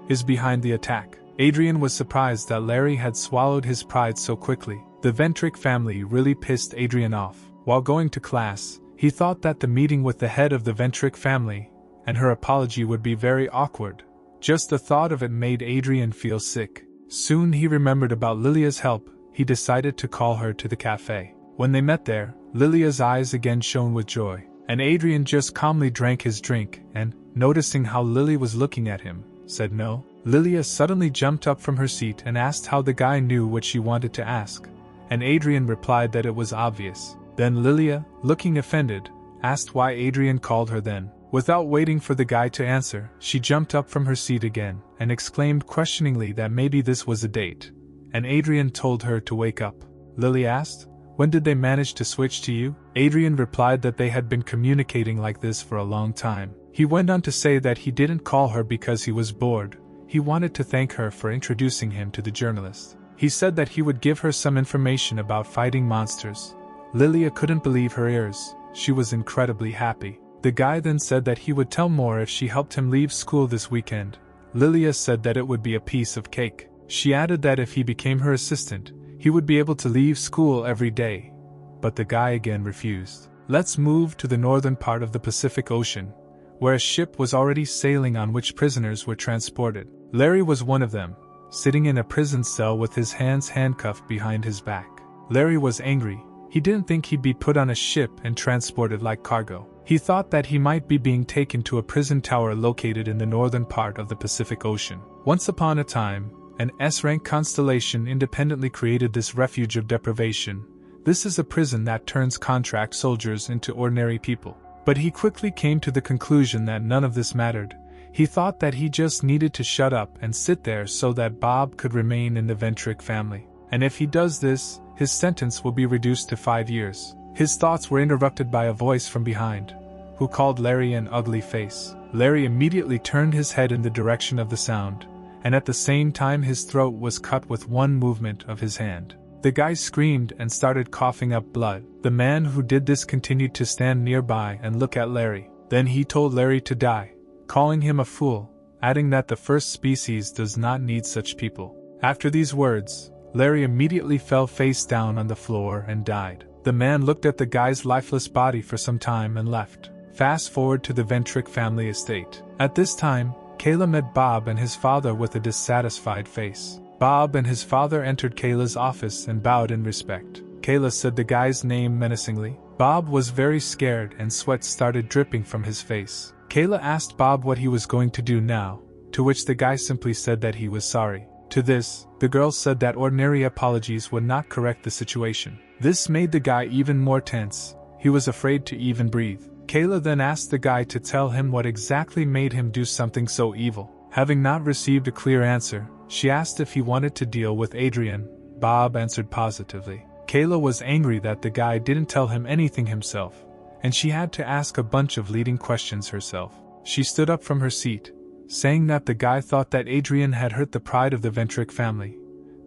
is behind the attack. Adrien was surprised that Larry had swallowed his pride so quickly. The Ventri family really pissed Adrien off. While going to class, he thought that the meeting with the head of the Ventri family and her apology would be very awkward. Just the thought of it made Adrien feel sick. Soon he remembered about Lilia's help. He decided to call her to the cafe. When they met there, Lilia's eyes again shone with joy, and Adrien just calmly drank his drink and, noticing how Lily was looking at him, said no. Lilia suddenly jumped up from her seat and asked how the guy knew what she wanted to ask, and Adrien replied that it was obvious. Then Lilia, looking offended, asked why Adrien called her then. Without waiting for the guy to answer, she jumped up from her seat again and exclaimed questioningly that maybe this was a date, and Adrien told her to wake up. Lily asked, "When did they manage to switch to you?" Adrien replied that they had been communicating like this for a long time. He went on to say that he didn't call her because he was bored. He wanted to thank her for introducing him to the journalist. He said that he would give her some information about fighting monsters. Lilia couldn't believe her ears. She was incredibly happy. The guy then said that he would tell more if she helped him leave school this weekend. Lilia said that it would be a piece of cake. She added that if he became her assistant, he would be able to leave school every day. But the guy again refused. Let's move to the northern part of the Pacific Ocean, where a ship was already sailing on which prisoners were transported. Larry was one of them, sitting in a prison cell with his hands handcuffed behind his back. Larry was angry. He didn't think he'd be put on a ship and transported like cargo. He thought that he might be being taken to a prison tower located in the northern part of the Pacific Ocean. Once upon a time, an S-rank constellation independently created this refuge of deprivation. This is a prison that turns contract soldiers into ordinary people. But he quickly came to the conclusion that none of this mattered. He thought that he just needed to shut up and sit there so that Bob could remain in the Ventri family. And if he does this, his sentence will be reduced to 5 years. His thoughts were interrupted by a voice from behind, who called Larry an ugly face. Larry immediately turned his head in the direction of the sound, and at the same time his throat was cut with one movement of his hand. The guy screamed and started coughing up blood. The man who did this continued to stand nearby and look at Larry. Then he told Larry to die, calling him a fool, adding that the first species does not need such people. After these words, Larry immediately fell face down on the floor and died. The man looked at the guy's lifeless body for some time and left. Fast forward to the Ventri family estate. At this time, Kayla met Bob and his father with a dissatisfied face. Bob and his father entered Kayla's office and bowed in respect. Kayla said the guy's name menacingly. Bob was very scared and sweat started dripping from his face. Kayla asked Bob what he was going to do now, to which the guy simply said that he was sorry. To this, the girl said that ordinary apologies would not correct the situation. This made the guy even more tense. He was afraid to even breathe. Kayla then asked the guy to tell him what exactly made him do something so evil. Having not received a clear answer, she asked if he wanted to deal with Adrien. Bob answered positively. Kayla was angry that the guy didn't tell him anything himself, and she had to ask a bunch of leading questions herself. She stood up from her seat, saying that the guy thought that Adrien had hurt the pride of the Ventri family,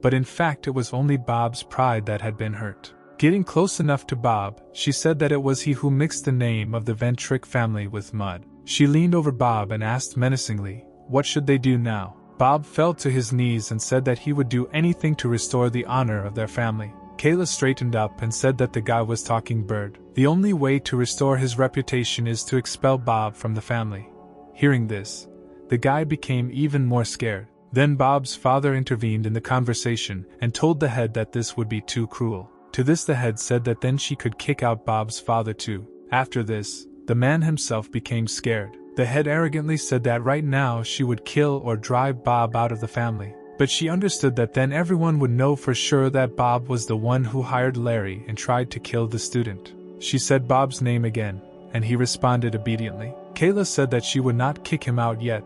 but in fact it was only Bob's pride that had been hurt. Getting close enough to Bob, she said that it was he who mixed the name of the Ventri family with mud. She leaned over Bob and asked menacingly, what should they do now? Bob fell to his knees and said that he would do anything to restore the honor of their family. Kayla straightened up and said that the guy was talking bird. The only way to restore his reputation is to expel Bob from the family. Hearing this, the guy became even more scared. Then Bob's father intervened in the conversation and told the head that this would be too cruel. To this the head said that then she could kick out Bob's father too. After this, the man himself became scared. The head arrogantly said that right now she would kill or drive Bob out of the family. But she understood that then everyone would know for sure that Bob was the one who hired Larry and tried to kill the student. She said Bob's name again, and he responded obediently. Kayla said that she would not kick him out yet,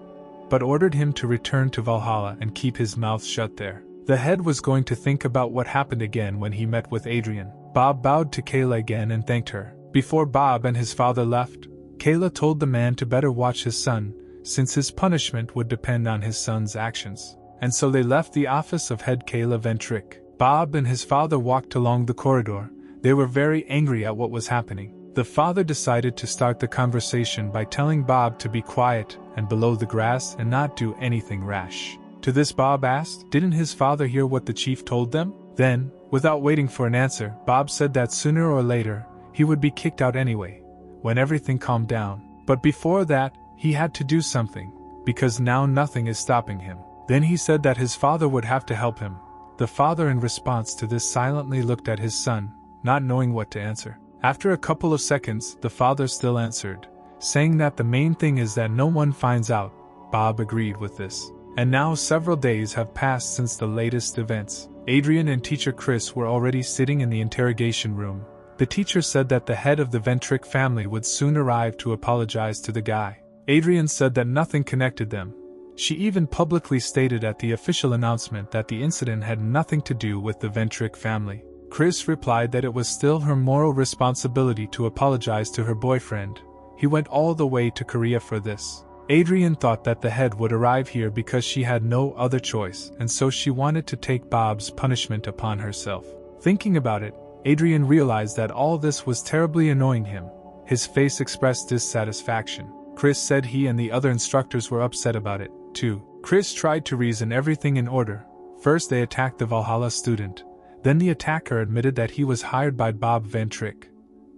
but ordered him to return to Valhalla and keep his mouth shut there. The head was going to think about what happened again when he met with Adrien. Bob bowed to Kayla again and thanked her. Before Bob and his father left, Kayla told the man to better watch his son, since his punishment would depend on his son's actions. And so they left the office of head Kayla Ventri. Bob and his father walked along the corridor. They were very angry at what was happening. The father decided to start the conversation by telling Bob to be quiet and below the grass and not do anything rash. To this Bob asked, didn't his father hear what the chief told them? Then, without waiting for an answer, Bob said that sooner or later, he would be kicked out anyway, when everything calmed down. But before that, he had to do something, because now nothing is stopping him. Then he said that his father would have to help him. The father in response to this silently looked at his son, not knowing what to answer. After a couple of seconds, the father still answered, saying that the main thing is that no one finds out. Bob agreed with this. And now several days have passed since the latest events. Adrien and teacher Chris were already sitting in the interrogation room. The teacher said that the head of the Ventri family would soon arrive to apologize to the guy. Adrien said that nothing connected them. She even publicly stated at the official announcement that the incident had nothing to do with the Ventri family. Chris replied that it was still her moral responsibility to apologize to her boyfriend. He went all the way to Korea for this. Adrien thought that the head would arrive here because she had no other choice, and so she wanted to take Bob's punishment upon herself. Thinking about it, Adrien realized that all this was terribly annoying him. His face expressed dissatisfaction. Chris said he and the other instructors were upset about it, too. Chris tried to reason everything in order. First they attacked the Valhalla student. Then the attacker admitted that he was hired by Bob Ventri.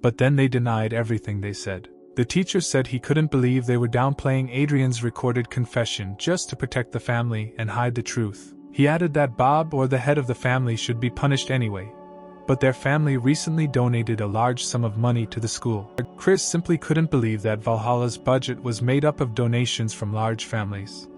But then they denied everything they said. The teacher said he couldn't believe they were downplaying Adrien's recorded confession just to protect the family and hide the truth. He added that Bob or the head of the family should be punished anyway, but their family recently donated a large sum of money to the school. Chris simply couldn't believe that Valhalla's budget was made up of donations from large families.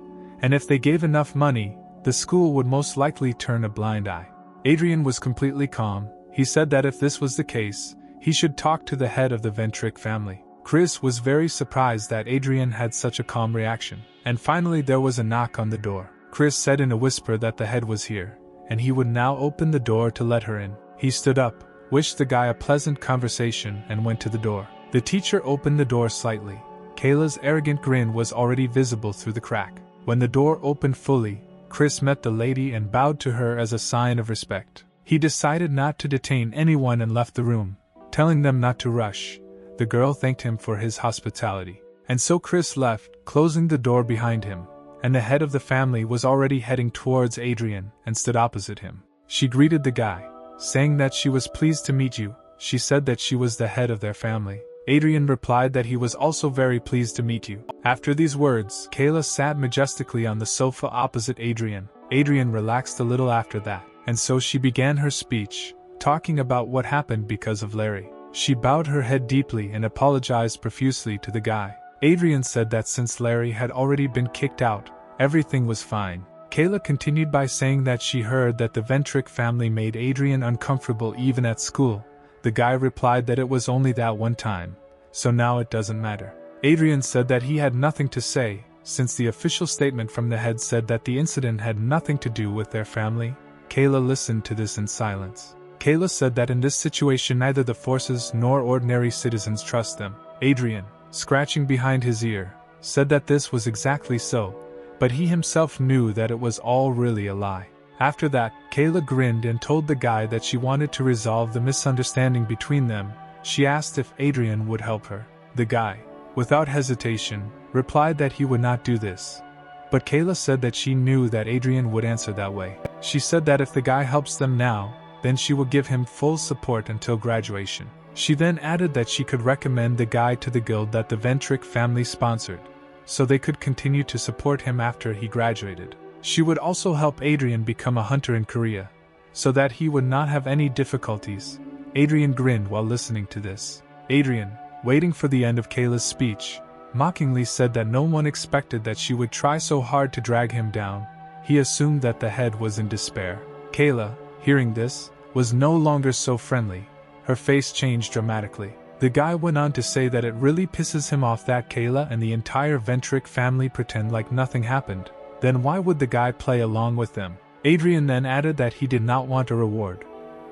And if they gave enough money, the school would most likely turn a blind eye. Adrien was completely calm. He said that if this was the case, he should talk to the head of the Ventri family. Chris was very surprised that Adrien had such a calm reaction. And finally there was a knock on the door. Chris said in a whisper that the head was here, and he would now open the door to let her in. He stood up, wished the guy a pleasant conversation, and went to the door. The teacher opened the door slightly. Kayla's arrogant grin was already visible through the crack. When the door opened fully, Chris met the lady and bowed to her as a sign of respect. He decided not to detain anyone and left the room, telling them not to rush. The girl thanked him for his hospitality. And so Chris left, closing the door behind him, and the head of the family was already heading towards Adrien and stood opposite him. She greeted the guy, saying that she was pleased to meet you. She said that she was the head of their family. Adrien replied that he was also very pleased to meet you. After these words, Kayla sat majestically on the sofa opposite Adrien. Adrien relaxed a little after that, and so she began her speech, talking about what happened because of Larry. She bowed her head deeply and apologized profusely to the guy. Adrien said that since Larry had already been kicked out, everything was fine. Kayla continued by saying that she heard that the Ventri family made Adrien uncomfortable even at school. The guy replied that it was only that one time, so now it doesn't matter. Adrien said that he had nothing to say, since the official statement from the head said that the incident had nothing to do with their family. Kayla listened to this in silence. Kayla said that in this situation neither the forces nor ordinary citizens trust them. Adrien, scratching behind his ear, said that this was exactly so, but he himself knew that it was all really a lie. After that, Kayla grinned and told the guy that she wanted to resolve the misunderstanding between them. She asked if Adrien would help her. The guy, without hesitation, replied that he would not do this. But Kayla said that she knew that Adrien would answer that way. She said that if the guy helps them now, then she will give him full support until graduation. She then added that she could recommend the guy to the guild that the Ventri family sponsored, so they could continue to support him after he graduated. She would also help Adrien become a hunter in Korea, so that he would not have any difficulties. Adrien grinned while listening to this. Adrien, waiting for the end of Kayla's speech, mockingly said that no one expected that she would try so hard to drag him down. He assumed that the head was in despair. Kayla, hearing this, was no longer so friendly. Her face changed dramatically. The guy went on to say that it really pisses him off that Kayla and the entire Ventri family pretend like nothing happened. Then why would the guy play along with them? Adrien then added that he did not want a reward.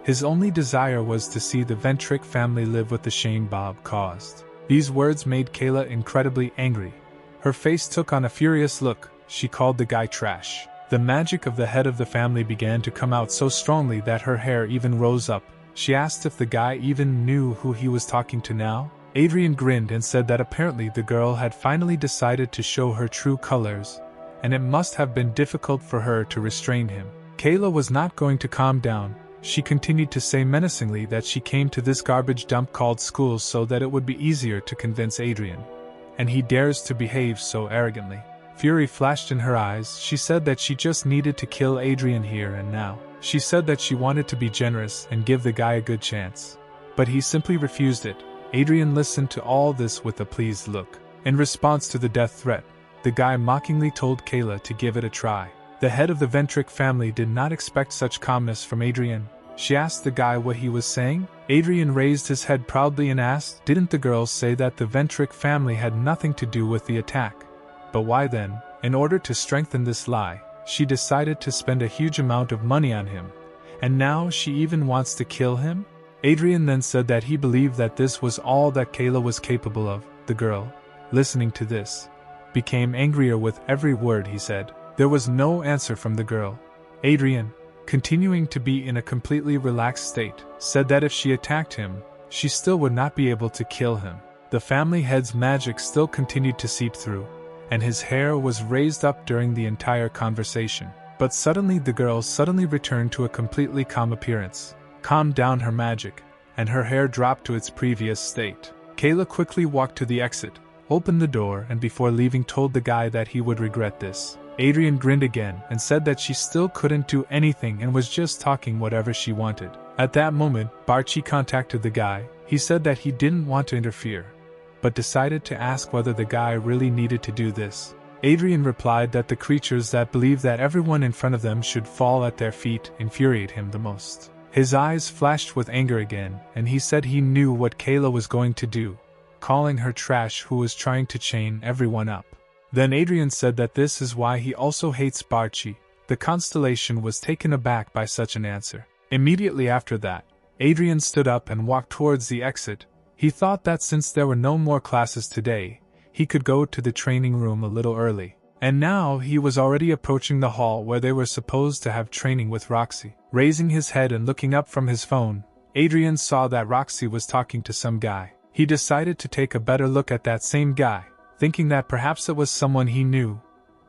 His only desire was to see the Ventri family live with the shame Bob caused. These words made Kayla incredibly angry. Her face took on a furious look. She called the guy trash. The magic of the head of the family began to come out so strongly that her hair even rose up. She asked if the guy even knew who he was talking to now. Adrien grinned and said that apparently the girl had finally decided to show her true colors, and it must have been difficult for her to restrain him. Kayla was not going to calm down. She continued to say menacingly that she came to this garbage dump called school so that it would be easier to convince Adrien. And he dares to behave so arrogantly. Fury flashed in her eyes. She said that she just needed to kill Adrien here and now. She said that she wanted to be generous and give the guy a good chance. But he simply refused it. Adrien listened to all this with a pleased look. In response to the death threat, the guy mockingly told Kayla to give it a try. The head of the Ventri family did not expect such calmness from Adrien. She asked the guy what he was saying. Adrien raised his head proudly and asked, "Didn't the girls say that the Ventri family had nothing to do with the attack? But why then?" In order to strengthen this lie, she decided to spend a huge amount of money on him, and now she even wants to kill him? Adrien then said that he believed that this was all that Kayla was capable of. The girl, listening to this, became angrier with every word he said. There was no answer from the girl. Adrien, continuing to be in a completely relaxed state, said that if she attacked him, she still would not be able to kill him. The family head's magic still continued to seep through, and his hair was raised up during the entire conversation. But suddenly the girl returned to a completely calm appearance, calmed down her magic, and her hair dropped to its previous state. Kayla quickly walked to the exit, opened the door, and before leaving told the guy that he would regret this. Adrien grinned again and said that she still couldn't do anything and was just talking whatever she wanted. At that moment, Barchi contacted the guy. He said that he didn't want to interfere, but decided to ask whether the guy really needed to do this. Adrien replied that the creatures that believe that everyone in front of them should fall at their feet infuriate him the most. His eyes flashed with anger again, and he said he knew what Kayla was going to do, calling her trash who was trying to chain everyone up. Then Adrien said that this is why he also hates Barchi. The constellation was taken aback by such an answer. Immediately after that, Adrien stood up and walked towards the exit. He thought that since there were no more classes today, he could go to the training room a little early. And now he was already approaching the hall where they were supposed to have training with Roxy. Raising his head and looking up from his phone, Adrien saw that Roxy was talking to some guy. He decided to take a better look at that same guy, thinking that perhaps it was someone he knew,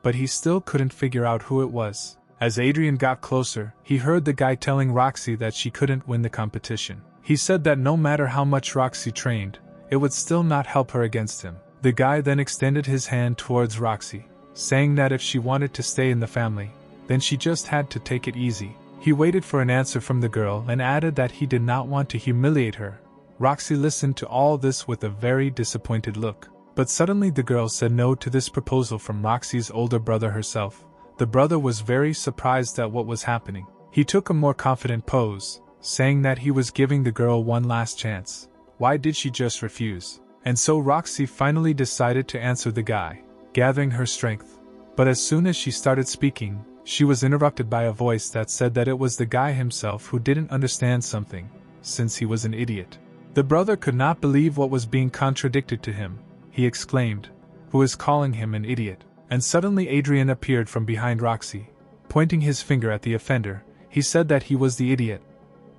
but he still couldn't figure out who it was. As Adrien got closer, he heard the guy telling Roxy that she couldn't win the competition. He said that no matter how much Roxy trained, it would still not help her against him. The guy then extended his hand towards Roxy, saying that if she wanted to stay in the family, then she just had to take it easy. He waited for an answer from the girl and added that he did not want to humiliate her. Roxy listened to all this with a very disappointed look. But suddenly the girl said no to this proposal from Roxy's older brother herself. The brother was very surprised at what was happening. He took a more confident pose, saying that he was giving the girl one last chance. Why did she just refuse? And so Roxy finally decided to answer the guy, gathering her strength. But as soon as she started speaking, she was interrupted by a voice that said that it was the guy himself who didn't understand something, since he was an idiot. The brother could not believe what was being contradicted to him. He exclaimed, "Who is calling him an idiot?" And suddenly Adrien appeared from behind Roxy. Pointing his finger at the offender, he said that he was the idiot,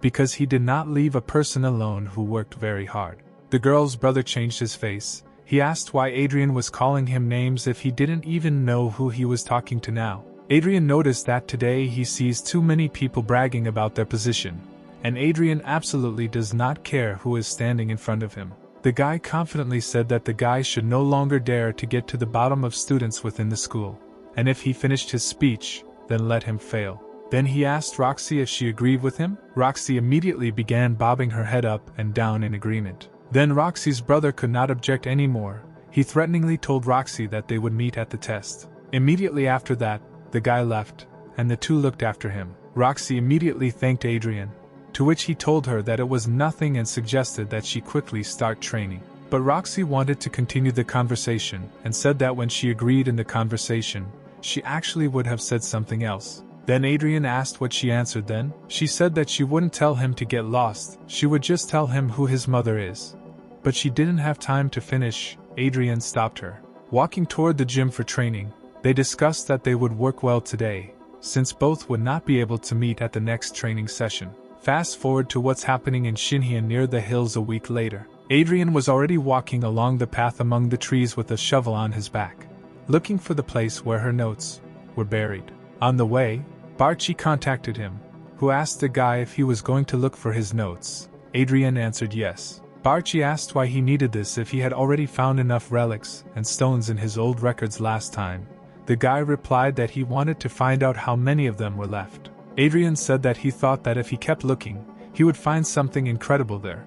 because he did not leave a person alone who worked very hard. The girl's brother changed his face. He asked why Adrien was calling him names if he didn't even know who he was talking to now. Adrien noticed that today he sees too many people bragging about their position, and Adrien absolutely does not care who is standing in front of him. The guy confidently said that the guy should no longer dare to get to the bottom of students within the school, and if he finished his speech, then let him fail. Then he asked Roxy if she agreed with him. Roxy immediately began bobbing her head up and down in agreement. Then Roxy's brother could not object anymore. He threateningly told Roxy that they would meet at the test. Immediately after that, the guy left, and the two looked after him. Roxy immediately thanked Adrien, to which he told her that it was nothing and suggested that she quickly start training. But Roxy wanted to continue the conversation and said that when she agreed in the conversation, she actually would have said something else. Then Adrien asked what she answered then. She said that she wouldn't tell him to get lost, she would just tell him who his mother is. But she didn't have time to finish. Adrien stopped her. Walking toward the gym for training, they discussed that they would work well today, since both would not be able to meet at the next training session. Fast forward to what's happening in Xinjiang near the hills a week later. Adrien was already walking along the path among the trees with a shovel on his back, looking for the place where her notes were buried. On the way, Barchi contacted him, who asked the guy if he was going to look for his notes. Adrien answered yes. Barchi asked why he needed this if he had already found enough relics and stones in his old records last time. The guy replied that he wanted to find out how many of them were left. Adrien said that he thought that if he kept looking, he would find something incredible there.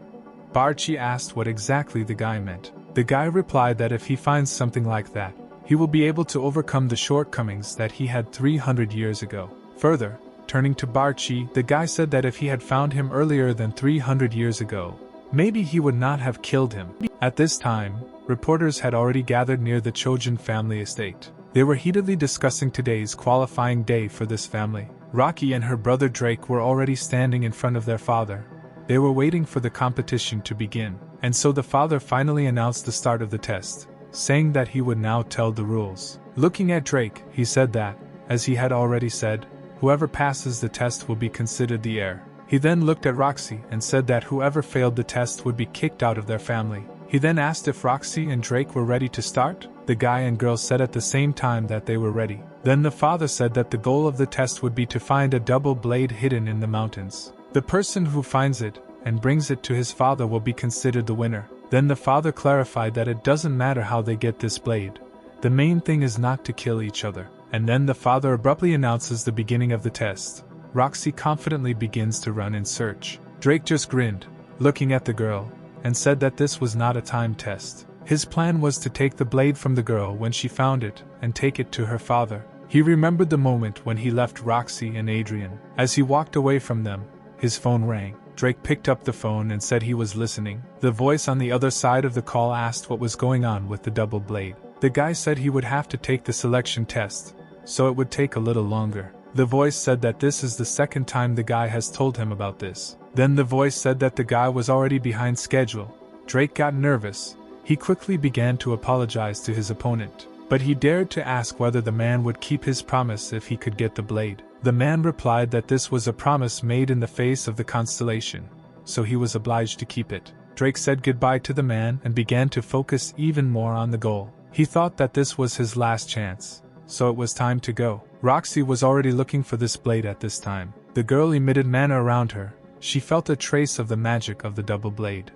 Barchi asked what exactly the guy meant. The guy replied that if he finds something like that, he will be able to overcome the shortcomings that he had 300 years ago. Further, turning to Barchi, the guy said that if he had found him earlier than 300 years ago, maybe he would not have killed him. At this time, reporters had already gathered near the Chojin family estate. They were heatedly discussing today's qualifying day for this family. Rocky and her brother Drake were already standing in front of their father. They were waiting for the competition to begin, and so the father finally announced the start of the test, saying that he would now tell the rules. Looking at Drake, he said that, as he had already said, whoever passes the test will be considered the heir. He then looked at Roxy and said that whoever failed the test would be kicked out of their family. He then asked if Roxy and Drake were ready to start. The guy and girl said at the same time that they were ready. Then the father said that the goal of the test would be to find a double blade hidden in the mountains. The person who finds it and brings it to his father will be considered the winner. Then the father clarified that it doesn't matter how they get this blade. The main thing is not to kill each other. And then the father abruptly announces the beginning of the test. Roxy confidently begins to run in search. Drake just grinned, looking at the girl, and said that this was not a time test. His plan was to take the blade from the girl when she found it and take it to her father. He remembered the moment when he left Roxy and Adrien. As he walked away from them, his phone rang. Drake picked up the phone and said he was listening. The voice on the other side of the call asked what was going on with the double blade. The guy said he would have to take the selection test, so it would take a little longer. The voice said that this is the second time the guy has told him about this. Then the voice said that the guy was already behind schedule. Drake got nervous. He quickly began to apologize to his opponent, but he dared to ask whether the man would keep his promise if he could get the blade. The man replied that this was a promise made in the face of the constellation, so he was obliged to keep it. Drake said goodbye to the man and began to focus even more on the goal. He thought that this was his last chance, so it was time to go. Roxy was already looking for this blade at this time. The girl emitted mana around her. She felt a trace of the magic of the double blade.